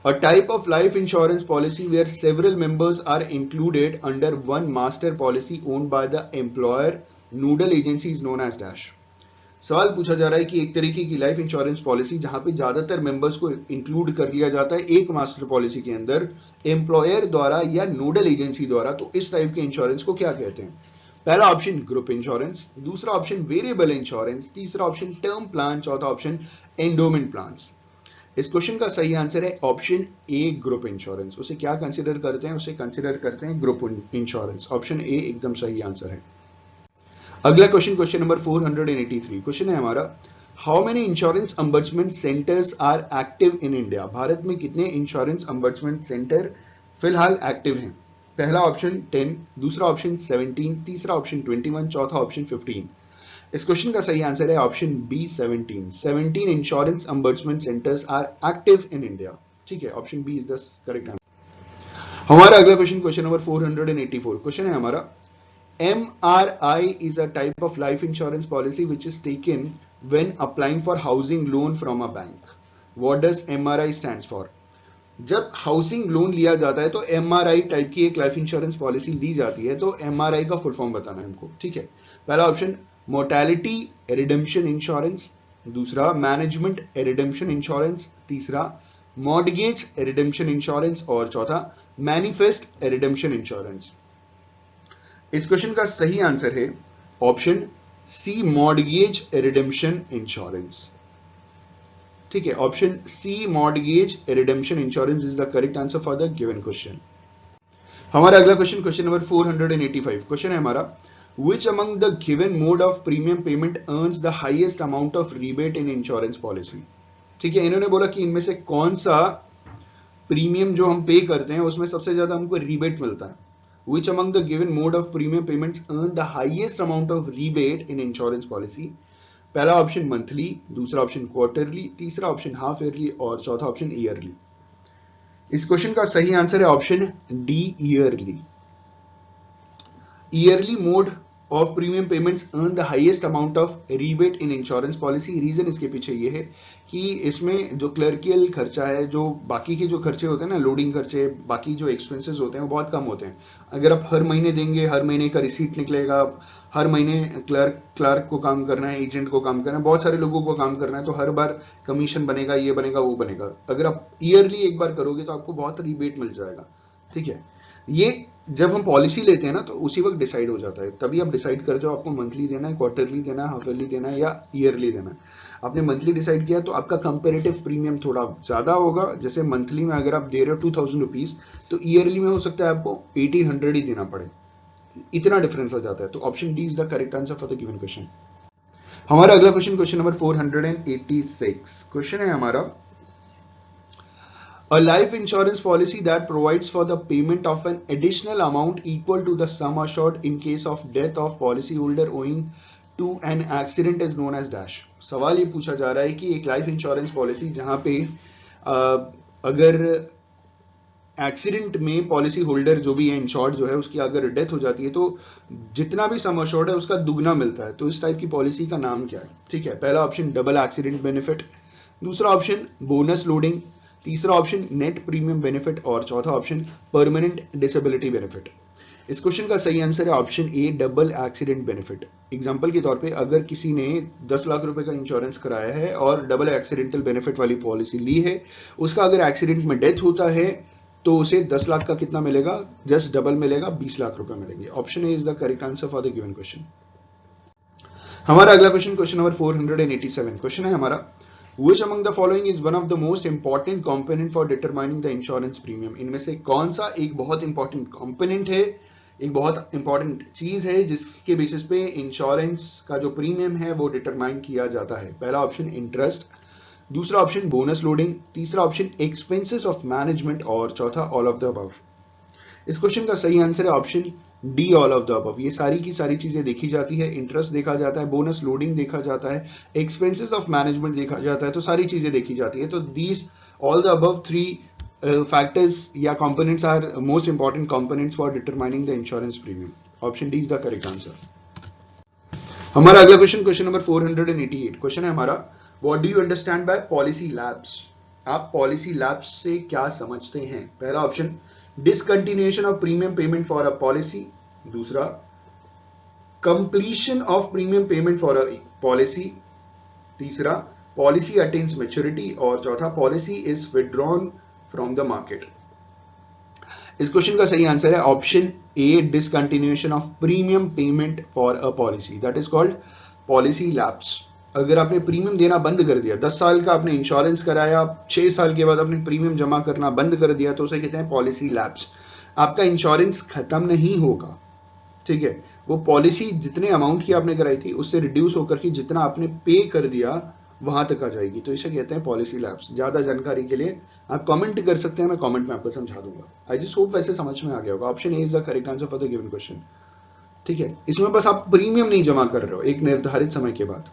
A type of life insurance policy where several members are included under one master policy owned by the employer nodal agency is known as dash. सवाल पूछा जा रहा है कि एक तरीके की लाइफ इंश्योरेंस पॉलिसी जहां पे ज्यादातर मेंबर्स को इंक्लूड कर लिया जाता है एक मास्टर पॉलिसी के अंदर एम्प्लॉयर द्वारा या नोडल एजेंसी द्वारा, तो इस टाइप के इंश्योरेंस को क्या कहते हैं? पहला ऑप्शन ग्रुप इंश्योरेंस, दूसरा ऑप्शन वेरिएबल इंश्योरेंस, तीसरा ऑप्शन टर्म प्लान, चौथा ऑप्शन एंडोमेंट प्लान्स। इस क्वेश्चन का सही आंसर है ऑप्शन ए ग्रुप इंश्योरेंस। उसे क्या कंसीडर करते हैं? उसे कंसीडर करते हैं ग्रुप इंश्योरेंस। ऑप्शन ए एकदम सही आंसर है। अगला क्वेश्चन, क्वेश्चन नंबर 483, क्वेश्चन है हमारा, how many insurance ombudsman centres are active in India? भारत में कितने इंश्योरेंस अम्बर्समेंट सेंटर फिलहाल एक्टिव हैं? पहला ऑप्शन 10, दूसरा ऑप्शन 17, तीसरा ऑप्शन 21, चौथा ऑप्शन 15। इस क्वेश्चन का सही आंसर है option B 17। 17 insurance ombudsman centres are active in India. ठीक है, option B is the correct answer. हमारा अगला क्वेश्चन, क्वेश्चन नंबर 484, क्वेश्चन है हमारा, MRI is a type of life insurance policy which is taken when applying for housing loan from a bank. What does MRI stands for? जब housing loan लिया जाता है तो MRI type की एक life insurance policy ली जाती है, तो MRI का फुल फॉर्म बताना है हमको। ठीक है, पहला ऑप्शन मोर्टेलिटी रिडेम्पशन इंश्योरेंस, दूसरा मैनेजमेंट रिडेम्पशन इंश्योरेंस, तीसरा मॉर्टगेज रिडेम्पशन इंश्योरेंस और चौथा मैनिफेस्ट रिडेम्पशन इंश्योरेंस। इस क्वेश्चन का सही आंसर है option C mortgage redemption insurance. ठीक है, option C mortgage redemption insurance is the correct answer for the given question. हमारा अगला क्वेश्चन, क्वेश्चन नंबर 485, क्वेश्चन है हमारा, which among the given mode of premium payment earns the highest amount of rebate in insurance policy? ठीक है, इन्होंने बोला कि इनमें से कौन सा प्रीमियम जो हम पे करते हैं उसमें सबसे ज्यादा हमको रिबेट मिलता है। Which among the given mode of premium payments earn the highest amount of rebate in insurance policy? पहला ऑप्शन मंथली, दूसरा ऑप्शन क्वार्टरली, तीसरा ऑप्शन हाफ ईयरली और चौथा ऑप्शन ईयरली। इस क्वेश्चन का सही आंसर है option D yearly. Yearly mode of premium payments earn the highest amount of rebate in insurance policy. Reason इसके पीछे ये है कि इसमें जो क्लर्कियल खर्चा है, जो बाकी के जो खर्चे होते हैं ना, लोडिंग खर्चे, बाकी जो एक्सपेंसेस होते हैं वो बहुत कम होते हैं। अगर आप हर महीने देंगे, हर महीने का रिसीट निकलेगा, हर महीने क्लर्क को काम करना है, एजेंट को काम करना है, बहुत सारे लोगों को काम करना है, तो हर बार कमीशन बनेगा, ये बनेगा, वो बनेगा। अगर आप ईयरली एक बार करोगे तो आपको बहुत रिबेट मिल जाएगा। ठीक है, ये जब हम पॉलिसी लेते हैं ना तो उसी वक्त डिसाइड हो जाता है, तभी आप डिसाइड करते हो आपको मंथली देना है, क्वार्टरली देना है, हाफ ईयरली देना है या ईयरली देना है। आपने मंथली डिसाइड किया तो आपका कंपेरेटिव प्रीमियम थोड़ा ज्यादा होगा। जैसे मंथली में अगर आप दे रहे हो 2000 रुपीज, तो ईयरली में हो सकता है आपको 1800 ही देना पड़े। इतना डिफरेंस आ जाता है। तो option D is the correct answer for the given question. हमारा अगला क्वेश्चन, क्वेश्चन नंबर 486, क्वेश्चन है हमारा, a life insurance policy that provides for the payment of an additional amount equal to the sum assured in case of death of policyholder owing to an accident is known as dash। सवाल ये पूछा जा रहा है कि एक life insurance policy जहां पे अगर एक्सीडेंट में पॉलिसी होल्डर जो भी है, इंश्योर्ड जो है, उसकी अगर डेथ हो जाती है तो जितना भी सम अश्योर्ड है उसका दुगना मिलता है। तो इस टाइप की पॉलिसी का नाम क्या है? ठीक है, पहला ऑप्शन डबल एक्सीडेंट बेनिफिट, दूसरा ऑप्शन बोनस लोडिंग, तीसरा ऑप्शन नेट प्रीमियम बेनिफिट और चौथा ऑप्शन परमानेंट डिसेबिलिटी बेनिफिट। इस क्वेश्चन का सही आंसर है option A double accident benefit. Example के तौर पे अगर किसी ने 10 लाख रुपए का इंश्योरेंस कराया है और डबल एक्सीडेंटल बेनिफिट वाली पॉलिसी ली है, उसका अगर एक्सीडेंट में डेथ होता है तो उसे 10 लाख का कितना मिलेगा? जस्ट डबल मिलेगा, 20 लाख रुपए मिलेंगे। Option A is the correct answer for the given question. हमारा अगला क्वेश्चन, क्वेश्चन नंबर 487, क्वेश्चन है हमारा, Which among the following is one of the most important component for determining the insurance premium? इनमें से कौन सा एक बहुत इंपॉर्टेंट कंपोनेंट है, एक बहुत इंपॉर्टेंट चीज है जिसके बेसिस पे इंश्योरेंस का जो प्रीमियम है वो डिटरमाइन किया जाता है? पहला ऑप्शन इंटरेस्ट, दूसरा ऑप्शन बोनस लोडिंग, तीसरा ऑप्शन एक्सपेंसेस ऑफ मैनेजमेंट और चौथा ऑल ऑफ द अबव। इस क्वेश्चन का सही आंसर है option D all of the above. ये सारी की सारी चीजें देखी जाती है, इंटरेस्ट देखा जाता है, बोनस लोडिंग देखा जाता है, एक्सपेंसेस ऑफ मैनेजमेंट देखा जाता है, तो सारी चीजें देखी जाती है। तो these all the above three factors या components are most important components for determining the insurance premium. Option D is the correct answer. हमारा अगला क्वेश्चन, क्वेश्चन नंबर 488, क्वेश्चन है हमारा, what do you understand by policy lapse? आप policy lapse से क्या समझते हैं? पहला option discontinuation of premium payment for a policy, दूसरा completion of premium payment for a policy, तीसरा पॉलिसी अटेन्स मैच्योरिटी और चौथा policy is withdrawn from the market. इस क्वेश्चन का सही आंसर है option A, discontinuation of premium payment for a policy, that is called policy lapse. अगर आपने premium देना बंद कर दिया, 10 साल का आपने इंश्योरेंस कराया, 6 साल के बाद आपने प्रीमियम जमा करना बंद कर दिया, तो उसे कहते हैं पॉलिसी लैप्स। आपका इंश्योरेंस खत्म नहीं होगा, ठीक है, वो पॉलिसी जितने अमाउंट की आपने कराई थी उससे रिड्यूस होकर के जितना आपने पे कर दिया वहां तक आ जाएगी, तो इसे कहते हैं पॉलिसी लैप्स। ज्यादा जानकारी के लिए आप कमेंट कर सकते हैं, मैं कमेंट में आपको समझा दूंगा। आई जस्ट होप वैसे समझ में आ गया होगा। Option A is the correct answer for the given question, ठीक है। इसमें बस आप प्रीमियम नहीं जमा कर रहे हो एक निर्धारित समय के बाद,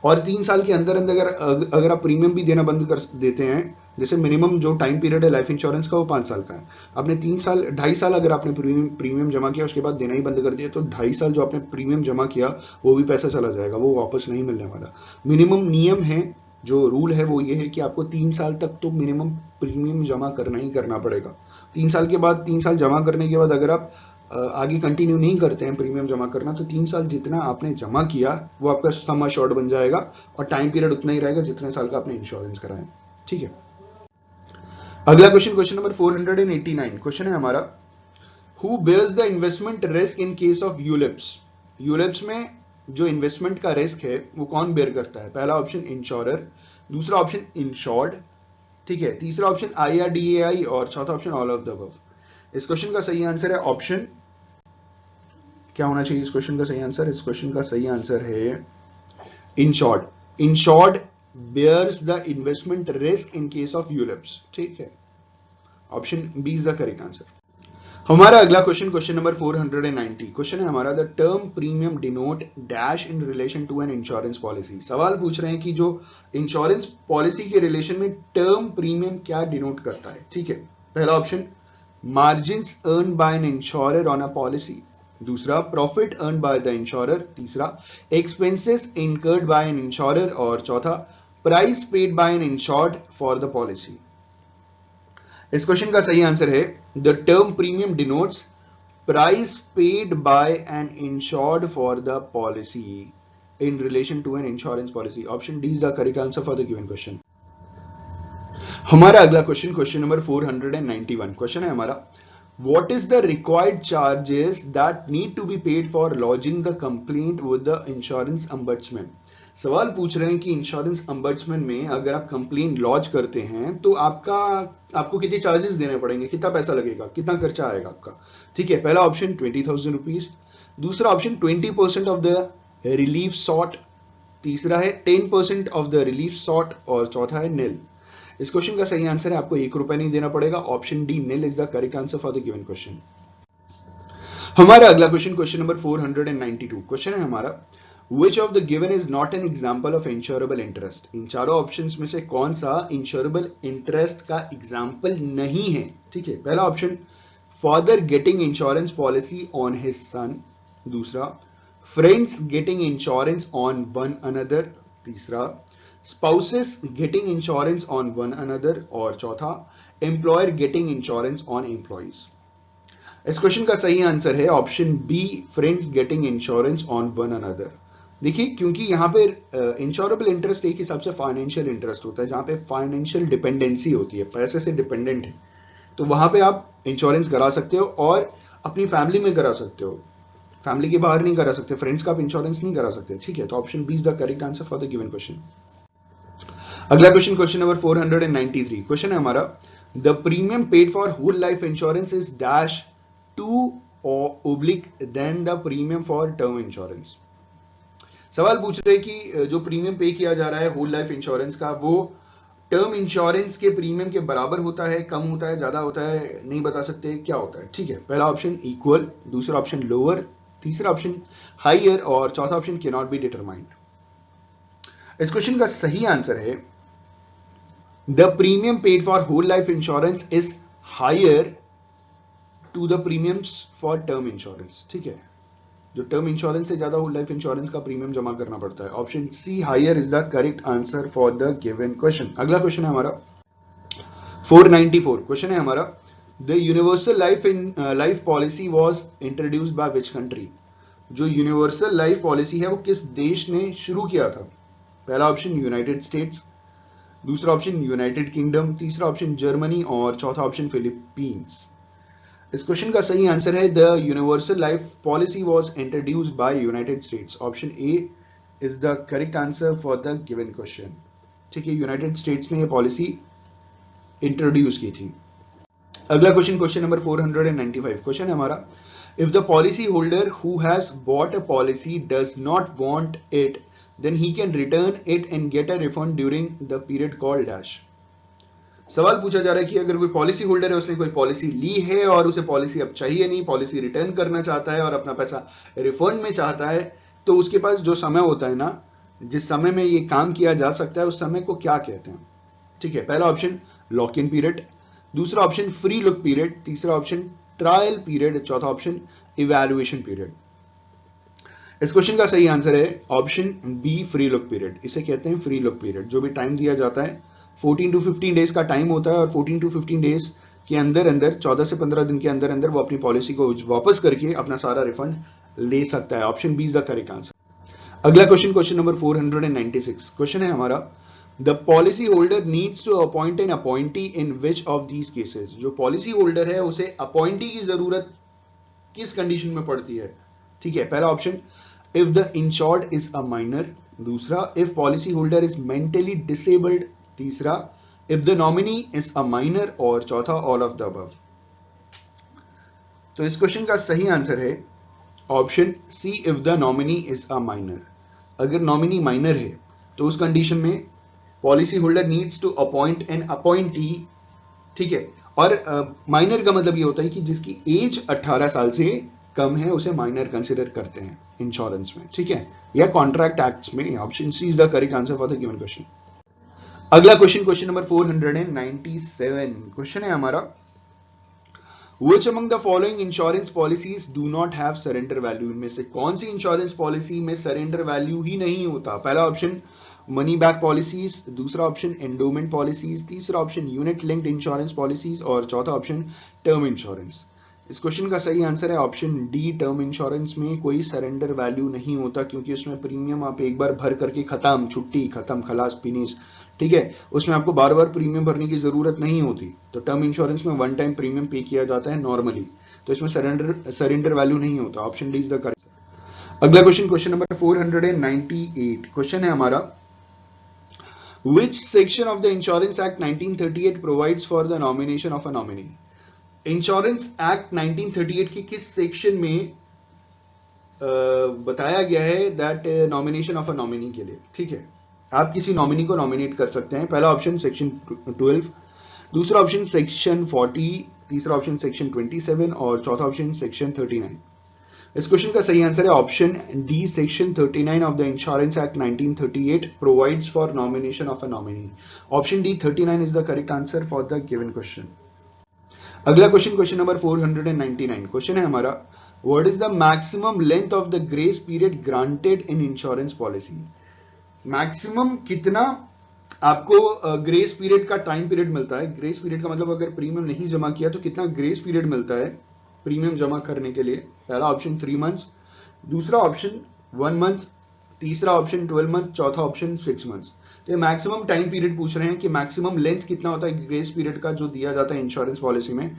और 3 साल के अंदर अंदर अगर आप प्रीमियम भी देना बंद कर देते हैं, जैसे मिनिमम जो टाइम पीरियड है लाइफ इंश्योरेंस का वो 5 साल का है, आपने 3 साल 2.5 साल अगर आपने प्रीमियम जमा किया उसके बाद देना ही बंद कर दिया, तो 2.5 साल जो आपने प्रीमियम जमा किया वो भी पैसा चला जाएगा, वो वापस नहीं मिलने वाला। मिनिमम नियम है, जो रूल है वो ये है कि आपको 3 साल तक तो मिनिमम प्रीमियम जमा करना ही करना पड़ेगा। 3 साल के बाद, 3 साल जमा करने के बाद अगर आप आगे कंटिन्यू नहीं करते हैं प्रीमियम जमा करना, तो 3 साल जितना आपने जमा किया वो आपका सम अश्योर्ड बन जाएगा और टाइम पीरियड उतना ही रहेगा जितने साल का आपने इंश्योरेंस कराया, ठीक है। अगला क्वेश्चन, क्वेश्चन नंबर 489, क्वेश्चन है हमारा who bears the investment risk in case of ULIPs. ULIPs में जो इन्वेस्टमेंट का रिस्क है वो कौन बेयर करता है? पहला ऑप्शन इंश्योरर, दूसरा ऑप्शन इंश्योर्ड, ठीक है, तीसरा ऑप्शन IRDAI और चौथा option all of the above. इस क्वेश्चन का सही आंसर है ऑप्शन, क्या होना चाहिए इस क्वेश्चन का सही आंसर? इस क्वेश्चन का सही आंसर है insured. Insured bears the investment risk in case of ULIPs, ठीक है, option B is the correct answer. हमारा अगला क्वेश्चन, क्वेश्चन नंबर 490, क्वेश्चन है हमारा the term premium denote dash in relation to an insurance policy. सवाल पूछ रहे हैं कि जो इंश्योरेंस पॉलिसी के रिलेशन में टर्म प्रीमियम क्या डिनोट करता है, ठीक है। पहला option margins earn by an insurer on a policy, दूसरा profit earn by the insurer, तीसरा expenses incurred by an insurer और चौथा price paid by an insured for the policy. इस क्वेश्चन का सही आंसर है the term premium denotes price paid by an insured for the policy in relation to an insurance policy. Option D is the correct answer for the given question. हमारा अगला question, question number 491, question है हमारा what is the required charges that need to be paid for lodging the complaint with the insurance ombudsman। सवाल पूछ रहे हैं कि insurance ombudsman में अगर आप कंप्लेंट लॉन्च करते हैं तो आपको कितने चार्जेस देने पड़ेंगे, कितना पैसा लगेगा, कितना खर्चा आएगा आपका, ठीक है। पहला ऑप्शन 20,000 रुपीज, दूसरा option 20% of the relief sought, तीसरा है 10% ऑफ द रिलीफ सॉट और चौथा है निल। इस क्वेश्चन का सही आंसर है आपको 1 रुपया नहीं देना पड़ेगा, option D nil is the correct answer for the given question. हमारा अगला क्वेश्चन, क्वेश्चन नंबर 492, क्वेश्चन है हमारा Which of the given is not an example of insurable interest। इन चारों ऑप्शंस में से कौन सा इंश्योरेबल इंटरेस्ट का एग्जाम्पल नहीं है, ठीक है। पहला option father getting insurance policy on his son, दूसरा friends getting insurance on one another, तीसरा spouses getting insurance on one another और चौथा employer getting insurance on employees. इस क्वेश्चन का सही आंसर है option B friends getting insurance on one another. देखिए, क्योंकि यहाँ पे इंश्योरेबल इंटरेस्ट एक हिसाब से फाइनेंशियल इंटरेस्ट होता है, जहां पे फाइनेंशियल डिपेंडेंसी होती है, पैसे से डिपेंडेंट है, तो वहां पे आप इंश्योरेंस करा सकते हो और अपनी फैमिली में करा सकते हो, फैमिली के बाहर नहीं करा सकते, फ्रेंड्स का आप इंश्योरेंस नहीं करा सकते, ठीक है। तो option B is the correct answer for the given question. अगला क्वेश्चन, क्वेश्चन नंबर 493, क्वेश्चन है हमारा the premium paid for whole life insurance is dash to oblique than the premium for term insurance. सवाल पूछ रहे हैं कि जो premium पे किया जा रहा है होल लाइफ इंश्योरेंस का, वो टर्म इंश्योरेंस के प्रीमियम के बराबर होता है, कम होता है, ज्यादा होता है, नहीं बता सकते, क्या होता है, ठीक है। पहला ऑप्शन इक्वल, दूसरा ऑप्शन लोअर, तीसरा ऑप्शन हाइयर और चौथा option can not be determined. इस क्वेश्चन का सही आंसर है the premium paid for whole life insurance is higher to the premiums for term insurance, ठीक है। जो टर्म इंश्योरेंस से ज्यादा होल लाइफ इंश्योरेंस का प्रीमियम जमा करना पड़ता है। Option C higher is the correct answer for the given question. अगला क्वेश्चन है हमारा 494 क्वेश्चन है हमारा, the universal life policy was introduced by which country? जो यूनिवर्सल लाइफ पॉलिसी है वो किस देश ने शुरू किया था? पहला ऑप्शन यूनाइटेड स्टेट्स, दूसरा ऑप्शन यूनाइटेड किंगडम, तीसरा ऑप्शन जर्मनी और चौथा ऑप्शन फिलीपींस। इस क्वेश्चन का सही आंसर है the universal life policy was introduced by United states. Option A is the correct answer for the given question. ठीक है, यूनाइटेड स्टेट्स ने यह पॉलिसी इंट्रोड्यूस की थी। अगला क्वेश्चन, क्वेश्चन नंबर 495 क्वेश्चन है हमारा, if the policy holder who has bought a policy does not want it then he can return it and get a refund during the period called dash. सवाल पूछा जा रहा है कि अगर कोई पॉलिसी होल्डर है, उसने कोई पॉलिसी ली है और उसे पॉलिसी अब चाहिए नहीं, पॉलिसी रिटर्न करना चाहता है और अपना पैसा रिफंड में चाहता है, तो उसके पास जो समय होता है ना, जिस समय में ये काम किया जा सकता है, उस समय को क्या कहते हैं? ठीक है, पहला ऑप्शन लॉक इन पीरियड, दूसरा ऑप्शन फ्री लुक पीरियड, तीसरा ऑप्शन ट्रायल पीरियड, चौथा ऑप्शन इवैल्यूएशन पीरियड। इस क्वेश्चन का सही आंसर है option B free look period. इसे कहते हैं फ्री लुक पीरियड। जो भी टाइम दिया जाता है 14 टू 15 डेज का टाइम होता है और 14 टू 15 डेज के अंदर अंदर 14 से 15 दिन के अंदर अंदर वो अपनी पॉलिसी को वापस करके अपना सारा रिफंड ले सकता है। Option B is the correct answer. अगला क्वेश्चन, क्वेश्चन नंबर 496 क्वेश्चन है हमारा, the policy holder needs to appoint an appointee in which of these cases? जो पॉलिसी होल्डर है उसे अपॉइंटी की जरूरत किस कंडीशन में पड़ती है? ठीक है, पहला option if the insured is a minor, दूसरा if policy holder is mentally disabled, तीसरा if the nominee is a minor और चौथा ऑल ऑफ द अबव। तो इस क्वेश्चन का सही आंसर है option C if the nominee is a minor. अगर नॉमिनी माइनर है तो उस कंडीशन में policy holder needs to appoint an appointee. ठीक है, और माइनर का मतलब ये होता है कि जिसकी एज 18 साल से कम है उसे माइनर कंसिडर करते हैं इंश्योरेंस में। ठीक है, या कॉन्ट्रैक्ट एक्ट्स में। Option C is the correct answer for the given question. अगला क्वेश्चन, क्वेश्चन नंबर 497 क्वेश्चन है हमारा, Which among the following insurance policies do not have surrender value? इनमें से कौन सी इंश्योरेंस पॉलिसी में सरेंडर वैल्यू ही नहीं होता? पहला ऑप्शन मनी बैक पॉलिसीज, दूसरा ऑप्शन एंडोमेंट पॉलिसीज, तीसरा option unit linked insurance policies और चौथा ऑप्शन टर्म इंश्योरेंस। इस क्वेश्चन का सही आंसर है ऑप्शन डी, टर्म इंश्योरेंस में कोई सरेंडर वैल्यू नहीं होता, क्योंकि उसमें प्रीमियम आप एक बार भर करके खत्म, छुट्टी खत्म, खलास फिनिश। ठीक है, उसमें आपको बार बार प्रीमियम भरने की जरूरत नहीं होती। तो टर्म इंश्योरेंस में वन टाइम प्रीमियम पे किया जाता है नॉर्मली, तो इसमें सरेंडर वैल्यू नहीं होता। Option D is the correct. अगला क्वेश्चन, क्वेश्चन नंबर 498 क्वेश्चन है हमारा, Which section of the Insurance Act 1938 provides for the nomination of a nominee? Insurance act 1938 के किस सेक्शन में बताया गया है that nomination of a nominee के लिए? ठीक है, आप किसी नॉमिनी को नॉमिनेट कर सकते हैं। पहला ऑप्शन सेक्शन 12, दूसरा ऑप्शन सेक्शन 40, तीसरा ऑप्शन सेक्शन 27 और चौथा ऑप्शन सेक्शन 39। इस क्वेश्चन का सही आंसर है option D, section 39 of the insurance act 1938 provides for nomination of a nominee. Option D 39 is the correct answer for the given question. अगला question, question number 499 question है हमारा, what is the maximum length of the grace period granted in insurance policy? Maximum कितना आपको grace period का time period मिलता है? Grace period का मतलब अगर प्रीमियम नहीं जमा किया तो कितना ग्रेस पीरियड मिलता है प्रीमियम जमा करने के लिए? पहला ऑप्शन 3 मंथ्स, दूसरा ऑप्शन 1 मंथ, तीसरा ऑप्शन 12 मंथ, चौथा ऑप्शन 6 मंथ्स। तो मैक्सिमम टाइम पीरियड पूछ रहे हैं कि मैक्सिमम लेंथ कितना होता है ग्रेस पीरियड का जो दिया जाता है इंश्योरेंस पॉलिसी में।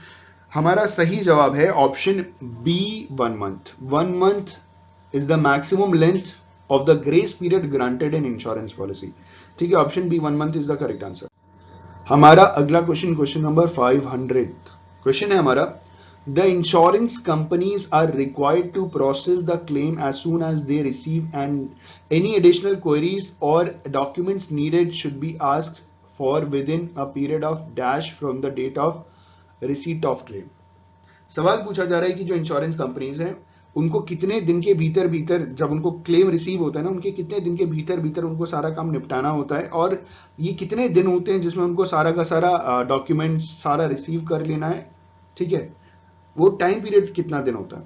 हमारा सही जवाब है option B 1 month. 1 month is the maximum length of the grace period granted in insurance policy. ठीक है, option B 1 month is the correct answer. हमारा अगला क्वेश्चन, क्वेश्चन नंबर 500 क्वेश्चन है हमारा, the insurance companies are required to process the claim as soon as they receive, and any additional queries or documents needed should be asked for within a period of dash from the date of receipt of claim। सवाल पूछा जा रहा है कि जो insurance companies हैं उनको कितने दिन के भीतर भीतर, जब उनको क्लेम रिसीव होता है ना, उनके कितने दिन के भीतर भीतर उनको सारा काम निपटाना होता है, और ये कितने दिन होते हैं जिसमें उनको सारा का सारा डॉक्यूमेंट्स सारा रिसीव कर लेना है। ठीक है, वो टाइम पीरियड कितना दिन होता है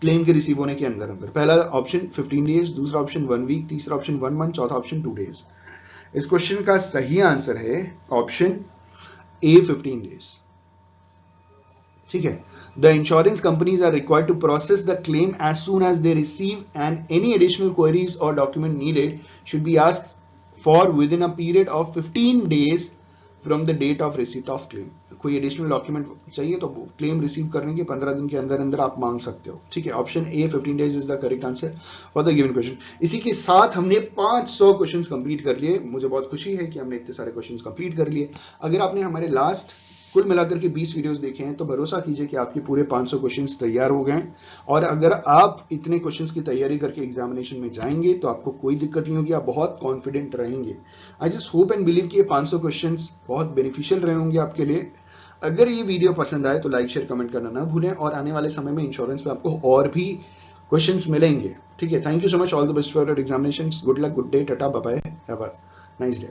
क्लेम के रिसीव होने के अंदर अंदर? पहला ऑप्शन 15 डेज, दूसरा ऑप्शन 1 वीक, तीसरा ऑप्शन 1 मंथ, चौथा ऑप्शन 2 डेज। इस क्वेश्चन का सही आंसर है ऑप्शन A 15 days. ठीक है. The insurance companies are required to process the claim as soon as they receive, and any additional queries or document needed should be asked for within a period of 15 days from the date of receipt of claim. कोई additional document चाहिए तो claim receive करने के 15 दिन के अंदर अंदर आप मांग सकते हो. ठीक है. Option A 15 days is the correct answer for the given question. इसी के साथ हमने 500 क्वेश्चंस कंप्लीट कर लिए. मुझे बहुत खुशी है कि हमने इतने सारे क्वेश्चंस कंप्लीट कर लिए. अगर आपने हमारे लास्ट कुल मिलाकर के 20 वीडियोस देखे हैं तो भरोसा कीजिए कि आपके पूरे 500 क्वेश्चंस तैयार हो गए हैं. और अगर आप इतने क्वेश्चंस की तैयारी करके एग्जामिनेशन में जाएंगे तो आपको कोई दिक्कत नहीं होगी, आप बहुत कॉन्फिडेंट रहेंगे. I just hope and believe कि ये 500 क्वेश्चंस बहुत बेनिफिशियल रहे होंगे आपके लिए. अगर ये वीडियो पसंद आए तो लाइक शेयर कमेंट करना ना भूलें, और आने वाले समय में इंश्योरेंस पे आपको और भी क्वेश्चंस मिलेंगे. ठीक है. Thank you so much. All the best for your examinations. Good luck, good day, tata, bye bye, have a nice day.